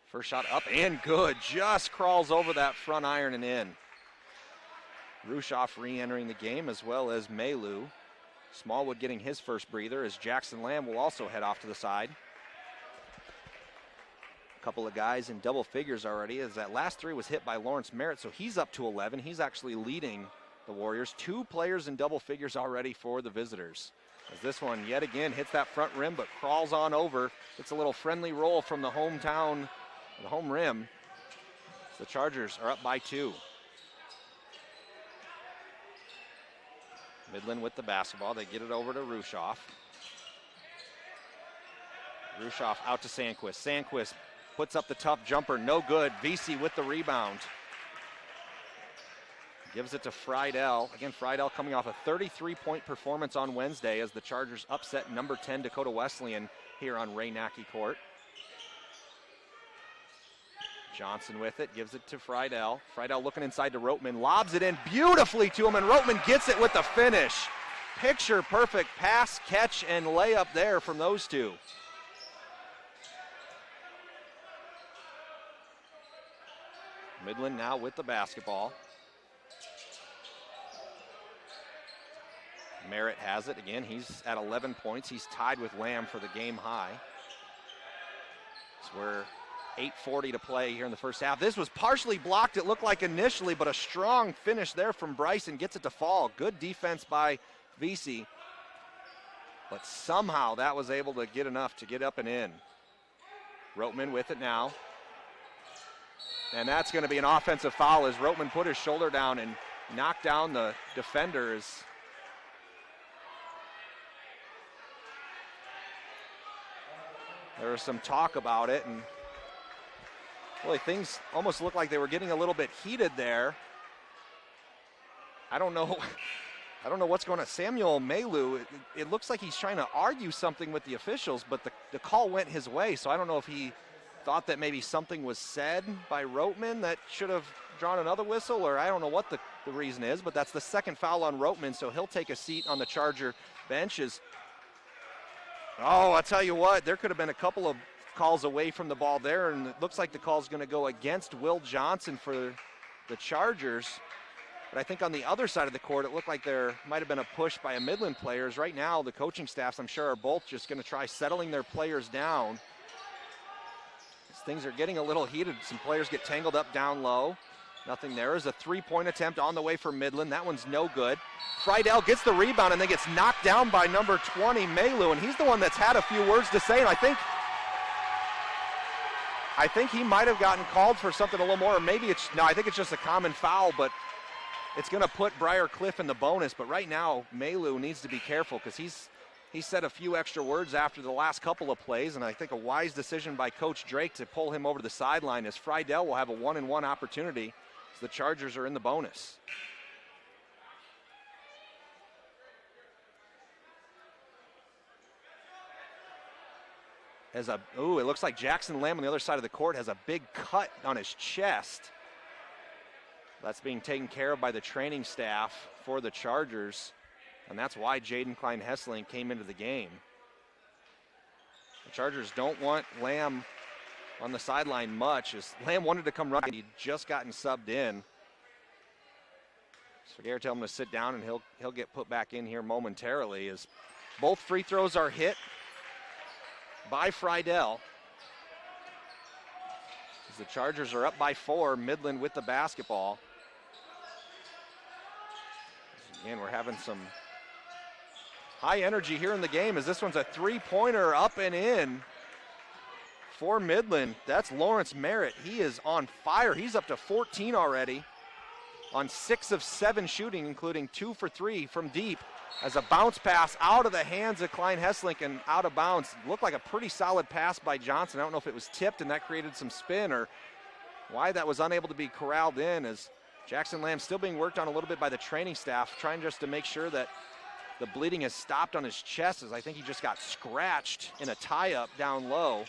First shot up and good. Just crawls over that front iron and in. Rushoff re-entering the game as well as Malu. Smallwood getting his first breather as Jackson Lamb will also head off to the side. A couple of guys in double figures already as that last three was hit by Lawrence Merritt, so he's up to 11. He's actually leading the Warriors. 2 players in double figures already for the visitors. As this one yet again hits that front rim but crawls on over. Gets a little friendly roll from the hometown, the home rim. The Chargers are up by 2. Midland with the basketball. They get it over to Rushoff. Rushoff out to Sandquist. Sandquist puts up the tough jumper. No good. Vesey with the rebound. Gives it to Friedel. Again, Friedel coming off a 33-point performance on Wednesday as the Chargers upset number 10 Dakota Wesleyan here on Ray Nackey Court. Johnson with it, gives it to Friedel. Friedel looking inside to Roteman, lobs it in beautifully to him, and Roteman gets it with the finish. Picture perfect pass, catch, and layup there from those two. Midland now with the basketball. Merritt has it again. He's at 11 points. He's tied with Lamb for the game high. So we're 8:40 to play here in the first half. This was partially blocked, it looked like initially, but a strong finish there from Bryson gets it to fall. Good defense by VC. But somehow that was able to get enough to get up and in. Roteman with it now. And that's going to be an offensive foul as Roteman put his shoulder down and knocked down the defenders. There was some talk about it, and really things almost looked like they were getting a little bit heated there. I don't know what's going on. Samuel Malu, it looks like he's trying to argue something with the officials, but the call went his way, so I don't know if he thought that maybe something was said by Roteman that should have drawn another whistle, or I don't know what the reason is, but that's the second foul on Roteman, so he'll take a seat on the Charger benches. Oh, I'll tell you what, there could have been a couple of calls away from the ball there, and it looks like the call's going to go against Will Johnson for the Chargers. But I think on the other side of the court, it looked like there might have been a push by a Midland players. Right now, the coaching staffs, I'm sure, are both just going to try settling their players down. As things are getting a little heated, some players get tangled up down low. Nothing there. Is a three-point attempt on the way for Midland. That one's no good. Friedel gets the rebound and then gets knocked down by number 20, Malu, and he's the one that's had a few words to say, and I think he might have gotten called for something a little more, or maybe I think it's just a common foul, but it's going to put Briar Cliff in the bonus. But right now, Malu needs to be careful because he said a few extra words after the last couple of plays, and I think a wise decision by Coach Drake to pull him over to the sideline, as Friedel will have a 1-and-1 opportunity. The Chargers are in the bonus. It looks like Jackson Lamb on the other side of the court has a big cut on his chest. That's being taken care of by the training staff for the Chargers, and that's why Jaden Klein-Hessling came into the game. The Chargers don't want Lamb on the sideline much, as Lamb wanted to come run. He'd just gotten subbed in. So Gare tell him to sit down, and he'll get put back in here momentarily, as both free throws are hit by Friedel. As the Chargers are up by 4, Midland with the basketball. Again, we're having some high energy here in the game, as this one's a three-pointer up and in for Midland. That's Lawrence Merritt. He is on fire. He's up to 14 already on 6 of 7 shooting, including 2 for 3 from deep, as a bounce pass out of the hands of Klein-Hessling and out of bounds. Looked like a pretty solid pass by Johnson. I don't know if it was tipped and that created some spin, or why that was unable to be corralled in, as Jackson Lamb still being worked on a little bit by the training staff, trying just to make sure that the bleeding has stopped on his chest, as I think he just got scratched in a tie-up down low.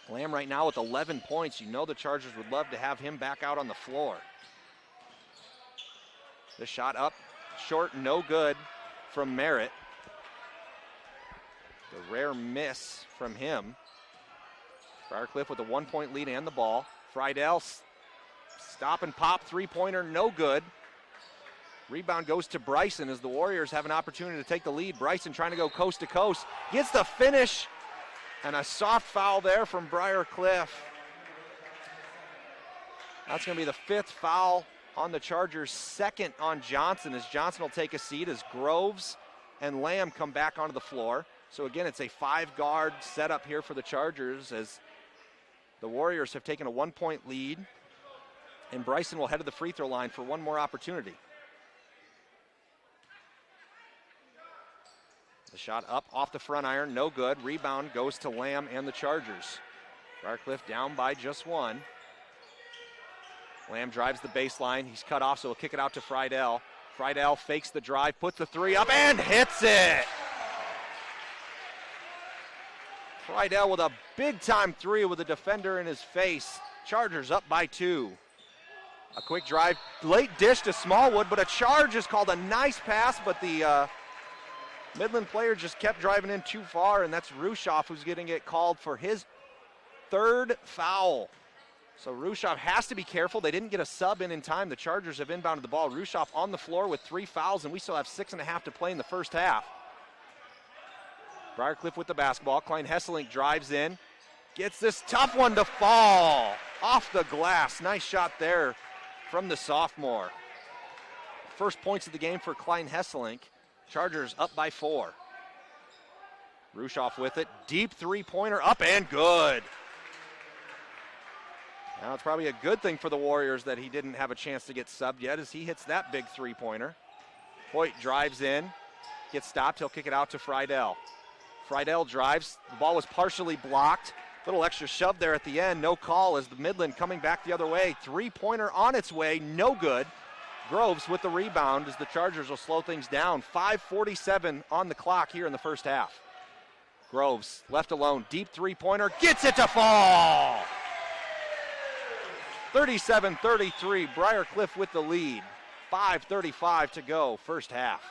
Lamb right now with 11 points. You know the Chargers would love to have him back out on the floor. The shot up, short, no good from Merritt. The rare miss from him. Briarcliff with a 1-point lead and the ball. Friedel, stop and pop, three-pointer, no good. Rebound goes to Bryson as the Warriors have an opportunity to take the lead. Bryson trying to go coast to coast, gets the finish, and a soft foul there from Briarcliff. That's going to be the 5th foul on the Chargers, 2nd on Johnson, as Johnson will take a seat as Groves and Lamb come back onto the floor. So again, it's a 5-guard setup here for the Chargers, as the Warriors have taken a 1-point lead, and Bryson will head to the free throw line for one more opportunity. The shot up off the front iron, no good. Rebound goes to Lamb and the Chargers. Briarcliff down by just 1. Lamb drives the baseline. He's cut off, so he'll kick it out to Friedel. Friedel fakes the drive, puts the 3 up, and hits it! Friedel with a big-time 3 with a defender in his face. Chargers up by 2. A quick drive, late dish to Smallwood, but a charge is called. A nice pass, but the Midland player just kept driving in too far, and that's Rushoff who's getting it called for his 3rd foul. So Rushoff has to be careful. They didn't get a sub in time. The Chargers have inbounded the ball. Rushoff on the floor with 3 fouls, and we still have 6.5 to play in the first half. Briarcliff with the basketball. Klein Hesselink drives in. Gets this tough one to fall off the glass. Nice shot there from the sophomore. First points of the game for Klein Hesselink. Chargers up by 4. Rushoff with it. Deep three-pointer up and good. Now it's probably a good thing for the Warriors that he didn't have a chance to get subbed yet as he hits that big three-pointer. Hoyt drives in, gets stopped. He'll kick it out to Friedel. Friedel drives. The ball was partially blocked. Little extra shove there at the end. No call as the Midland coming back the other way. Three-pointer on its way. No good. Groves with the rebound as the Chargers will slow things down. 5:47 on the clock here in the first half. Groves left alone. Deep three-pointer. Gets it to fall. 37-33. Briarcliff with the lead. 5:35 to go. First half.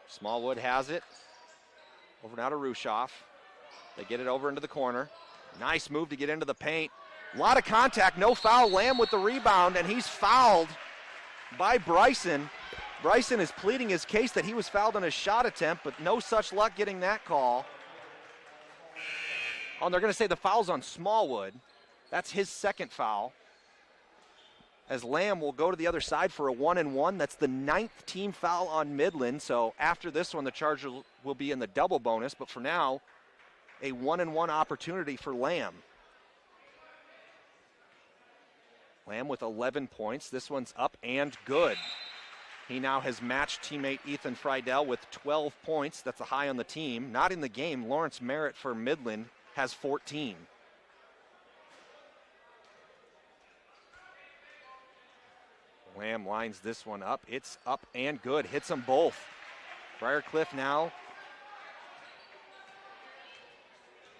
Smallwood has it. Over now to Rushoff. They get it over into the corner. Nice move to get into the paint. A lot of contact, no foul. Lamb with the rebound, and he's fouled by Bryson. Bryson is pleading his case that he was fouled on his shot attempt, but no such luck getting that call. Oh, and they're going to say the foul's on Smallwood. That's his second foul. As Lamb will go to the other side for a 1-and-1. That's the 9th team foul on Midland. So after this one, the Chargers will be in the double bonus. But for now, a 1-and-1 opportunity for Lamb. Lamb with 11 points. This one's up and good. He now has matched teammate Ethan Friedel with 12 points. That's a high on the team. Not in the game, Lawrence Merritt for Midland has 14. Lamb lines this one up. It's up and good. Hits them both. Briarcliff now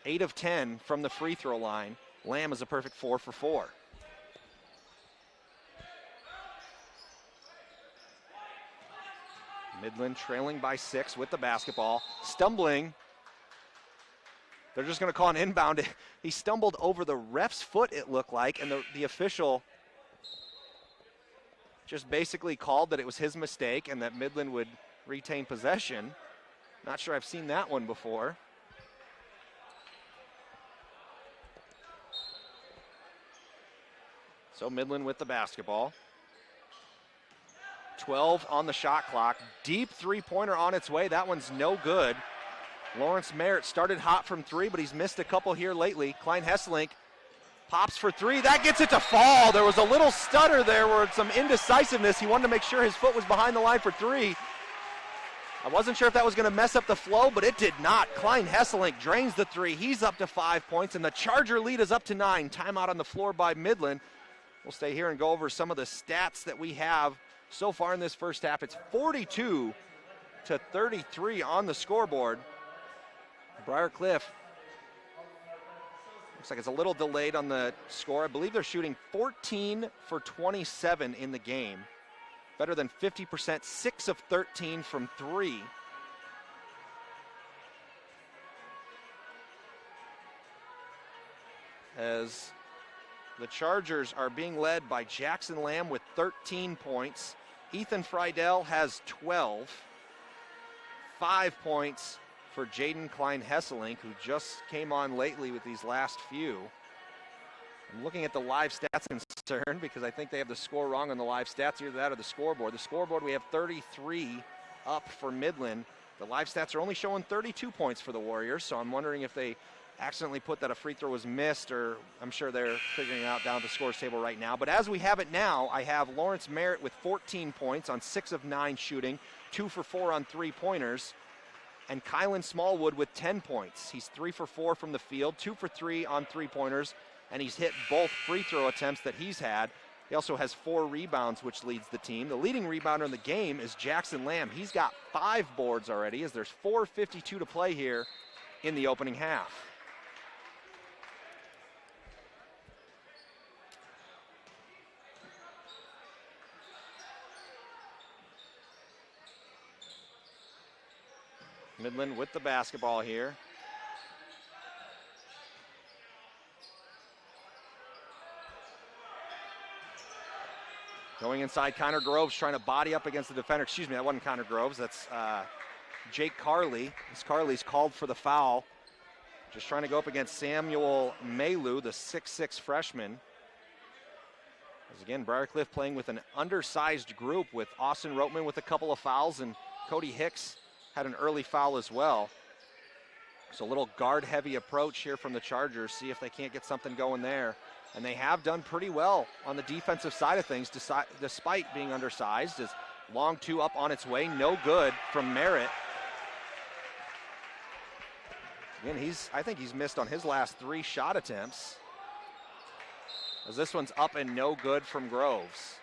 8 of 10 from the free throw line. Lamb is a perfect 4 for 4. Midland trailing by 6 with the basketball. Stumbling. They're just going to call an inbound. He stumbled over the ref's foot, it looked like, and the official just basically called that it was his mistake and that Midland would retain possession. Not sure I've seen that one before. So Midland with the basketball. 12 on the shot clock. Deep three-pointer on its way. That one's no good. Lawrence Merritt started hot from 3, but he's missed a couple here lately. Klein Hesselink pops for 3. That gets it to fall. There was a little stutter there where some indecisiveness. He wanted to make sure his foot was behind the line for 3. I wasn't sure if that was going to mess up the flow, but it did not. Klein Hesselink drains the 3. He's up to 5 points, and the Charger lead is up to 9. Timeout on the floor by Midland. We'll stay here and go over some of the stats that we have so far in this first half. It's 42-33 on the scoreboard. Briarcliff looks like it's a little delayed on the score. I believe they're shooting 14 for 27 in the game. Better than 50%, 6 of 13 from 3. As the Chargers are being led by Jackson Lamb with 13 points. Ethan Friedel has 12. 5 points for Jaden Klein Hesselink, who just came on lately with these last few. I'm looking at the live stats concern because I think they have the score wrong on the live stats, either that or the scoreboard. The scoreboard, we have 33 up for Midland. The live stats are only showing 32 points for the Warriors, so I'm wondering if they accidentally put that a free throw was missed, or I'm sure they're figuring it out down at the scores table right now. But as we have it now, I have Lawrence Merritt with 14 points on 6 of 9 shooting, 2 for 4 on three-pointers, and Kylan Smallwood with 10 points. He's 3 for 4 from the field, 2 for 3 on three-pointers, and he's hit both free throw attempts that he's had. He also has 4 rebounds, which leads the team. The leading rebounder in the game is Jackson Lamb. He's got 5 boards already, as there's 4:52 to play here in the opening half. Midland with the basketball here. Going inside, Connor Groves trying to body up against the defender. Excuse me, that wasn't Connor Groves. That's Jake Carley. As Carley's called for the foul. Just trying to go up against Samuel Maylou, the 6'6 freshman. As again, Briarcliff playing with an undersized group with Austin Roteman with a couple of fouls, and Cody Hicks had an early foul as well. So a little guard-heavy approach here from the Chargers. See if they can't get something going there. And they have done pretty well on the defensive side of things despite being undersized. As long two up on its way, no good from Merritt. Again, I think he's missed on his last 3 shot attempts. As this one's up and no good from Groves.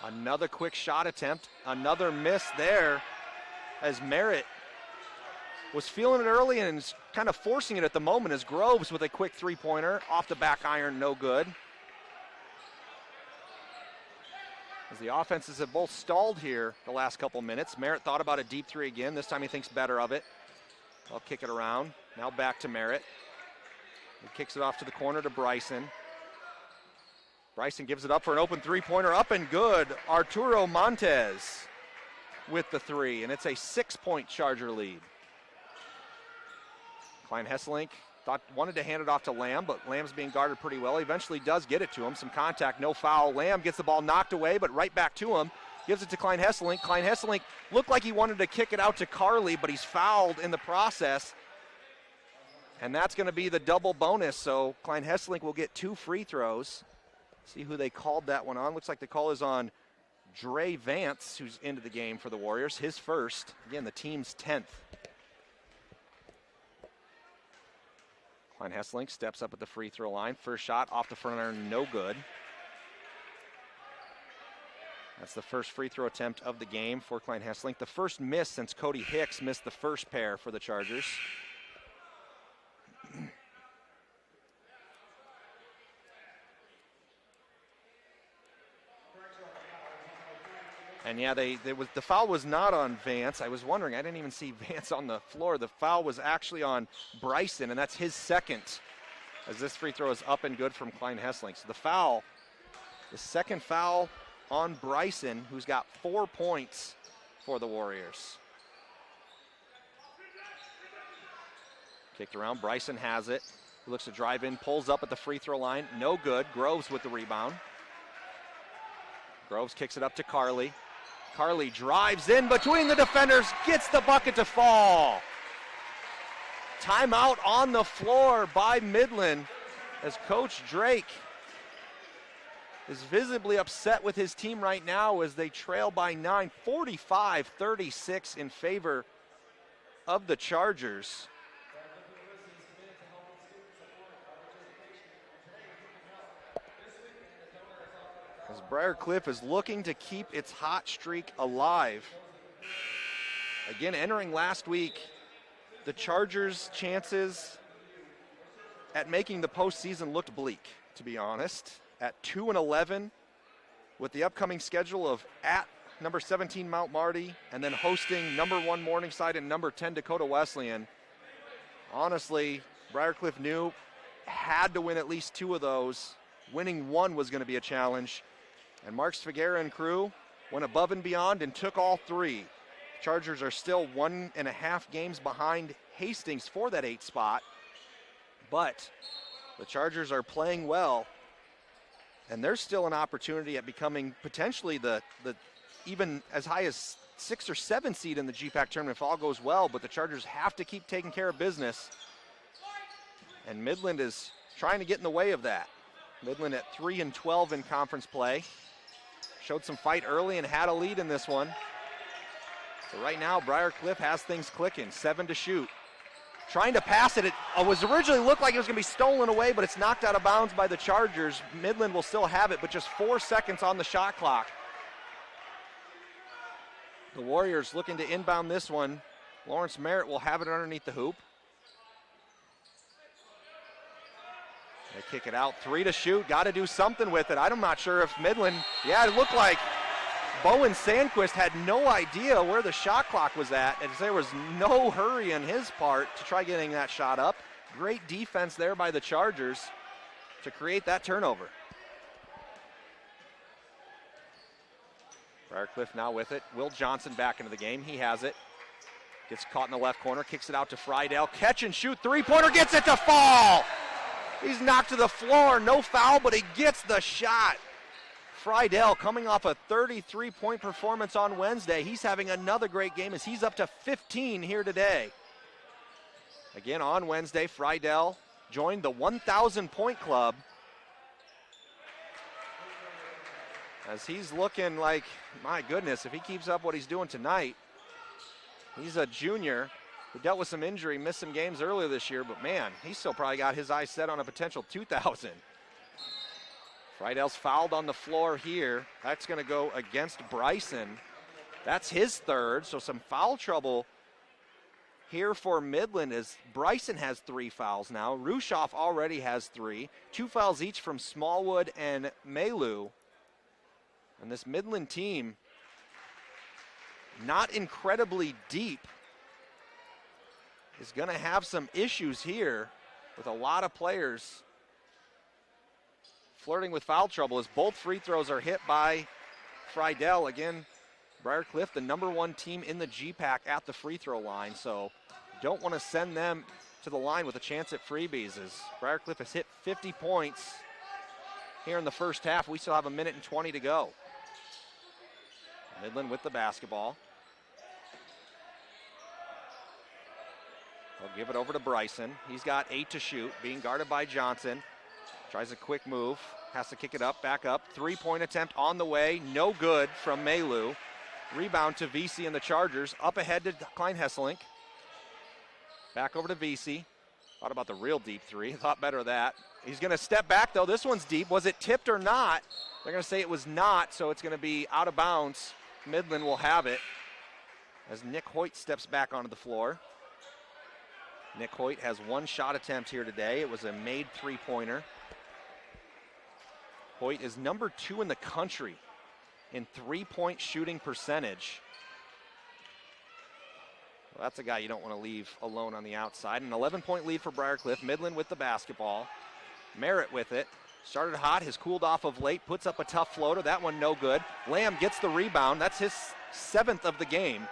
Another quick shot attempt, another miss there as Merritt was feeling it early and is kind of forcing it at the moment as Groves with a quick three-pointer off the back iron, no good. As the offenses have both stalled here the last couple minutes. Merritt thought about a deep three again. This time he thinks better of it. I'll kick it around. Now back to Merritt. He kicks it off to the corner to Bryson. Bryson gives it up for an open three-pointer, up and good. Arturo Montez with the three, and it's a 6-point Charger lead. Klein Hesselink wanted to hand it off to Lamb, but Lamb's being guarded pretty well. He eventually does get it to him. Some contact, no foul. Lamb gets the ball knocked away, but right back to him. Gives it to Klein Hesselink. Klein Hesselink looked like he wanted to kick it out to Carley, but he's fouled in the process. And that's going to be the double bonus, so Klein Hesselink will get 2 free throws. See who they called that one on. Looks like the call is on Dre Vance, who's into the game for the Warriors. His first. Again, the team's 10th. Klein Hesselink steps up at the free throw line. First shot off the front iron, no good. That's the first free throw attempt of the game for Klein Hesselink. The first miss since Cody Hicks missed the first pair for the Chargers. And yeah, the foul was not on Vance. I was wondering, I didn't even see Vance on the floor. The foul was actually on Bryson, and that's his second, as this free throw is up and good from Klein Hesselink. So the second foul on Bryson, who's got 4 points for the Warriors. Kicked around, Bryson has it. He looks to drive in, pulls up at the free throw line, no good. Groves with the rebound. Groves kicks it up to Carley. Carley drives in between the defenders, gets the bucket to fall. Timeout on the floor by Midland as Coach Drake is visibly upset with his team right now as they trail by 9, 45-36 in favor of the Chargers. As Briarcliff is looking to keep its hot streak alive. Again, entering last week, the Chargers' chances at making the postseason looked bleak, to be honest. At 2-11, with the upcoming schedule of at number 17 Mount Marty and then hosting number 1 Morningside and number 10 Dakota Wesleyan. Honestly, Briarcliff knew had to win at least 2 of those. Winning 1 was going to be a challenge. And Mark Sfigera and crew went above and beyond and took all 3. Chargers are still 1.5 games behind Hastings for that 8th spot. But the Chargers are playing well. And there's still an opportunity at becoming potentially the even as high as 6 or 7 seed in the GPAC tournament if all goes well. But the Chargers have to keep taking care of business. And Midland is trying to get in the way of that. Midland at 3-12 in conference play. Showed some fight early and had a lead in this one. So right now, Briarcliff has things clicking. 7 to shoot. Trying to pass it. It was originally looked like it was going to be stolen away, but it's knocked out of bounds by the Chargers. Midland will still have it, but just 4 seconds on the shot clock. The Warriors looking to inbound this one. Lawrence Merritt will have it underneath the hoop. They kick it out, 3 to shoot, got to do something with it. I'm not sure if Midland, it looked like Bowen Sandquist had no idea where the shot clock was at, and there was no hurry on his part to try getting that shot up. Great defense there by the Chargers to create that turnover. Briarcliff now with it. Will Johnson back into the game. He has it. Gets caught in the left corner, kicks it out to Friedel. Catch and shoot, three-pointer, gets it to fall. He's knocked to the floor, no foul, but he gets the shot. Friedel coming off a 33-point performance on Wednesday. He's having another great game as he's up to 15 here today. Again, on Wednesday, Friedel joined the 1,000-point club as he's looking like, my goodness, if he keeps up what he's doing tonight. He's a junior who dealt with some injury, missed some games earlier this year, but man, he's still probably got his eyes set on a potential 2,000. Friedel's fouled on the floor here. That's going to go against Bryson. That's his third, so some foul trouble here for Midland as Bryson has 3 fouls now. Rushoff already has 3. 2 fouls each from Smallwood and Maylou. And this Midland team, not incredibly deep, is going to have some issues here with a lot of players flirting with foul trouble as both free throws are hit by Friedel. Again, Briarcliff, the #1 team in the GPAC at the free throw line, so don't want to send them to the line with a chance at freebies as Briarcliff has hit 50 points here in the first half. We still have 1:20 to go. Midland with the basketball. They'll give it over to Bryson. He's got 8 to shoot, being guarded by Johnson. Tries a quick move, has to kick it up, back up. 3-point attempt on the way, no good from Maylou. Rebound to VC and the Chargers. Up ahead to Klein Hesselink. Back over to VC. Thought about the real deep three, thought better of that. He's gonna step back though, this one's deep. Was it tipped or not? They're gonna say it was not, so it's gonna be out of bounds. Midland will have it as Nick Hoyt steps back onto the floor. Nick Hoyt has 1 shot attempt here today. It was a made 3-pointer. Hoyt is #2 in the country in 3-point shooting percentage. Well, that's a guy you don't want to leave alone on the outside. An 11-point lead for Briarcliff. Midland with the basketball. Merritt with it. Started hot, has cooled off of late, puts up a tough floater. That one no good. Lamb gets the rebound. That's his 7th of the game,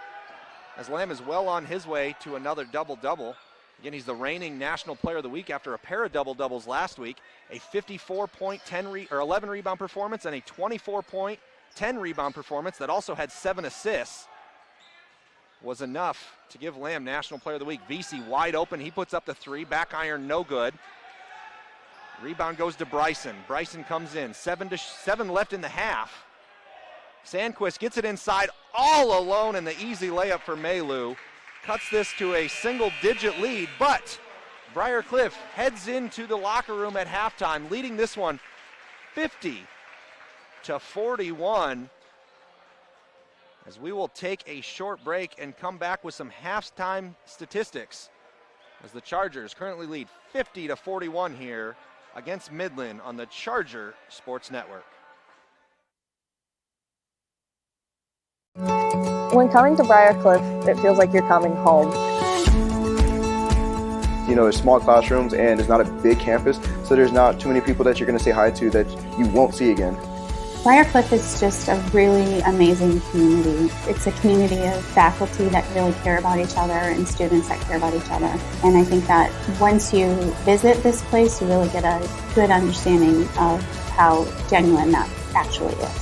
as Lamb is well on his way to another double-double. Again, he's the reigning National Player of the Week after a pair of double-doubles last week. A 54-point 11 rebound performance and a 24-point 10 rebound performance that also had 7 assists was enough to give Lamb National Player of the Week. VC wide open, he puts up the 3, back iron no good. Rebound goes to Bryson. Bryson comes in, 7 left in the half. Sandquist gets it inside all alone and the easy layup for Maylou. Cuts this to a single-digit lead, but Briarcliff heads into the locker room at halftime, leading this one 50-41. As we will take a short break and come back with some halftime statistics, as the Chargers currently lead 50-41 here against Midland on the Charger Sports Network. When coming to Briarcliff, it feels like you're coming home. You know, there's small classrooms and it's not a big campus, so there's not too many people that you're going to say hi to that you won't see again. Briarcliff is just a really amazing community. It's a community of faculty that really care about each other and students that care about each other. And I think that once you visit this place, you really get a good understanding of how genuine that actually is.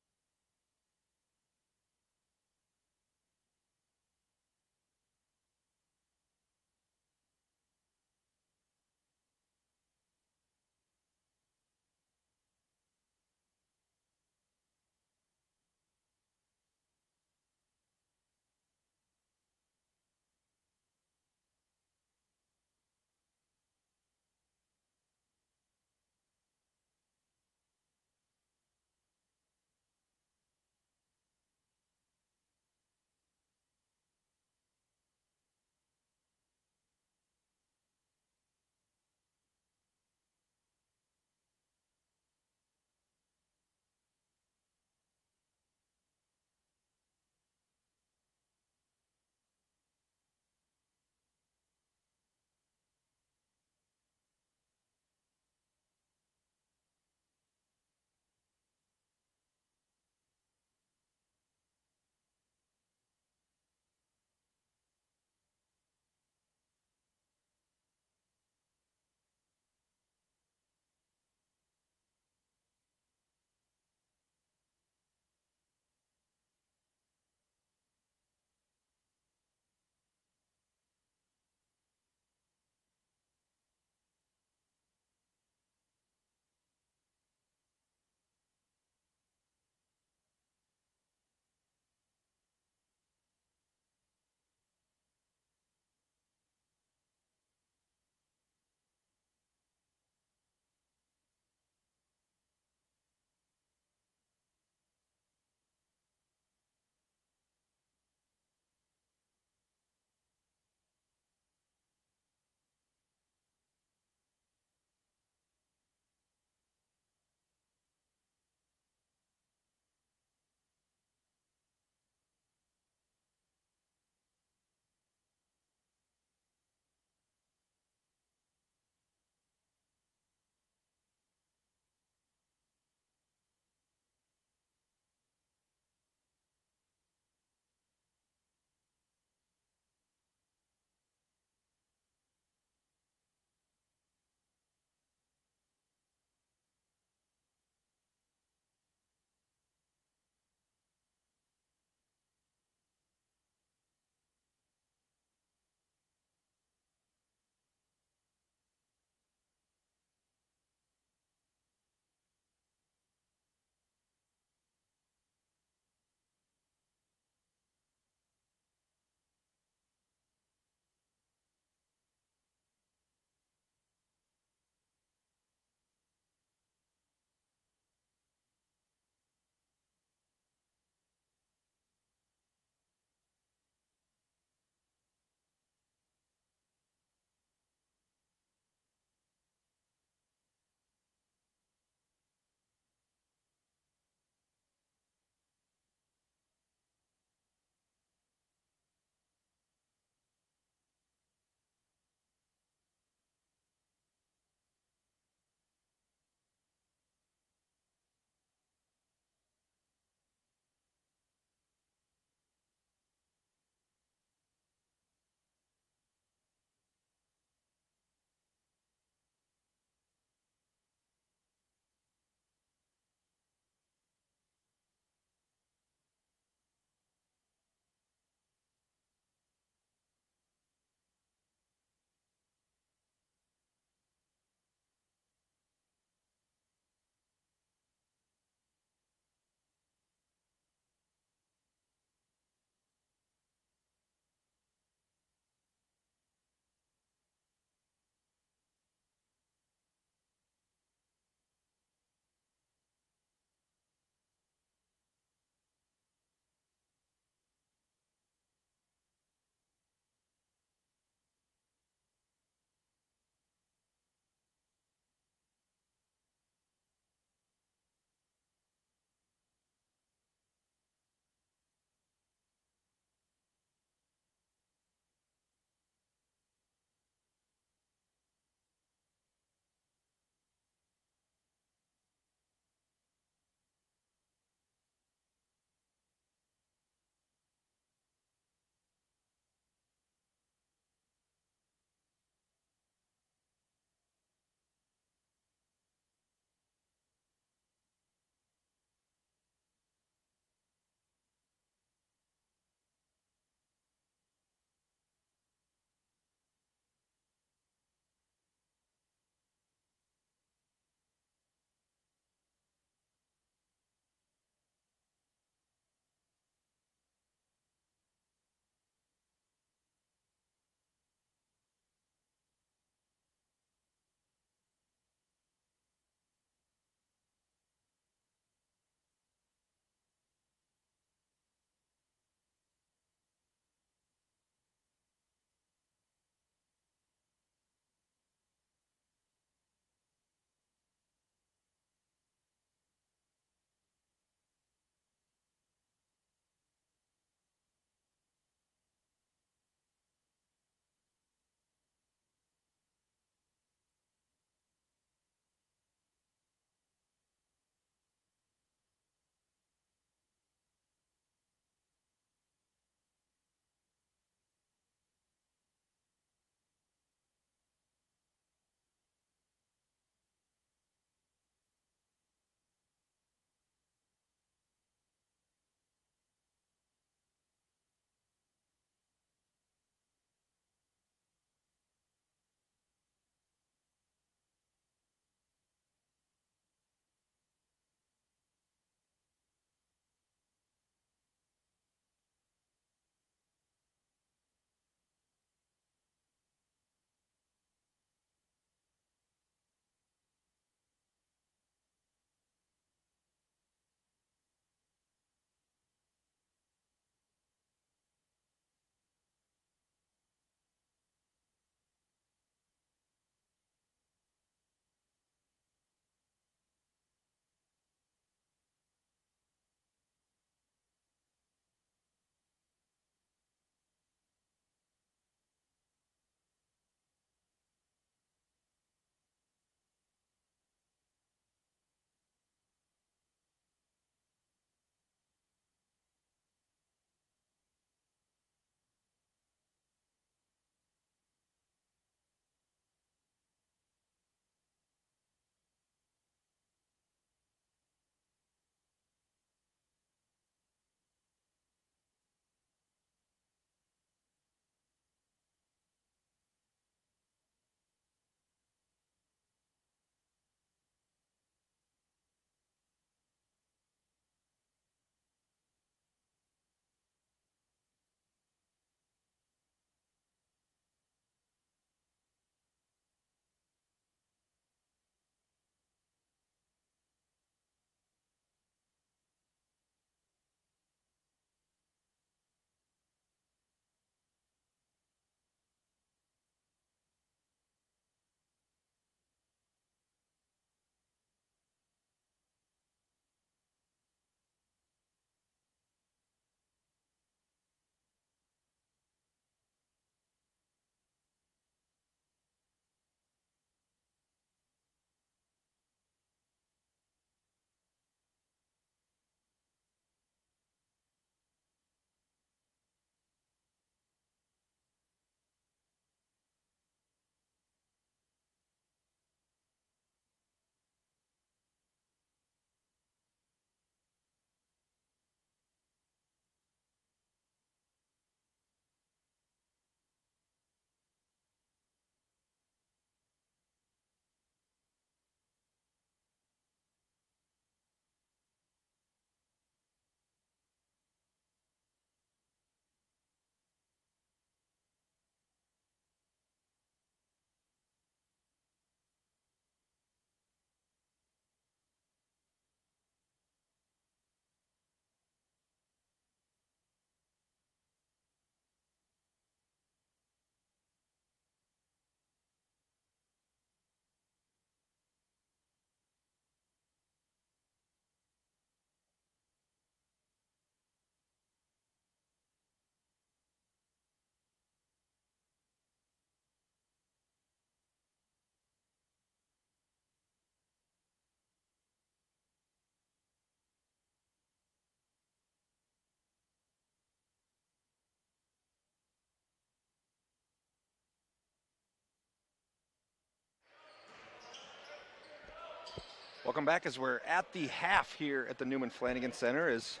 Welcome back as we're at the half here at the Newman Flanagan Center. Is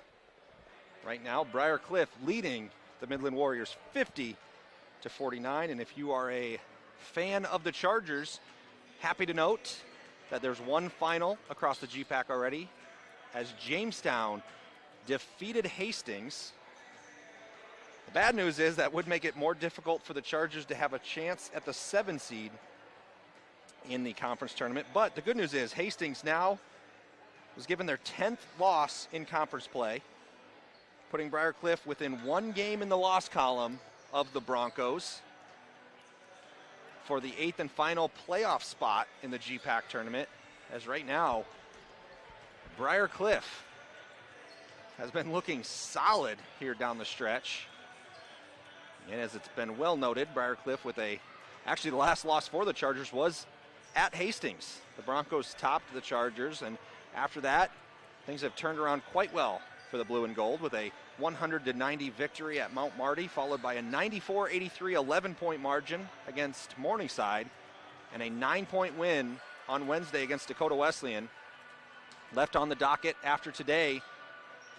right now Briar Cliff leading the Midland Warriors 50-49. And if you are a fan of the Chargers, happy to note that there's one final across the GPAC already as Jamestown defeated Hastings. The bad news is that would make it more difficult for the Chargers to have a chance at the 7 seed in the conference tournament. But the good news is Hastings now was given their 10th loss in conference play, putting Briar Cliff within 1 game in the loss column of the Broncos for the 8th and final playoff spot in the GPAC tournament, as right now Briar Cliff has been looking solid here down the stretch. And as it's been well noted, Briar Cliff with actually the last loss for the Chargers was at Hastings. The Broncos topped the Chargers, and after that, things have turned around quite well for the blue and gold with a 100-90 victory at Mount Marty, followed by a 94-83 11-point margin against Morningside, and a 9-point win on Wednesday against Dakota Wesleyan. Left on the docket after today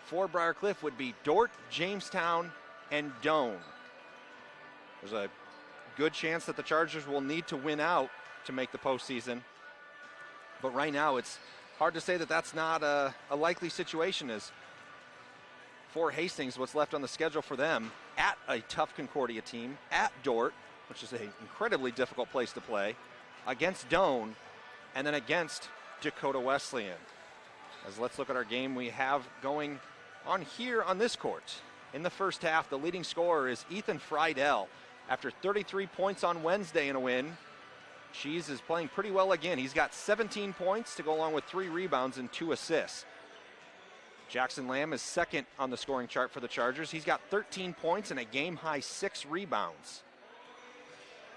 for Briar Cliff would be Dordt, Jamestown, and Doane. There's a good chance that the Chargers will need to win out to make the postseason. But right now, it's hard to say that that's not a likely situation, as for Hastings, what's left on the schedule for them at a tough Concordia team, at Dordt, which is an incredibly difficult place to play, against Doane, and then against Dakota Wesleyan. As let's look at our game we have going on here on this court. In the first half, the leading scorer is Ethan Friedel. After 33 points on Wednesday in a win, Cheese is playing pretty well again. He's got 17 points to go along with 3 rebounds and 2 assists. Jackson Lamb is second on the scoring chart for the Chargers. He's got 13 points and a game-high 6 rebounds.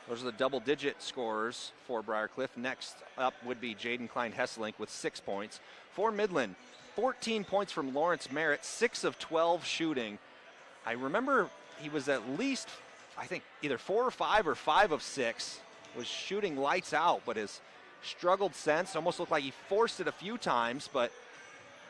Those are the double-digit scorers for Briar Cliff. Next up would be Jaden Klein-Hesselink with 6 points. For Midland, 14 points from Lawrence Merritt, 6 of 12 shooting. I remember he was at least, I think, either 4 or 5 or 5 of 6. Was shooting lights out, but has struggled since. Almost looked like he forced it a few times, but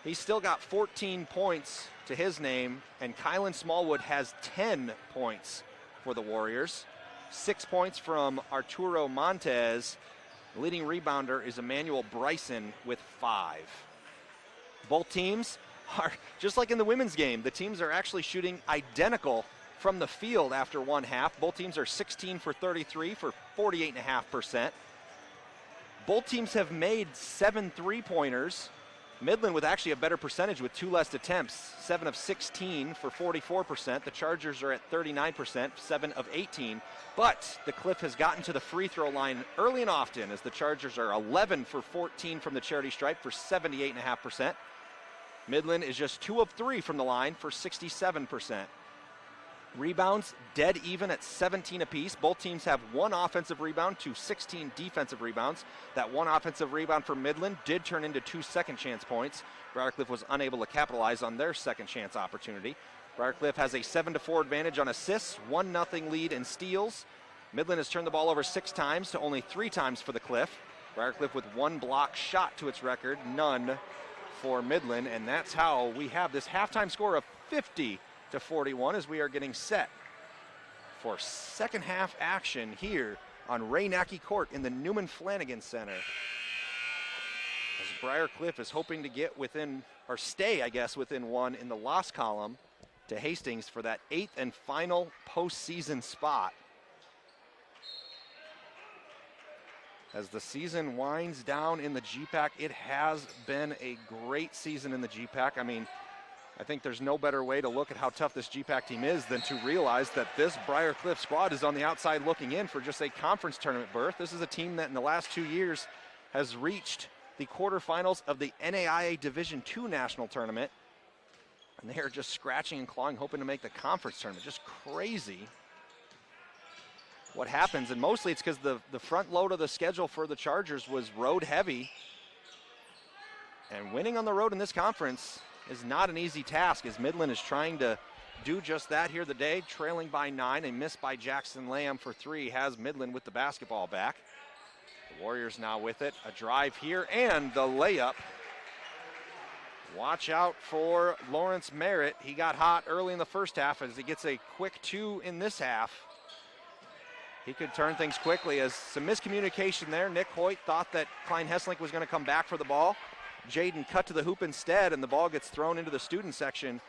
he's still got 14 points to his name, and Kylan Smallwood has 10 points for the Warriors. 6 points from Arturo Montez. The leading rebounder is Emmanuel Bryson with 5. Both teams are, just like in the women's game, the teams are actually shooting identical from the field after one half. Both teams are 16 for 33 for 48.5%. Both teams have made 7 3-pointers. Midland with actually a better percentage with 2 less attempts, 7 of 16 for 44%. The Chargers are at 39%, 7 of 18. But the Cliff has gotten to the free throw line early and often, as the Chargers are 11 for 14 from the charity stripe for 78.5%. Midland is just 2 of 3 from the line for 67%. Rebounds dead even at 17 apiece. Both teams have 1 offensive rebound to 16 defensive rebounds. That 1 offensive rebound for Midland did turn into 2 second chance points. Briar Cliff was unable to capitalize on their second chance opportunity. Briar Cliff has a 7-4 advantage on assists, 1-0 lead in steals. Midland has turned the ball over 6 times to only 3 times for the Cliff. Briar Cliff with 1 block shot to its record, none for Midland, and that's how we have this halftime score of 50-41 as we are getting set for second half action here on Ray Nackey Court in the Newman Flanagan Center. As Briar Cliff is hoping to get within, or stay, I guess, within 1 in the loss column to Hastings for that 8th and final postseason spot. As the season winds down in the GPAC, it has been a great season in the GPAC. I mean, I think there's no better way to look at how tough this GPAC team is than to realize that this Briar Cliff squad is on the outside looking in for just a conference tournament berth. This is a team that in the last 2 years has reached the quarterfinals of the NAIA Division II National Tournament. And they are just scratching and clawing, hoping to make the conference tournament. Just crazy what happens. And mostly it's because the front load of the schedule for the Chargers was road heavy. And winning on the road in this conference is not an easy task, as Midland is trying to do just that here today, trailing by 9. A miss by Jackson Lamb for 3 has Midland with the basketball back. The Warriors now with it. A drive here and the layup. Watch out for Lawrence Merritt. He got hot early in the first half as he gets a quick 2 in this half. He could turn things quickly as some miscommunication there. Nick Hoyt thought that Klein Hesselink was going to come back for the ball. Jaden cut to the hoop instead, and the ball gets thrown into the student section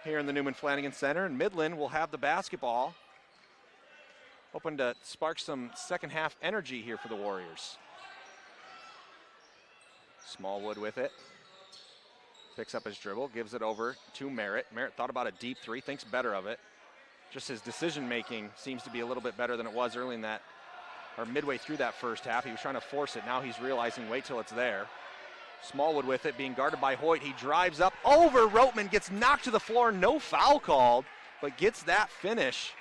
here in the Newman Flanagan Center. And Midland will have the basketball. Hoping to spark some second half energy here for the Warriors. Smallwood with it. Picks up his dribble, gives it over to Merritt. Merritt thought about a deep 3, thinks better of it. Just his decision making seems to be a little bit better than it was early in that, or midway through that first half. He was trying to force it. Now he's realizing, wait till it's there. Smallwood with it, being guarded by Hoyt. He drives up over Roteman, gets knocked to the floor. No foul called, but gets that finish.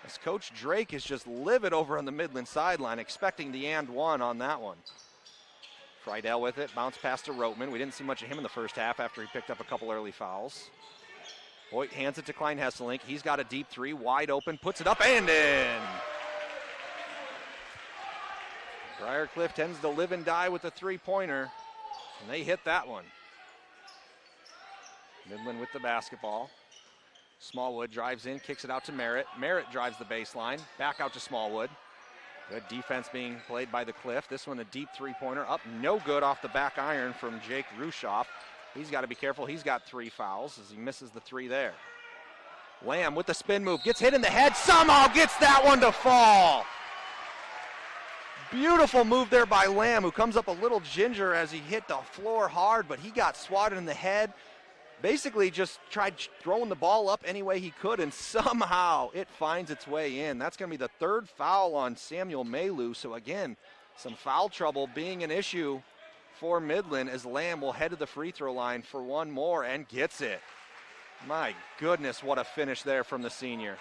As Coach Drake is just livid over on the Midland sideline, expecting the and one on that one. Friedel with it, bounce pass to Roteman. We didn't see much of him in the first half after he picked up a couple early fouls. Hoyt hands it to Klein Hesselink. He's got a deep 3, wide open, puts it up and in. Briarcliff tends to live and die with the 3-pointer, and they hit that one. Midland with the basketball. Smallwood drives in, kicks it out to Merritt. Merritt drives the baseline, back out to Smallwood. Good defense being played by the Cliff. This one a deep 3-pointer, up no good off the back iron from Jake Rushoff. He's got to be careful. He's got 3 fouls as he misses the 3 there. Lamb with the spin move, gets hit in the head, somehow gets that one to fall. Beautiful move there by Lamb, who comes up a little ginger as he hit the floor hard, but he got swatted in the head. Basically just tried throwing the ball up any way he could, and somehow it finds its way in. That's going to be the 3rd foul on Samuel Maylou. So again, some foul trouble being an issue for Midland as Lamb will head to the free throw line for one more and gets it. My goodness, what a finish there from the senior.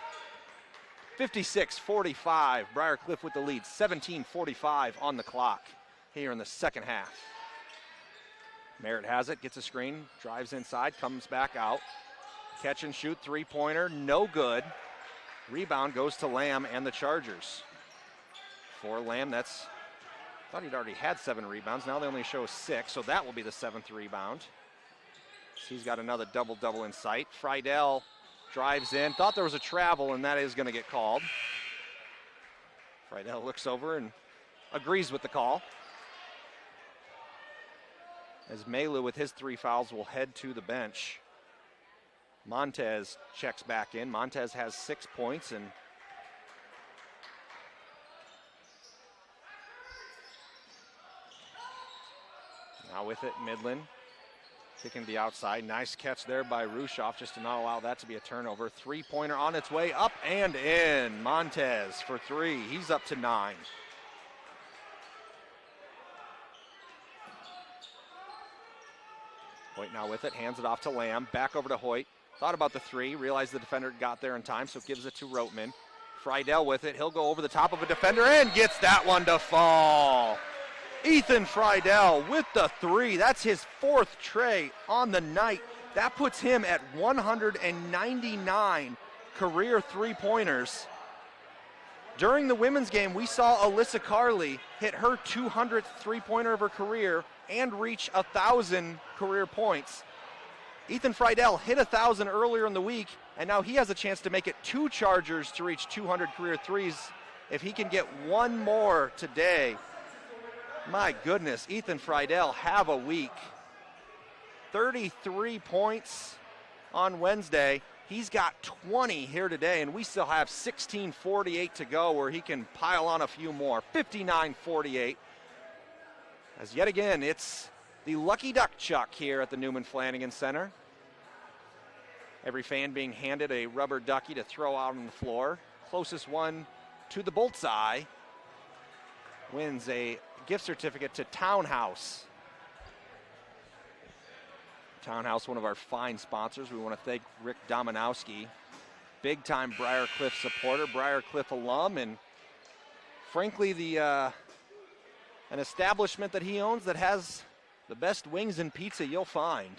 56-45, Briarcliff with the lead, 17:45 on the clock here in the second half. Merritt has it, gets a screen, drives inside, comes back out. Catch and shoot, 3-pointer, no good. Rebound goes to Lamb and the Chargers. For Lamb, that's, thought he'd already had 7 rebounds. Now they only show 6, so that will be the 7th rebound. So he's got another double-double in sight. Friedel drives in, thought there was a travel, and that is going to get called. Friedel looks over and agrees with the call. As Maylou with his 3 fouls will head to the bench. Montez checks back in. Montez has 6 points, and now with it, Midland kicking to the outside. Nice catch there by Rushoff just to not allow that to be a turnover. 3-pointer on its way up and in. Montez for 3. He's up to 9. Hoyt now with it, hands it off to Lamb, back over to Hoyt. Thought about the 3, realized the defender got there in time, so gives it to Roteman. Friedel with it, he'll go over the top of a defender and gets that one to fall. Ethan Friedel with the 3, that's his 4th tray on the night. That puts him at 199 career 3-pointers. During the women's game, we saw Alyssa Carley hit her 200th 3-pointer of her career and reach 1,000 career points. Ethan Friedel hit 1,000 earlier in the week, and now he has a chance to make it 2 Chargers to reach 200 career 3s if he can get 1 more today. My goodness, Ethan Friedel, have a week. 33 points on Wednesday. He's got 20 here today, and we still have 16:48 to go where he can pile on a few more. 59-48. As yet again, it's the Lucky Duck Chuck here at the Newman Flanagan Center. Every fan being handed a rubber ducky to throw out on the floor. Closest one to the bullseye wins a gift certificate to Townhouse. Townhouse, one of our fine sponsors. We want to thank Rick Dominowski, big-time Briarcliff supporter, Briarcliff alum, and frankly, an establishment that he owns that has the best wings and pizza you'll find.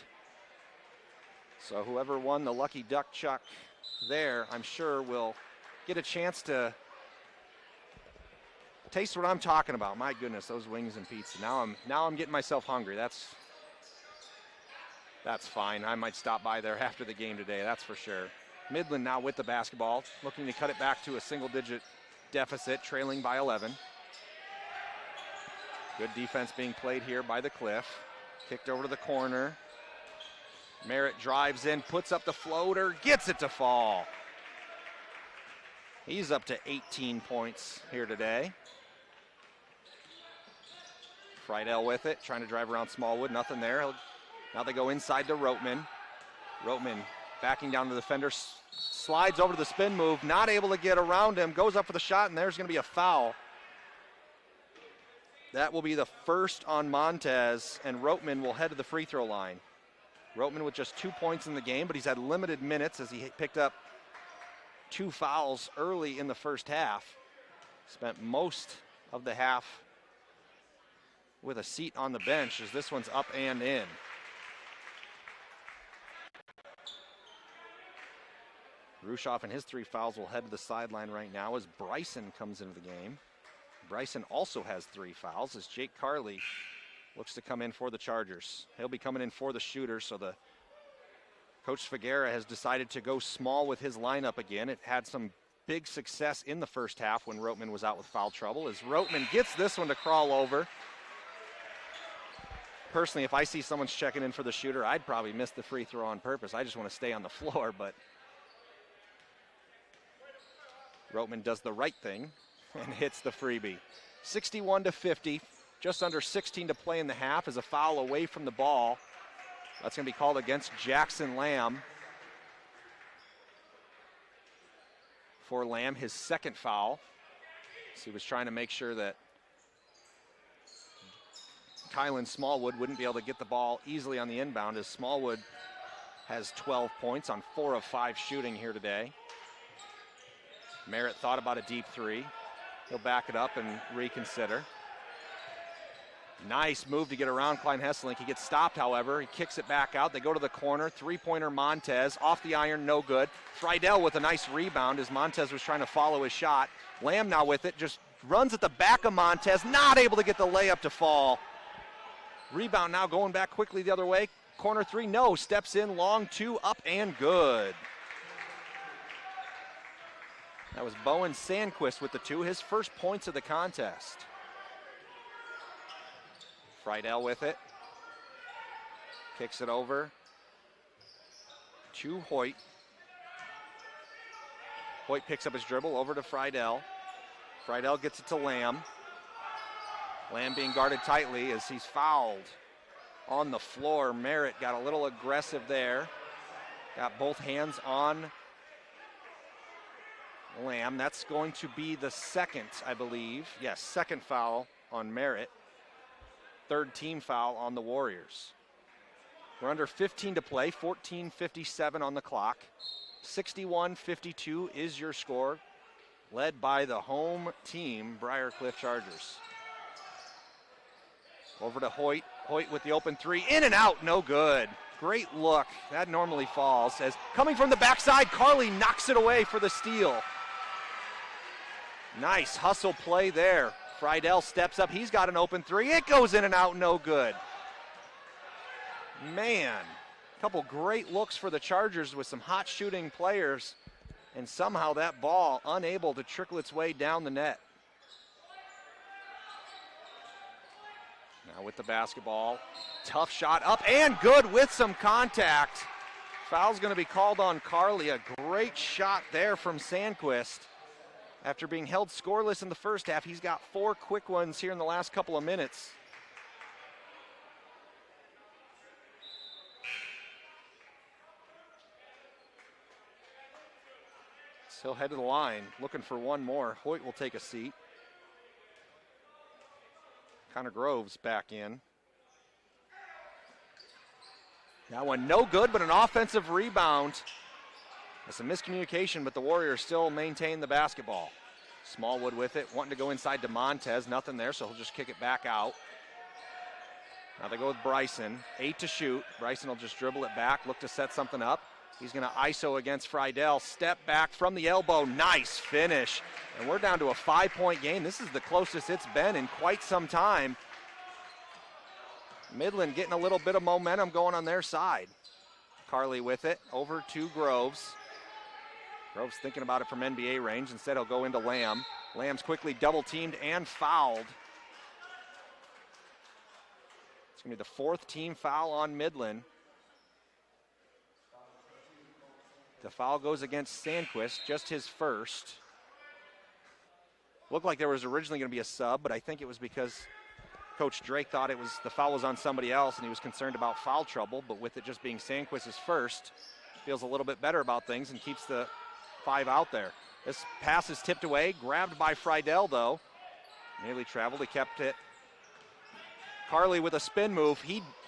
So whoever won the Lucky Duck Chuck there, I'm sure will get a chance to Taste what I'm talking about. My goodness, those wings and pizza. Now I'm getting myself hungry. That's fine. I might stop by there after the game today, that's for sure. Midland now with the basketball, looking to cut it back to a single-digit deficit, trailing by 11. Good defense being played here by the Cliff. Kicked over to the corner. Merritt drives in, puts up the floater, gets it to fall. He's up to 18 points here today. Friedel with it, trying to drive around Smallwood, nothing there. Now they go inside to Roteman. Roteman backing down to the defender, slides over to the spin move, not able to get around him, goes up for the shot, and there's going to be a foul. That will be the first on Montez, and Roteman will head to the free throw line. Roteman with just 2 points in the game, but he's had limited minutes as he picked up 2 fouls early in the first half. Spent most of the half with a seat on the bench as this one's up and in. Rushoff and his 3 fouls will head to the sideline right now as Bryson comes into the game. Bryson also has 3 fouls as Jake Carley looks to come in for the Chargers. He'll be coming in for the shooter, so the Coach Figuera has decided to go small with his lineup again. It had some big success in the first half when Roteman was out with foul trouble as Roteman gets this one to crawl over. Personally, if I see someone's checking in for the shooter, I'd probably miss the free throw on purpose. I just want to stay on the floor, but Roteman does the right thing and hits the freebie. 61-50, just under 16 to play in the half, is a foul away from the ball. That's going to be called against Jackson Lamb. For Lamb, his second foul. So he was trying to make sure that Kylan Smallwood wouldn't be able to get the ball easily on the inbound, as Smallwood has 12 points on 4 of 5 shooting here today. Merritt thought about a deep 3. He'll back it up and reconsider. Nice move to get around Klein Hesselink. He gets stopped, however. He kicks it back out. They go to the corner. 3-pointer Montez. Off the iron, no good. Friedel with a nice rebound as Montez was trying to follow his shot. Lamb now with it. Just runs at the back of Montez. Not able to get the layup to fall. Rebound now going back quickly the other way. Corner 3, no. Steps in, long 2, up and good. That was Bowen Sandquist with the 2, his first points of the contest. Friedel with it. Kicks it over to Hoyt. Hoyt picks up his dribble over to Friedel. Friedel gets it to Lamb. Lamb being guarded tightly as he's fouled on the floor. Merritt got a little aggressive there. Got both hands on Lamb. That's going to be the second, I believe. Yes, second foul on Merritt. Third team foul on the Warriors. We're under 15 to play, 14:57 on the clock. 61-52 is your score, led by the home team, Briarcliff Chargers. Over to Hoyt. Hoyt with the open 3, in and out, no good. Great look, that normally falls. As coming from the backside, Carley knocks it away for the steal. Nice hustle play there. Friedel steps up, he's got an open 3. It goes in and out, no good. Man, a couple great looks for the Chargers with some hot shooting players, and somehow that ball unable to trickle its way down the net. Now with the basketball, tough shot up and good with some contact. Foul's going to be called on Carley. A great shot there from Sandquist. After being held scoreless in the first half, he's got 4 quick ones here in the last couple of minutes. So he'll head to the line, looking for one more. Hoyt will take a seat. Connor Groves back in. That one no good, but an offensive rebound. There's some miscommunication, but the Warriors still maintain the basketball. Smallwood with it, wanting to go inside to Montez. Nothing there, so he'll just kick it back out. Now they go with Bryson. 8 to shoot. Bryson will just dribble it back, look to set something up. He's going to ISO against Friedel. Step back from the elbow. Nice finish. And we're down to a 5-point game. This is the closest it's been in quite some time. Midland getting a little bit of momentum going on their side. Carly with it over to Groves. Groves thinking about it from NBA range. Instead, he'll go into Lamb. Lamb's quickly double teamed and fouled. It's going to be the 4th team foul on Midland. The foul goes against Sandquist, just his first. Looked like there was originally going to be a sub, but I think it was because Coach Drake thought the foul was on somebody else and he was concerned about foul trouble, but with it just being Sandquist's first, feels a little bit better about things and keeps the 5 out there. This pass is tipped away, grabbed by Friedel though. Nearly traveled, he kept it. Carly with a spin move.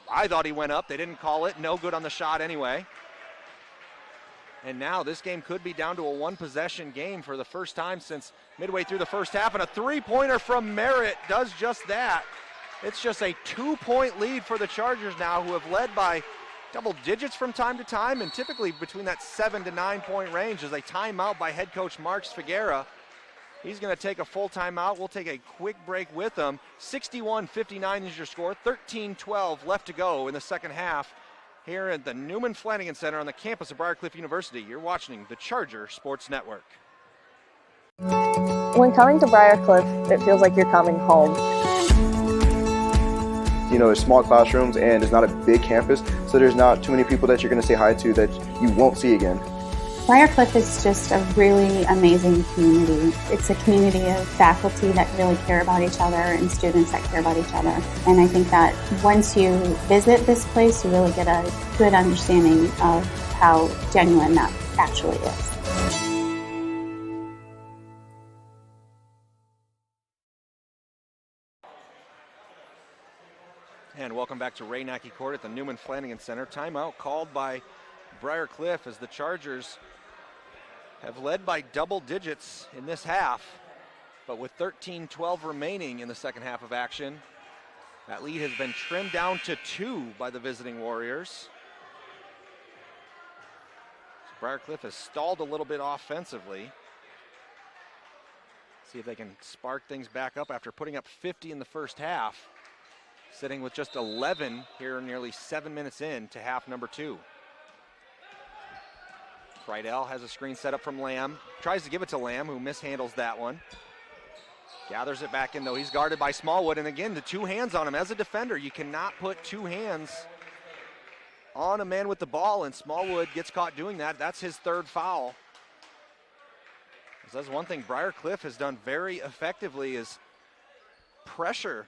I thought he went up, they didn't call it, no good on the shot anyway. And now this game could be down to a 1-possession game for the first time since midway through the first half, and a 3-pointer from Merritt does just that. It's just a 2-point lead for the Chargers now, who have led by double digits from time to time, and typically between that 7 to 9 point range. As a timeout by head coach Marks Figuera. He's going to take a full timeout. We'll take a quick break with him. 61-59 is your score. 13-12 left to go in the second half here at the Newman Flanagan Center on the campus of Briarcliff University. You're watching the Charger Sports Network. When coming to Briarcliff, it feels like you're coming home. You know, there's small classrooms and it's not a big campus, so there's not too many people that you're going to say hi to that you won't see again. Briarcliff is just a really amazing community. It's a community of faculty that really care about each other and students that care about each other. And I think that once you visit this place, you really get a good understanding of how genuine that actually is. And welcome back to Ray Nackey Court at the Newman Flanagan Center. Timeout called by Briarcliff as the Chargers have led by double digits in this half, but with 13-12 remaining in the second half of action, that lead has been trimmed down to 2 by the visiting Warriors. So Briarcliff has stalled a little bit offensively. See if they can spark things back up after putting up 50 in the first half, sitting with just 11 here nearly 7 minutes in to half number 2. Friedel has a screen set up from Lamb. Tries to give it to Lamb, who mishandles that one. Gathers it back in, though. He's guarded by Smallwood. And again, the 2 hands on him. As a defender, you cannot put 2 hands on a man with the ball, and Smallwood gets caught doing that. That's his 3rd foul. That's one thing Briarcliff has done very effectively, is pressure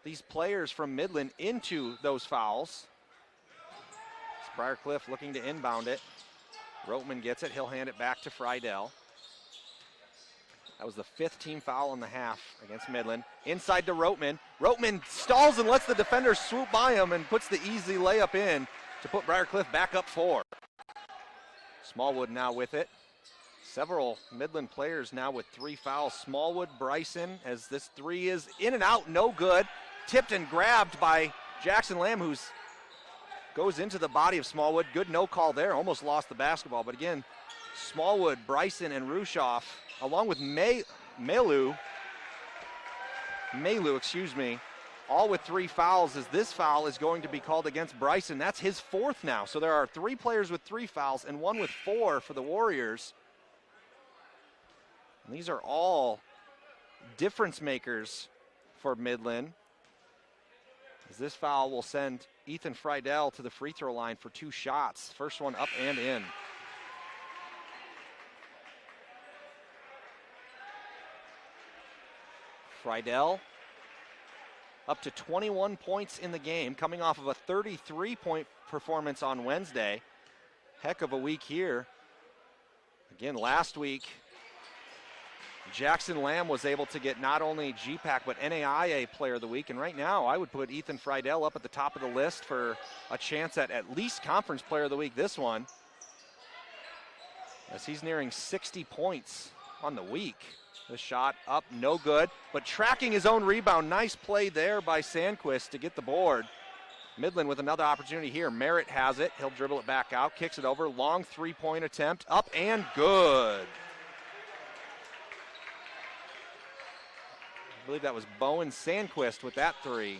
these players from Midland into those fouls. It's Briarcliff looking to inbound it. Roteman gets it. He'll hand it back to Friedel. That was the 5th team foul in the half against Midland. Inside to Roteman. Roteman stalls and lets the defender swoop by him and puts the easy layup in to put Briarcliff back up 4. Smallwood now with it. Several Midland players now with 3 fouls. Smallwood, Bryson, as this 3 is in and out, no good. Tipped and grabbed by Jackson Lamb, who goes into the body of Smallwood. Good no call there, almost lost the basketball. But again, Smallwood, Bryson, and Rushoff, along with Maylou, all with 3 fouls, as this foul is going to be called against Bryson. That's his 4th now. So there are 3 players with 3 fouls and 1 with 4 for the Warriors. And these are all difference makers for Midland, as this foul will send Ethan Friedel to the free throw line for 2 shots. First one up and in. Friedel up to 21 points in the game, coming off of a 33-point performance on Wednesday. Heck of a week here. Again, last week, Jackson Lamb was able to get not only GPAC but NAIA Player of the Week, and right now I would put Ethan Friedel up at the top of the list for a chance at least Conference Player of the Week this one, as he's nearing 60 points on the week. The shot up, no good, but tracking his own rebound. Nice play there by Sandquist to get the board. Midland with another opportunity here. Merritt has it. He'll dribble it back out, kicks it over. Long three-point attempt, up and good. I believe that was Bowen Sandquist with that three.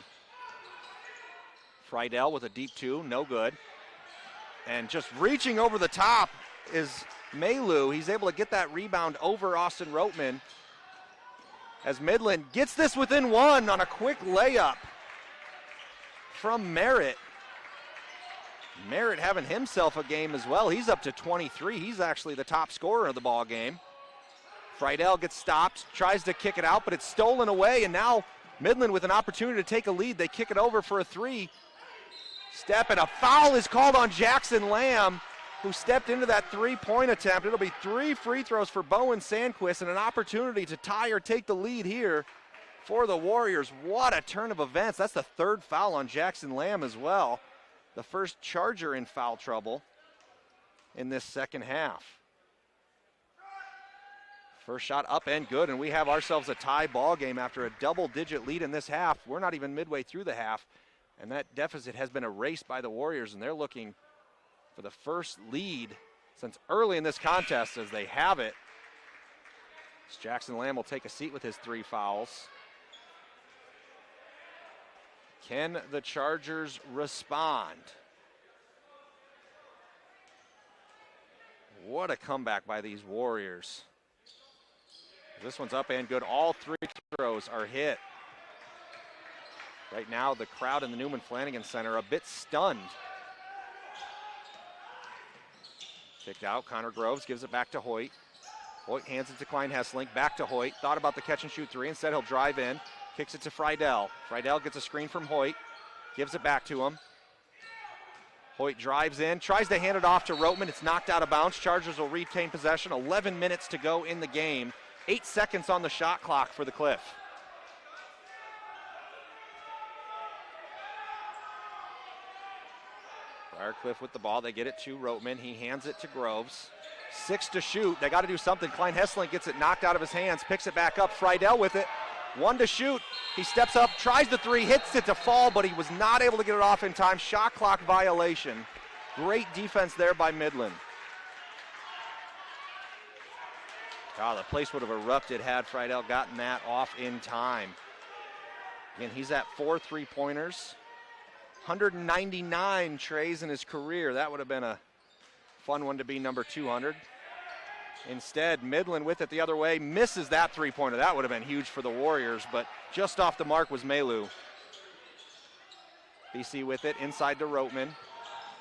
Friedel with a deep two, no good. And just reaching over the top is Maylou. He's able to get that rebound over Austin Roteman as Midland gets this within one on a quick layup from Merritt. Merritt having himself a game as well. He's up to 23. He's actually the top scorer of the ball game. Friedel gets stopped, tries to kick it out, but it's stolen away, and now Midland with an opportunity to take a lead. They kick it over for a three. Step, and a foul is called on Jackson Lamb, who stepped into that three-point attempt. It'll be 3 free throws for Bowen Sandquist and an opportunity to tie or take the lead here for the Warriors. What a turn of events. That's the third foul on Jackson Lamb as well. The first Charger in foul trouble in this second half. First shot up and good, and we have ourselves a tie ball game after a double-digit lead in this half. We're not even midway through the half, and that deficit has been erased by the Warriors, and they're looking for the first lead since early in this contest as they have it. Jackson Lamb will take a seat with his 3 fouls. Can the Chargers respond? What a comeback by these Warriors. This one's up and good. All 3 throws are hit. Right now, the crowd in the Newman Flanagan Center a bit stunned. Kicked out. Connor Groves gives it back to Hoyt. Hoyt hands it to Klein Hesselink. Back to Hoyt. Thought about the catch and shoot 3. Instead, he'll drive in. Kicks it to Friedel. Friedel gets a screen from Hoyt. Gives it back to him. Hoyt drives in. Tries to hand it off to Roteman. It's knocked out of bounds. Chargers will retain possession. 11 minutes to go in the game. 8 seconds on the shot clock for the Cliff. Briarcliff with the ball. They get it to Roteman. He hands it to Groves. 6 to shoot. They got to do something. Klein Hesselink gets it knocked out of his hands. Picks it back up. Friedel with it. 1 to shoot. He steps up, tries the 3, hits it to fall, but he was not able to get it off in time. Shot clock violation. Great defense there by Midland. The place would have erupted had Friedel gotten that off in time. Again, he's at 4 3-pointers. 199 trays in his career. That would have been a fun one to be number 200. Instead, Midland with it the other way, misses that 3-pointer. That would have been huge for the Warriors, but just off the mark was Maylou. BC with it, inside to Roteman.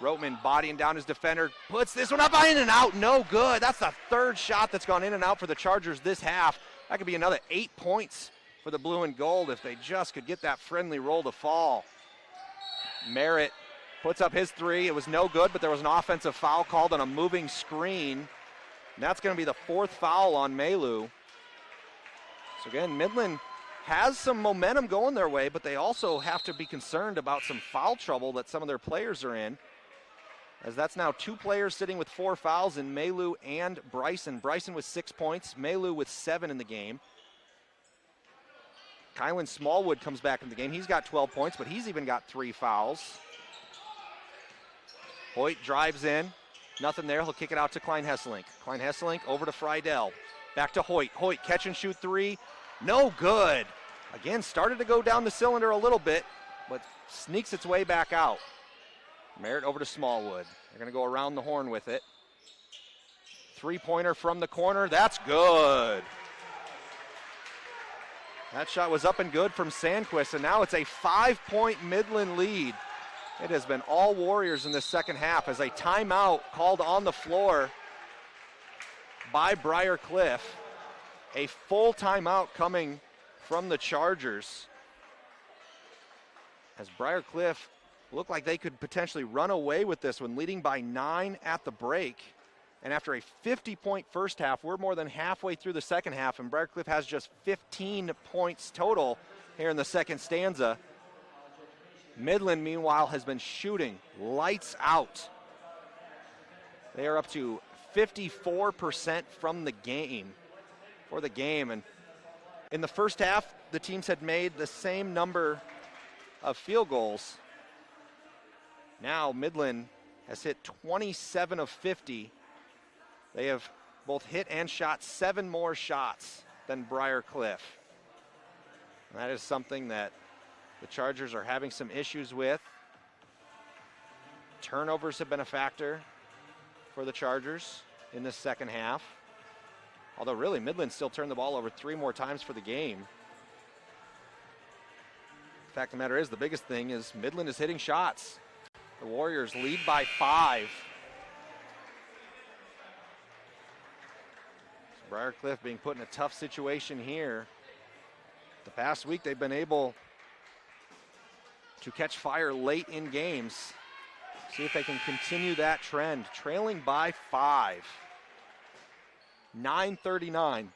Roteman bodying down his defender, puts this one up, in and out, no good. That's the 3rd shot that's gone in and out for the Chargers this half. That could be another 8 points for the blue and gold if they just could get that friendly roll to fall. Merritt puts up his 3. It was no good, but there was an offensive foul called on a moving screen. And that's going to be the 4th foul on Maylou. So again, Midland has some momentum going their way, but they also have to be concerned about some foul trouble that some of their players are in. As that's now 2 players sitting with 4 fouls in Maylou and Bryson. Bryson with 6 points, Maylou with 7 in the game. Kylan Smallwood comes back in the game. He's got 12 points, but he's even got 3 fouls. Hoyt drives in. Nothing there. He'll kick it out to Klein Hesselink. Klein Hesselink over to Friedel. Back to Hoyt. Hoyt catch and shoot 3. No good. Again, started to go down the cylinder a little bit, but sneaks its way back out. Merritt over to Smallwood. They're going to go around the horn with it. 3-pointer from the corner. That's good. That shot was up and good from Sandquist, and now it's a 5-point Midland lead. It has been all Warriors in this second half as a timeout called on the floor by Briarcliff. A full timeout coming from the Chargers. As Briarcliff looked like they could potentially run away with this one, leading by 9 at the break. And after a 50-point first half, we're more than halfway through the second half, and Briarcliff has just 15 points total here in the second stanza. Midland, meanwhile, has been shooting lights out. They are up to 54% from the game, and in the first half, the teams had made the same number of field goals. Now Midland has hit 27 of 50. They have both hit and shot 7 more shots than Briar Cliff. And that is something that the Chargers are having some issues with. Turnovers have been a factor for the Chargers in this second half. Although really, Midland still turned the ball over 3 more times for the game. The fact of the matter is, the biggest thing is Midland is hitting shots. The Warriors lead by 5. So Briar Cliff being put in a tough situation here. The past week they've been able to catch fire late in games. See if they can continue that trend. Trailing by 5. 9:39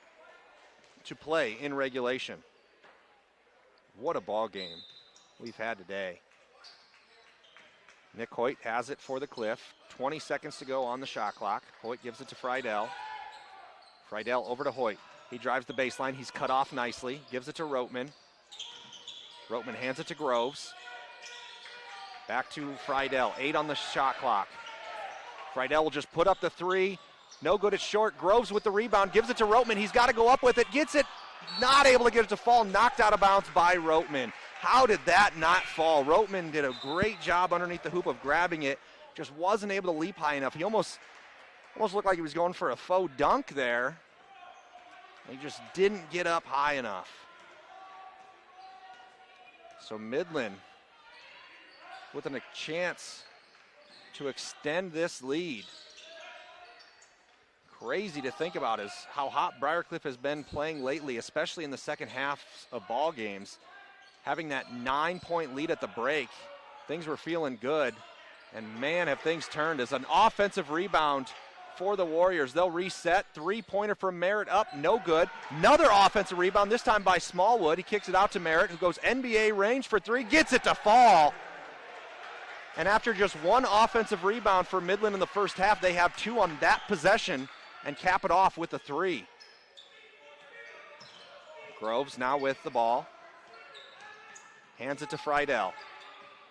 to play in regulation. What a ball game we've had today. Nick Hoyt has it for the Cliff. 20 seconds to go on the shot clock. Hoyt gives it to Friedel. Friedel over to Hoyt. He drives the baseline. He's cut off nicely. Gives it to Roteman. Roteman hands it to Groves. Back to Friedel. 8 on the shot clock. Friedel will just put up the 3. No good, it's short. Groves with the rebound, gives it to Roteman. He's got to go up with it, gets it, not able to get it to fall, knocked out of bounds by Roteman. How did that not fall? Roteman did a great job underneath the hoop of grabbing it, just wasn't able to leap high enough. He almost looked like he was going for a faux dunk there. He just didn't get up high enough. So Midland with a chance to extend this lead. Crazy to think about is how hot Briar Cliff has been playing lately, especially in the second half of ball games. Having that 9-point lead at the break, things were feeling good, and man, have things turned. As an offensive rebound for the Warriors, they'll reset. 3-pointer from Merritt up, no good. Another offensive rebound, this time by Smallwood. He kicks it out to Merritt, who goes NBA range for 3, gets it to fall. And after just 1 offensive rebound for Midland in the first half, they have 2 on that possession and cap it off with a 3. Groves now with the ball. Hands it to Friedel.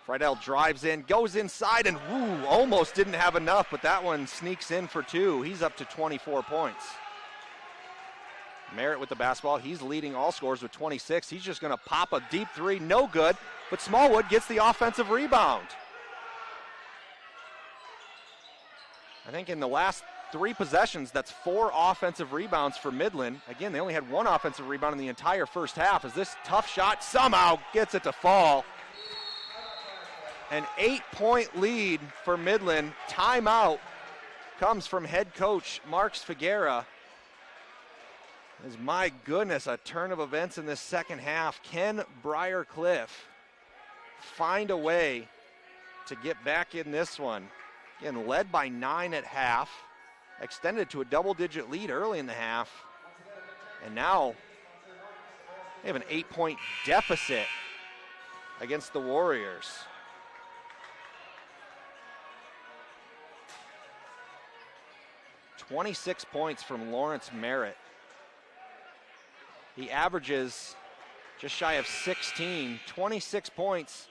Friedel drives in, goes inside, and woo, almost didn't have enough, but that one sneaks in for 2. He's up to 24 points. Merritt with the basketball. He's leading all scorers with 26. He's just going to pop a deep 3, no good, but Smallwood gets the offensive rebound. I think in the last 3 possessions, that's 4 offensive rebounds for Midland. Again, they only had 1 offensive rebound in the entire first half, as this tough shot somehow gets it to fall. An 8-point lead for Midland. Timeout comes from head coach Marks Figuera. As my goodness, a turn of events in this second half. Can Briar Cliff find a way to get back in this one? Again, led by 9 at half. Extended to a double-digit lead early in the half. And now they have an 8-point deficit against the Warriors. "26 points from Lawrence Merritt. He averages just shy of 16. 26 points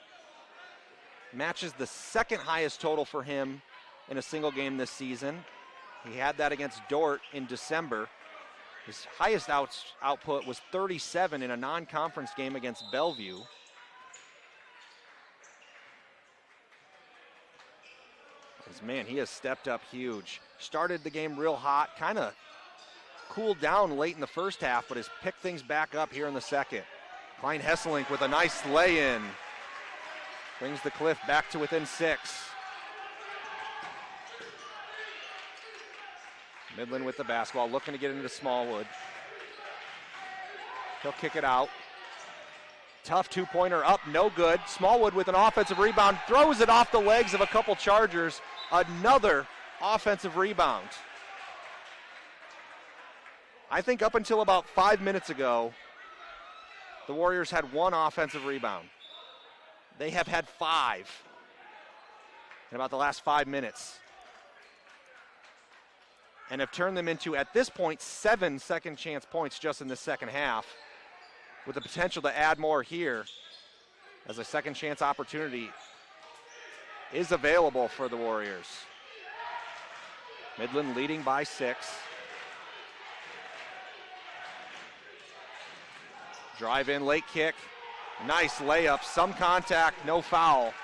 matches the second highest total for him in a single game this season. He had that against Dort in December. His highest output was 37 in a non-conference game against Bellevue. Man, he has stepped up huge. Started the game real hot, kind of cooled down late in the first half, but has picked things back up here in the second. Klein Hesselink with a nice lay-in. Brings the Cliff back to within 6. Midland with the basketball, looking to get into Smallwood. He'll kick it out. Tough 2-pointer up, no good. Smallwood with an offensive rebound, throws it off the legs of a couple Chargers. Another offensive rebound. I think up until about 5 minutes ago, the Warriors had 1 offensive rebound. They have had 5 in about the last 5 minutes, and have turned them into, at this point, 7 second chance points just in the second half, with the potential to add more here as a second chance opportunity is available for the Warriors. Midland leading by 6. Drive in, late kick. Nice layup, some contact, no foul.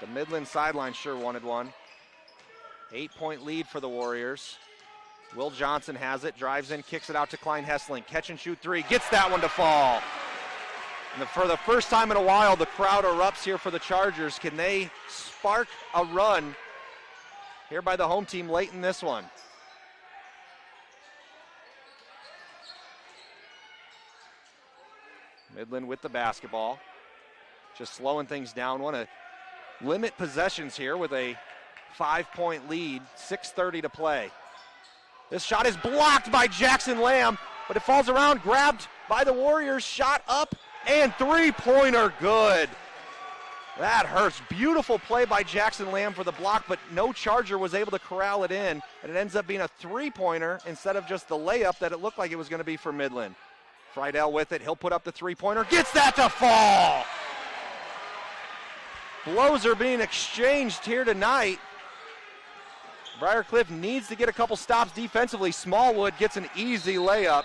The Midland sideline sure wanted one. 8-point lead for the Warriors. Will Johnson has it, drives in, kicks it out to Klein Hessling. Catch and shoot 3, gets that one to fall. And for the first time in a while, the crowd erupts here for the Chargers. Can they spark a run here by the home team late in this one? Midland with the basketball. Just slowing things down. Want to limit possessions here with a 5-point lead. 6:30 to play. This shot is blocked by Jackson Lamb, but it falls around, grabbed by the Warriors. Shot up and three-pointer good. That hurts. Beautiful play by Jackson Lamb for the block, but no Charger was able to corral it in, and it ends up being a three-pointer instead of just the layup that it looked like it was going to be for Midland. Friedel with it, he'll put up the three-pointer, gets that to fall! Blows are being exchanged here tonight. Briarcliff needs to get a couple stops defensively. Smallwood gets an easy layup.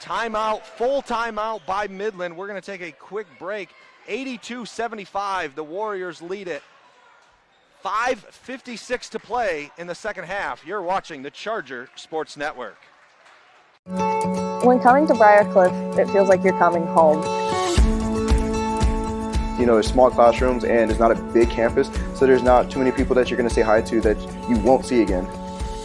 Timeout, full timeout by Midland. We're going to take a quick break. 82-75, the Warriors lead it. 5:56 to play in the second half. You're watching the Charger Sports Network. When coming to Briarcliff, it feels like you're coming home. You know, there's small classrooms and it's not a big campus, so there's not too many people that you're going to say hi to that you won't see again.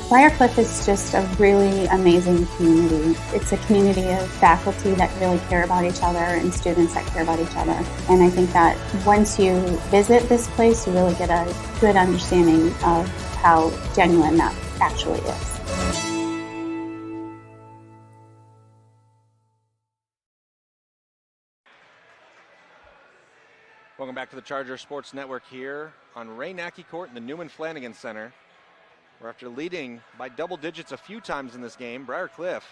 Briarcliff is just a really amazing community. It's a community of faculty that really care about each other and students that care about each other. And I think that once you visit this place, you really get a good understanding of how genuine that actually is. Welcome back to the Charger Sports Network here on Ray Nackey Court in the Newman Flanagan Center, where after leading by double digits a few times in this game, Briarcliff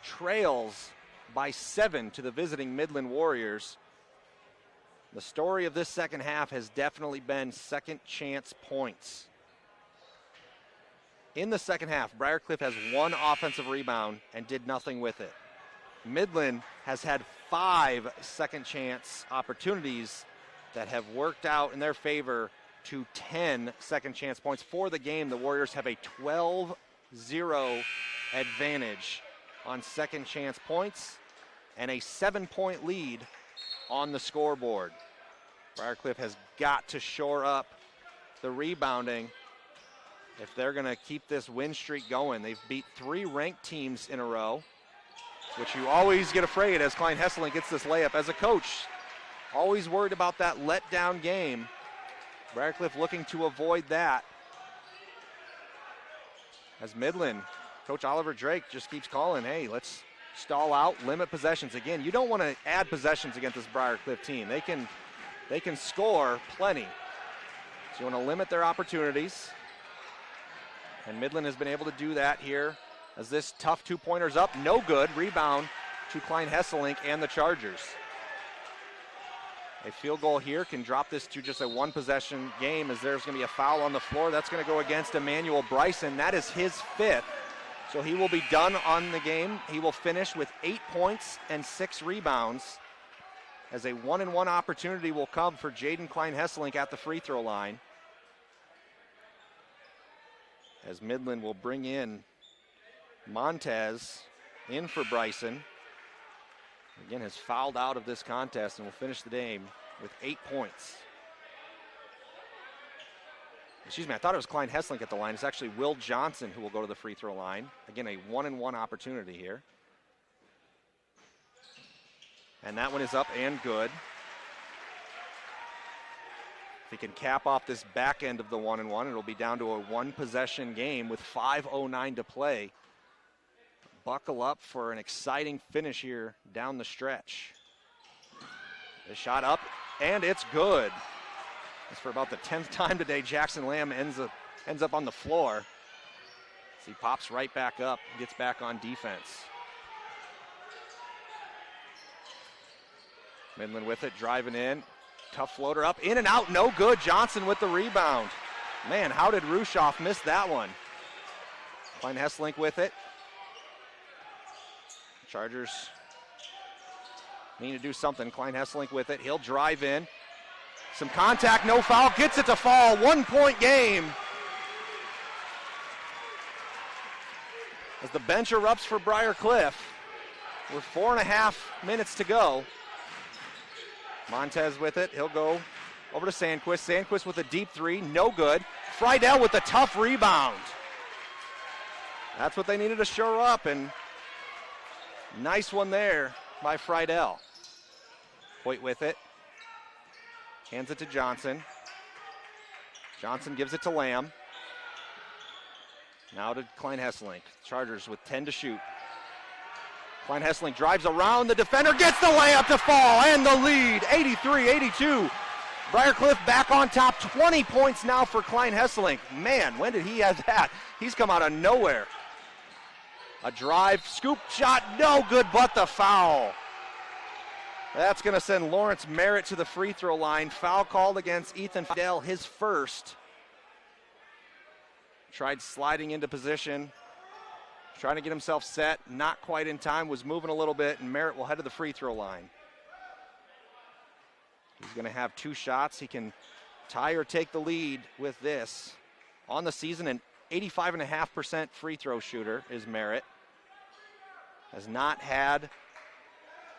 trails by 7 to the visiting Midland Warriors. The story of this second half has definitely been second chance points. In the second half, Briarcliff has 1 offensive rebound and did nothing with it. Midland has had 5 second chance opportunities that have worked out in their favor to 10 second chance points. For the game, the Warriors have a 12-0 advantage on second chance points and a 7-point lead on the scoreboard. Briarcliff has got to shore up the rebounding if they're going to keep this win streak going. They've beat 3 ranked teams in a row, which you always get afraid as Klein Hessling gets this layup. As a coach, always worried about that letdown game. Briarcliff looking to avoid that. As Midland, Coach Oliver Drake just keeps calling, hey, let's stall out, limit possessions. Again, you don't want to add possessions against this Briarcliff team. They can score plenty. So you want to limit their opportunities. And Midland has been able to do that here as this tough 2-pointer's up, no good. Rebound to Klein Hesselink and the Chargers. A field goal here can drop this to just a 1-possession game, as there's going to be a foul on the floor. That's going to go against Emmanuel Bryson. That is his 5th. So he will be done on the game. He will finish with 8 points and 6 rebounds, as a 1-and-1 opportunity will come for Jaden Klein Hesselink at the free throw line. As Midland will bring in Montez in for Bryson. Again, has fouled out of this contest and will finish the game with 8 points. Excuse me, I thought it was Klein Hesselink at the line. It's actually Will Johnson who will go to the free throw line. Again, a 1-and-1 opportunity here. And that one is up and good. If he can cap off this back end of the 1-and-1, it'll be down to a 1-possession game with 5:09 to play. Buckle up for an exciting finish here down the stretch. The shot up, and it's good. It's for about the 10th time today. Jackson Lamb ends up on the floor. As he pops right back up, gets back on defense. Midland with it, driving in. Tough floater up, in and out, no good. Johnson with the rebound. Man, how did Rushoff miss that one? Klein Hesselink with it. Chargers need to do something. Klein Hesselink with it. He'll drive in. Some contact, no foul, gets it to fall. 1 point game. As the bench erupts for Briar Cliff, with 4.5 minutes to go. Montez with it. He'll go over to Sandquist. Sandquist with a deep three, no good. Friedel with a tough rebound. That's what they needed to shore up, and nice one there by Friedel. Hoyt with it. Hands it to Johnson. Johnson gives it to Lamb. Now to Klein Hesselink. Chargers with 10 to shoot. Klein Hesselink drives around the defender, gets the layup to fall, and the lead, 83-82. Briar Cliff back on top, 20 points now for Klein Hesselink. Man, when did he have that? He's come out of nowhere. A drive, scoop shot, no good, but the foul. That's going to send Lawrence Merritt to the free throw line. Foul called against Ethan Friedel, his first. Tried sliding into position, trying to get himself set, not quite in time, was moving a little bit, and Merritt will head to the free throw line. He's going to have 2 shots. He can tie or take the lead with this. On the season, an 85.5% free throw shooter is Merritt. Has not had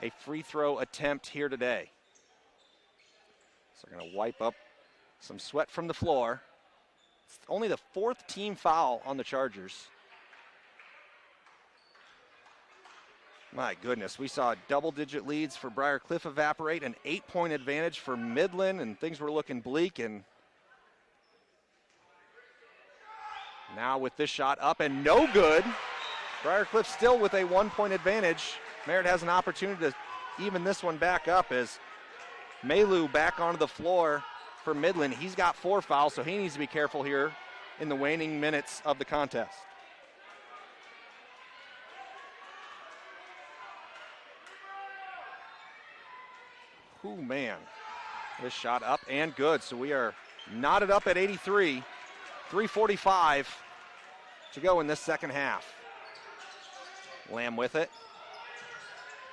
a free throw attempt here today. So they're going to wipe up some sweat from the floor. It's only the 4th team foul on the Chargers. My goodness, we saw double-digit leads for Briar Cliff evaporate, an 8-point advantage for Midland, and things were looking bleak. And now with this shot up and no good, Briar Cliff still with a 1-point advantage. Merritt has an opportunity to even this one back up as Maylou back onto the floor for Midland. He's got 4 fouls, so he needs to be careful here in the waning minutes of the contest. Ooh, man. This shot up and good, so we are knotted up at 83. 3:45 to go in this second half. Lamb with it.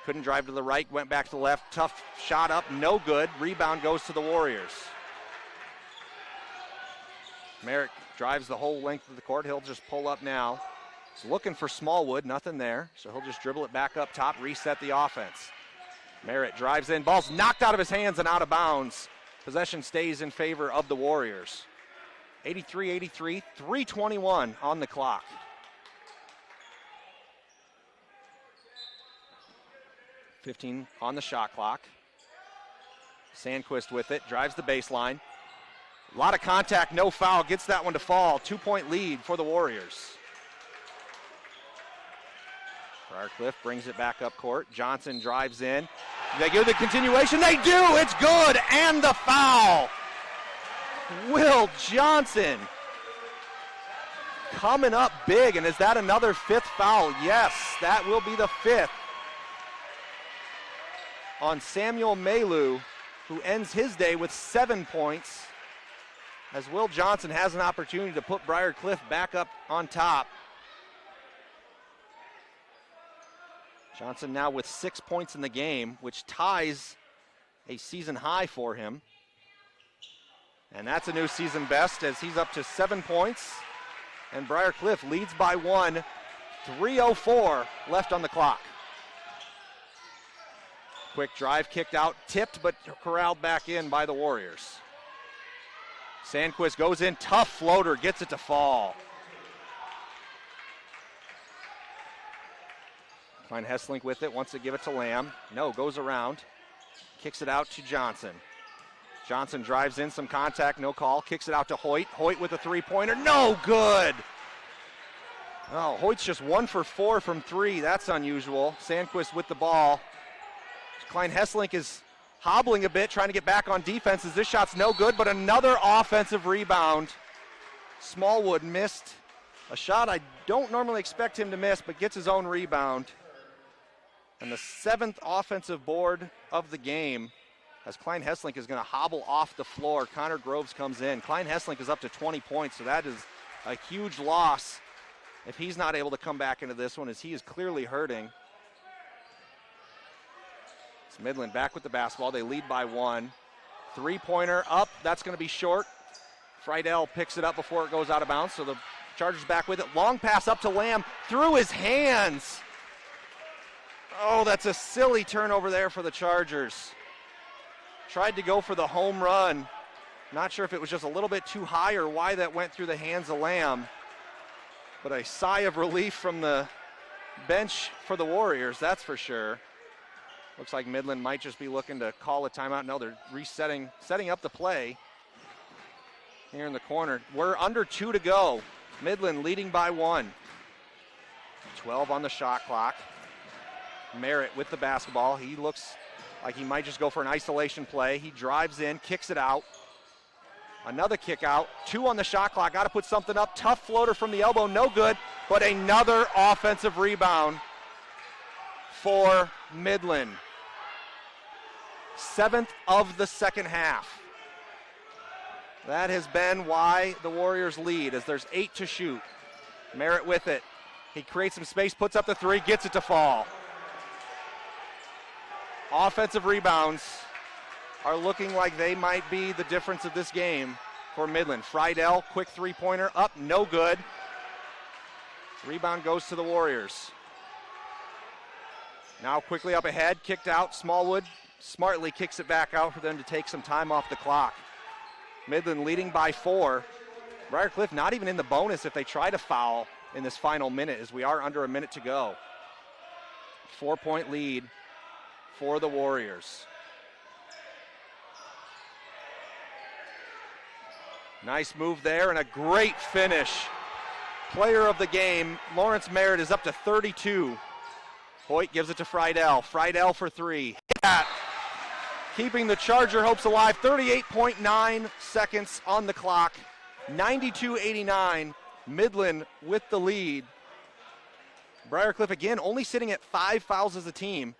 Couldn't drive to the right, went back to the left. Tough shot up, no good. Rebound goes to the Warriors. Merrick drives the whole length of the court. He'll just pull up now. He's looking for Smallwood, nothing there. So he'll just dribble it back up top, reset the offense. Merritt drives in, ball's knocked out of his hands and out of bounds. Possession stays in favor of the Warriors. 83-83, 3:21 on the clock. .15 on the shot clock. Sandquist with it, drives the baseline. A lot of contact, no foul, gets that one to fall. 2-point lead for the Warriors. Briar Cliff brings it back up court. Johnson drives in. They give the continuation, they do, it's good, and the foul. Will Johnson coming up big, and is that another 5th foul? Yes, that will be the 5th on Samuel Maylou, who ends his day with 7 points, as Will Johnson has an opportunity to put Briar Cliff back up on top. Johnson now with 6 points in the game, which ties a season high for him. And that's a new season best as he's up to 7 points. And Briar Cliff leads by 1, 3:04 left on the clock. Quick drive, kicked out, tipped, but corralled back in by the Warriors. Sandquist goes in, tough floater, gets it to fall. Klein Hesselink with it, wants to give it to Lamb. No, goes around, kicks it out to Johnson. Johnson drives in, some contact, no call, kicks it out to Hoyt. Hoyt with a 3-pointer, no good! Oh, Hoyt's just 1 for 4 from 3, that's unusual. Sandquist with the ball. Klein Hesselink is hobbling a bit, trying to get back on defense as this shot's no good, but another offensive rebound. Smallwood missed a shot I don't normally expect him to miss, but gets his own rebound. And the 7th offensive board of the game as Klein Hesselink is going to hobble off the floor. Connor Groves comes in. Klein Hesselink is up to 20 points, so that is a huge loss if he's not able to come back into this one, as he is clearly hurting. It's Midland back with the basketball. They lead by 1. Three-pointer up. That's going to be short. Friedel picks it up before it goes out of bounds, so the Chargers back with it. Long pass up to Lamb through his hands. Oh, that's a silly turnover there for the Chargers. Tried to go for the home run. Not sure if it was just a little bit too high or why that went through the hands of Lamb. But a sigh of relief from the bench for the Warriors, that's for sure. Looks like Midland might just be looking to call a timeout. No, they're setting up the play here in the corner. We're under 2 to go. Midland leading by 1. 12 on the shot clock. Merritt with the basketball. He looks like he might just go for an isolation play. He drives in, kicks it out. Another kick out. 2 on the shot clock. Got to put something up. Tough floater from the elbow. No good. But another offensive rebound for Midland. 7th of the second half. That has been why the Warriors lead, as there's 8 to shoot. Merritt with it. He creates some space, puts up the 3, gets it to fall. Offensive rebounds are looking like they might be the difference of this game for Midland. Friedel, quick three-pointer, up, no good. Rebound goes to the Warriors. Now quickly up ahead, kicked out. Smallwood smartly kicks it back out for them to take some time off the clock. Midland leading by 4. Briarcliff not even in the bonus if they try to foul in this final minute, as we are under a minute to go. 4-point lead for the Warriors. Nice move there and a great finish. Player of the game, Lawrence Merritt, is up to 32. Hoyt gives it to Friedel. Friedel for 3. That, keeping the Charger hopes alive. 38.9 seconds on the clock. 92-89. Midland with the lead. Briarcliff again only sitting at 5 fouls as a team.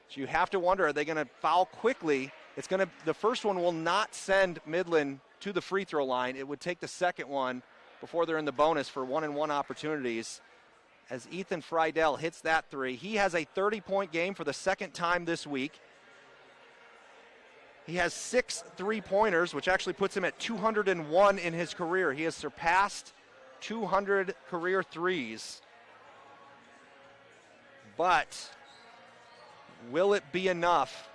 So you have to wonder, are they going to foul quickly? The first one will not send Midland to the free throw line. It would take the second one before they're in the bonus for 1-and-1 opportunities. As Ethan Friedel hits that 3, he has a 30-point game for the second time this week. He has 6 3-pointers, which actually puts him at 201 in his career. He has surpassed 200 career threes. But will it be enough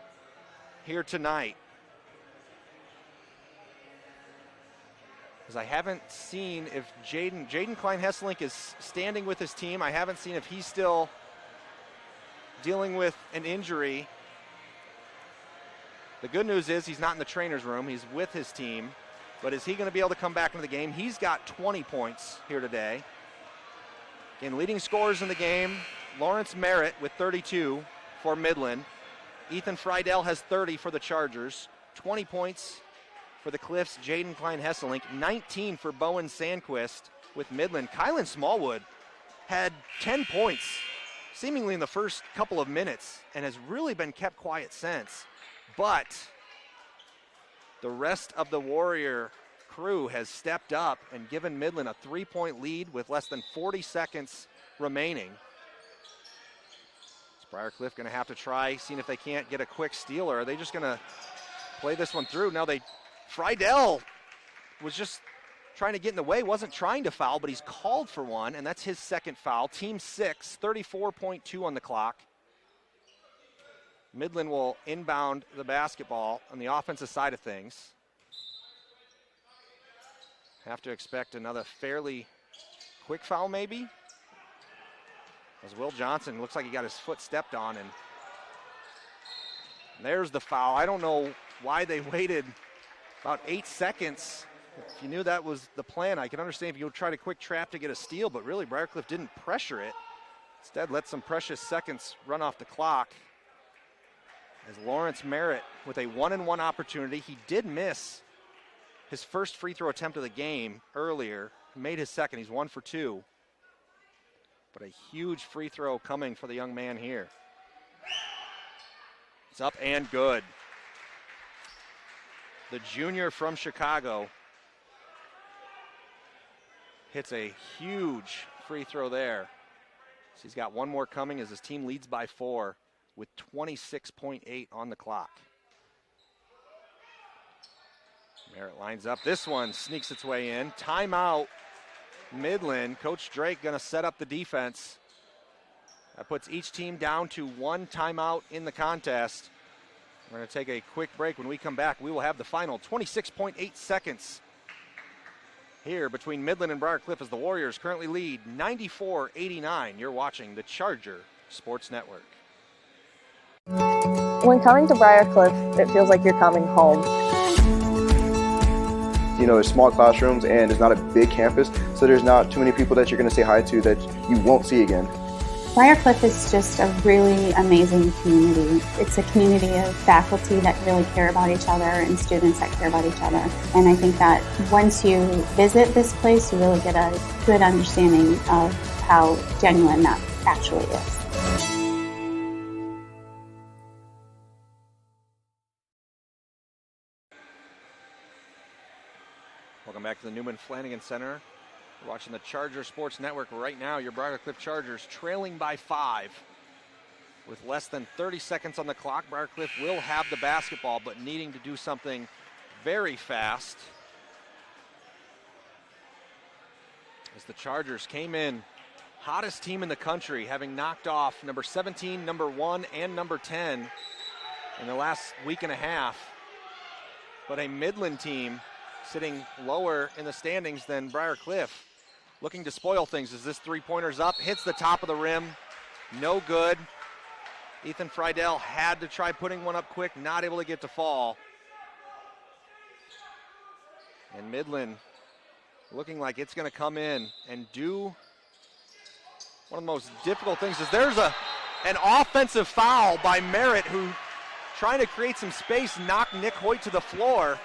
here tonight? Because I haven't seen if Jaden Klein Hesselink is standing with his team. I haven't seen if he's still dealing with an injury. The good news is he's not in the trainer's room. He's with his team. But is he going to be able to come back into the game? He's got 20 points here today. Again, leading scorers in the game, Lawrence Merritt with 32 for Midland. Ethan Friedel has 30 for the Chargers. 20 points for the Cliffs, Jaden Klein Hesselink. 19 for Bowen Sandquist with Midland. Kylan Smallwood had 10 points seemingly in the first couple of minutes and has really been kept quiet since. But the rest of the Warrior crew has stepped up and given Midland a 3-point lead with less than 40 seconds remaining. Is Briarcliff going to have to try seeing if they can't get a quick steal, or are they just going to play this one through? Now Friedel was just trying to get in the way, wasn't trying to foul, but he's called for one, and that's his second foul. Team 6, 34.2 on the clock. Midland will inbound the basketball on the offensive side of things. Have to expect another fairly quick foul maybe. As Will Johnson looks like he got his foot stepped on, and there's the foul. I don't know why they waited about 8 seconds. If you knew that was the plan, I can understand if you would try to quick trap to get a steal, but really Briarcliff didn't pressure it. Instead, let some precious seconds run off the clock. As Lawrence Merritt with a 1-and-1 opportunity. He did miss his first free throw attempt of the game earlier. He made his second. He's 1 for 2. But a huge free throw coming for the young man here. It's up and good. the junior from Chicago, hits a huge free throw there. So he's got one more coming as his team leads by 4 with 26.8 on the clock. Merritt lines up this one, sneaks its way in. Timeout, Midland. Coach Drake gonna set up the defense. That puts each team down to 1 timeout in the contest. We're gonna take a quick break. When we come back, we will have the final 26.8 seconds here between Midland and Briarcliff as the Warriors currently lead 94-89. You're watching the Charger Sports Network. When coming to Briarcliff, it feels like you're coming home. You know, there's small classrooms and it's not a big campus, so there's not too many people that you're going to say hi to that you won't see again. Briarcliff is just a really amazing community. It's a community of faculty that really care about each other and students that care about each other. And I think that once you visit this place, you really get a good understanding of how genuine that actually is. Welcome back to the Newman Flanagan Center. We're watching the Charger Sports Network right now. Your Briarcliff Chargers trailing by 5 with less than 30 seconds on the clock. Briarcliff will have the basketball, but needing to do something very fast. As the Chargers came in, hottest team in the country, having knocked off number 17, number 1, and number 10 in the last week and a half. But a Midland team sitting lower in the standings than Briarcliff, looking to spoil things as this three-pointer's up, hits the top of the rim, no good. Ethan Friedel had to try putting one up quick, not able to get to fall. And Midland looking like it's going to come in and do one of the most difficult things. Is there's an offensive foul by Merritt, who trying to create some space, knocked Nick Hoyt to the floor.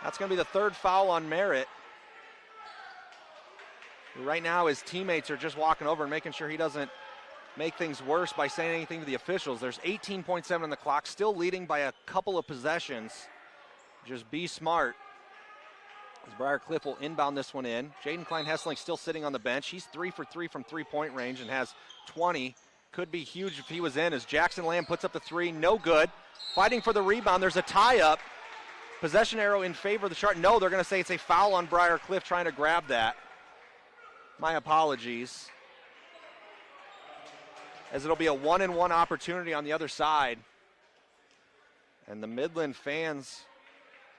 That's going to be the 3rd foul on Merritt. Right now his teammates are just walking over and making sure he doesn't make things worse by saying anything to the officials. There's 18.7 on the clock, still leading by a couple of possessions. Just be smart, as Briarcliff will inbound this one in. Jaden Klein-Hessling still sitting on the bench. He's 3 for 3 from three-point range and has 20. Could be huge if he was in, as Jackson Lamb puts up the 3, no good. Fighting for the rebound, there's a tie-up. Possession arrow in favor of the Chargers. No, they're going to say it's a foul on Briarcliff trying to grab that. My apologies. As it'll be a 1-and-1 opportunity on the other side. And the Midland fans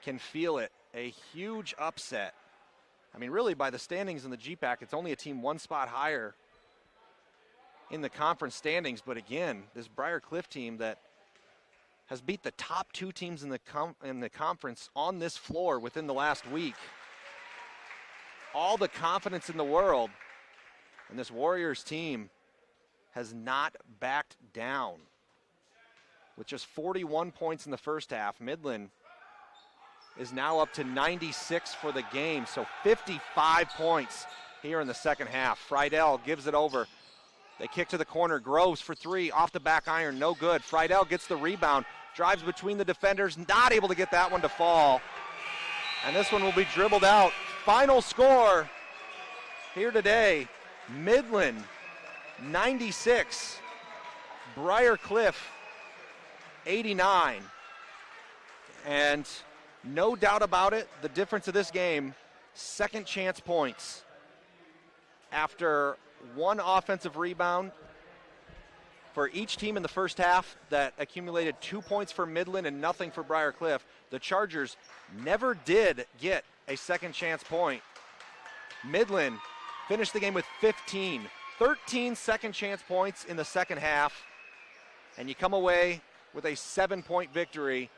can feel it. A huge upset. I mean, really, by the standings in the GPAC, it's only a team 1 spot higher in the conference standings. But again, this Briarcliff team that has beat the top 2 teams in the conference on this floor within the last week. All the confidence in the world, and this Warriors team has not backed down. With just 41 points in the first half, Midland is now up to 96 for the game, so 55 points here in the second half. Friedel gives it over. They kick to the corner. Groves for 3, off the back iron, no good. Friedel gets the rebound, drives between the defenders, not able to get that one to fall. And this one will be dribbled out. Final score here today, Midland 96, Briarcliff 89. And no doubt about it, the difference of this game, second chance points. After 1 offensive rebound for each team in the first half that accumulated 2 points for Midland and nothing for Briarcliff, the Chargers never did get a second chance point. Midland finished the game with 13 second chance points in the second half, and you come away with a 7-point victory.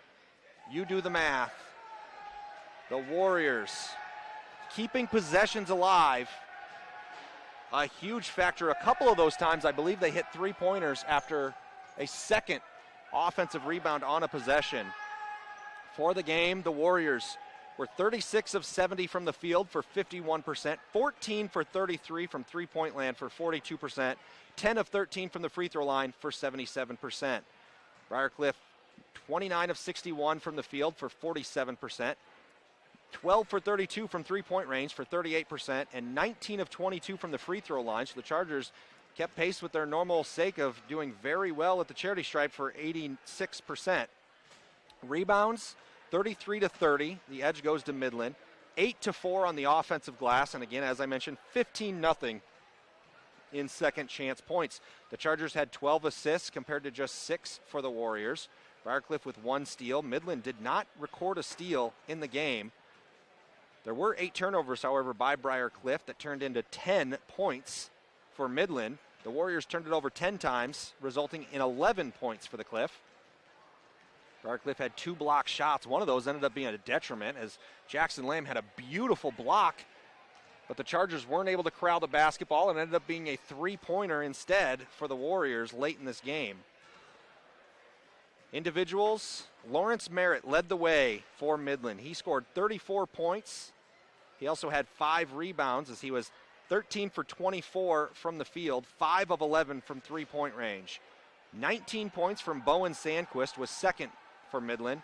You do the math. The Warriors keeping possessions alive, a huge factor. A couple of those times, I believe they hit 3-pointers after a second offensive rebound on a possession. For the game, the Warriors were 36 of 70 from the field for 51%, 14 for 33 from three-point land for 42%, 10 of 13 from the free throw line for 77%. Briarcliff 29 of 61 from the field for 47%, 12 for 32 from three-point range for 38%, and 19 of 22 from the free throw line. So the Chargers kept pace with their normal sake of doing very well at the charity stripe for 86%. Rebounds, 33 to 30. The edge goes to Midland. 8 to 4 on the offensive glass, and again, as I mentioned, 15-0 in second chance points. The Chargers had 12 assists compared to just 6 for the Warriors. Briarcliff with 1 steal. Midland did not record a steal in the game. There were 8 turnovers, however, by Briarcliff that turned into 10 points for Midland. The Warriors turned it over 10 times, resulting in 11 points for the Cliff. Briarcliff had 2 block shots. One of those ended up being a detriment as Jackson Lamb had a beautiful block, but the Chargers weren't able to corral the basketball and ended up being a 3-pointer instead for the Warriors late in this game. Individuals, Lawrence Merritt led the way for Midland. He scored 34 points. He also had 5 rebounds as he was 13 for 24 from the field, 5 of 11 from three-point range. 19 points from Bowen Sandquist was second for Midland,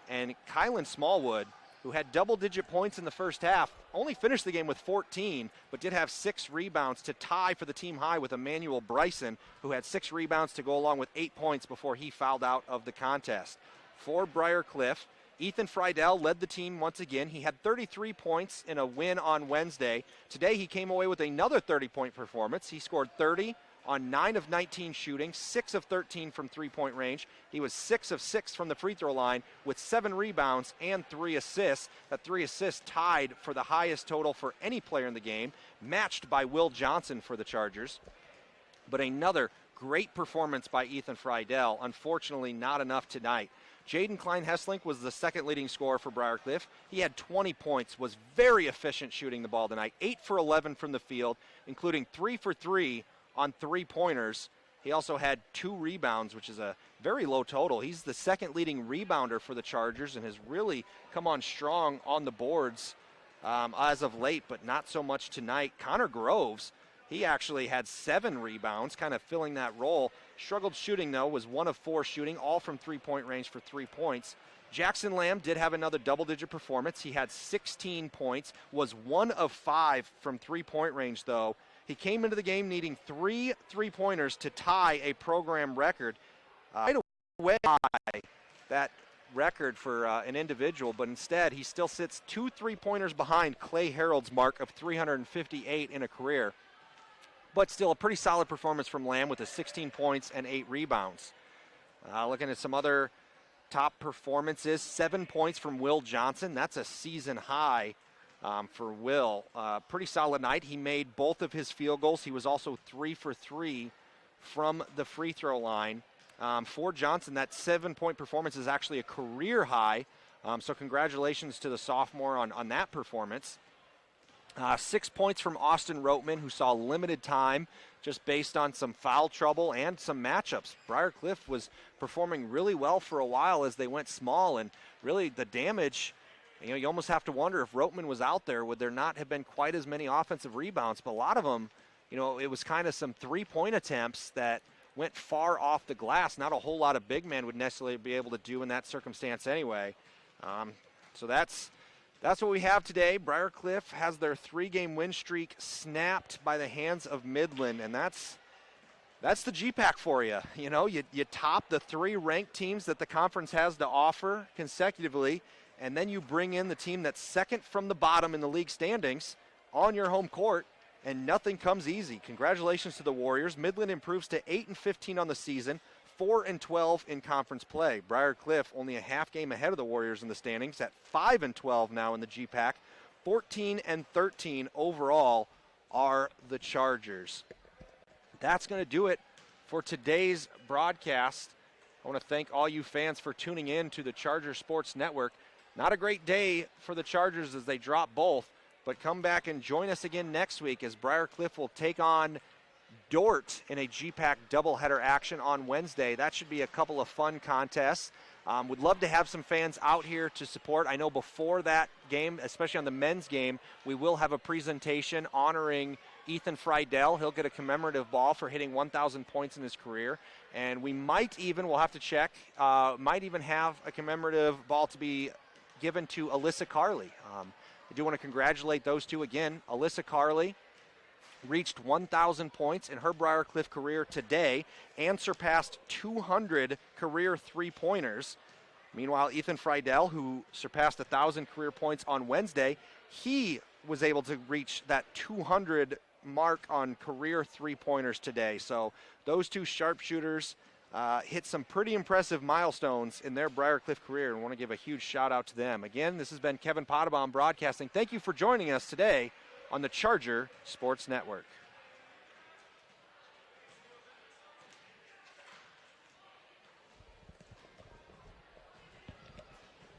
and Kylan Smallwood, who had double-digit points in the first half, only finished the game with 14, but did have 6 rebounds to tie for the team high with Emmanuel Bryson, who had 6 rebounds to go along with 8 points before he fouled out of the contest. For Briarcliff, Ethan Friedel led the team once again. He had 33 points in a win on Wednesday. Today he came away with another 30-point performance. He scored 30 on 9 of 19 shooting, 6 of 13 from three-point range. He was 6 of 6 from the free throw line with 7 rebounds and 3 assists. That 3 assists tied for the highest total for any player in the game, matched by Will Johnson for the Chargers. But another great performance by Ethan Friedel. Unfortunately, not enough tonight. Jaden Klein-Hesslink was the second leading scorer for Briarcliff. He had 20 points, was very efficient shooting the ball tonight, 8 for 11 from the field, including 3 for 3 on 3-pointers. He also had 2 rebounds, which is a very low total. He's the second leading rebounder for the Chargers and has really come on strong on the boards as of late, but not so much tonight. Connor Groves, he actually had 7 rebounds, kind of filling that role. Struggled shooting, though, was 1 of 4 shooting, all from three-point range for 3 points. Jackson Lamb did have another double-digit performance. He had 16 points, was 1 of 5 from three-point range, though. He came into the game needing 3 three-pointers to tie a program record. Right away, that record for an individual, but instead he still sits 2 three-pointers behind Clay Harold's mark of 358 in a career. But still a pretty solid performance from Lamb with his 16 points and 8 rebounds. Looking at some other top performances, 7 points from Will Johnson. That's a season high for Will. Pretty solid night. He made both of his field goals. He was also 3 for 3 from the free throw line. For Johnson, that 7-point performance is actually a career high. So congratulations to the sophomore on that performance. 6 points from Austin Roteman, who saw limited time just based on some foul trouble and some matchups. Briarcliff was performing really well for a while as they went small, and really the damage, you almost have to wonder if Roteman was out there, would there not have been quite as many offensive rebounds? But a lot of them, it was kind of some 3-point attempts that went far off the glass. Not a whole lot of big men would necessarily be able to do in that circumstance anyway. So that's what we have today. Briarcliff has their 3-game win streak snapped by the hands of Midland, and that's the GPAC for you. You top the 3 ranked teams that the conference has to offer consecutively, and then you bring in the team that's second from the bottom in the league standings on your home court, and nothing comes easy. Congratulations to the Warriors. Midland improves to 8-15 on the season, 4-12 in conference play. Briarcliff only a half game ahead of the Warriors in the standings at 5-12 now in the GPAC. 14-13 overall are the Chargers. That's going to do it for today's broadcast. I want to thank all you fans for tuning in to the Charger Sports Network. Not a great day for the Chargers as they drop both, but come back and join us again next week as Briarcliff will take on Dort in a GPAC doubleheader action on Wednesday. That should be a couple of fun contests. Would love to have some fans out here to support. I know before that game, especially on the men's game, we will have a presentation honoring Ethan Friedel, he'll get a commemorative ball for hitting 1,000 points in his career. And we might even, we'll have to check, might even have a commemorative ball to be given to Alyssa Carley. I do want to congratulate those two again. Alyssa Carley reached 1,000 points in her Briarcliff career today and surpassed 200 career three-pointers. Meanwhile, Ethan Friedel, who surpassed 1,000 career points on Wednesday, he was able to reach that 200 mark on career three-pointers today. So those two sharpshooters hit some pretty impressive milestones in their Briarcliff career, and I want to give a huge shout-out to them. Again, this has been Kevin Potabom broadcasting. Thank you for joining us today on the Charger Sports Network.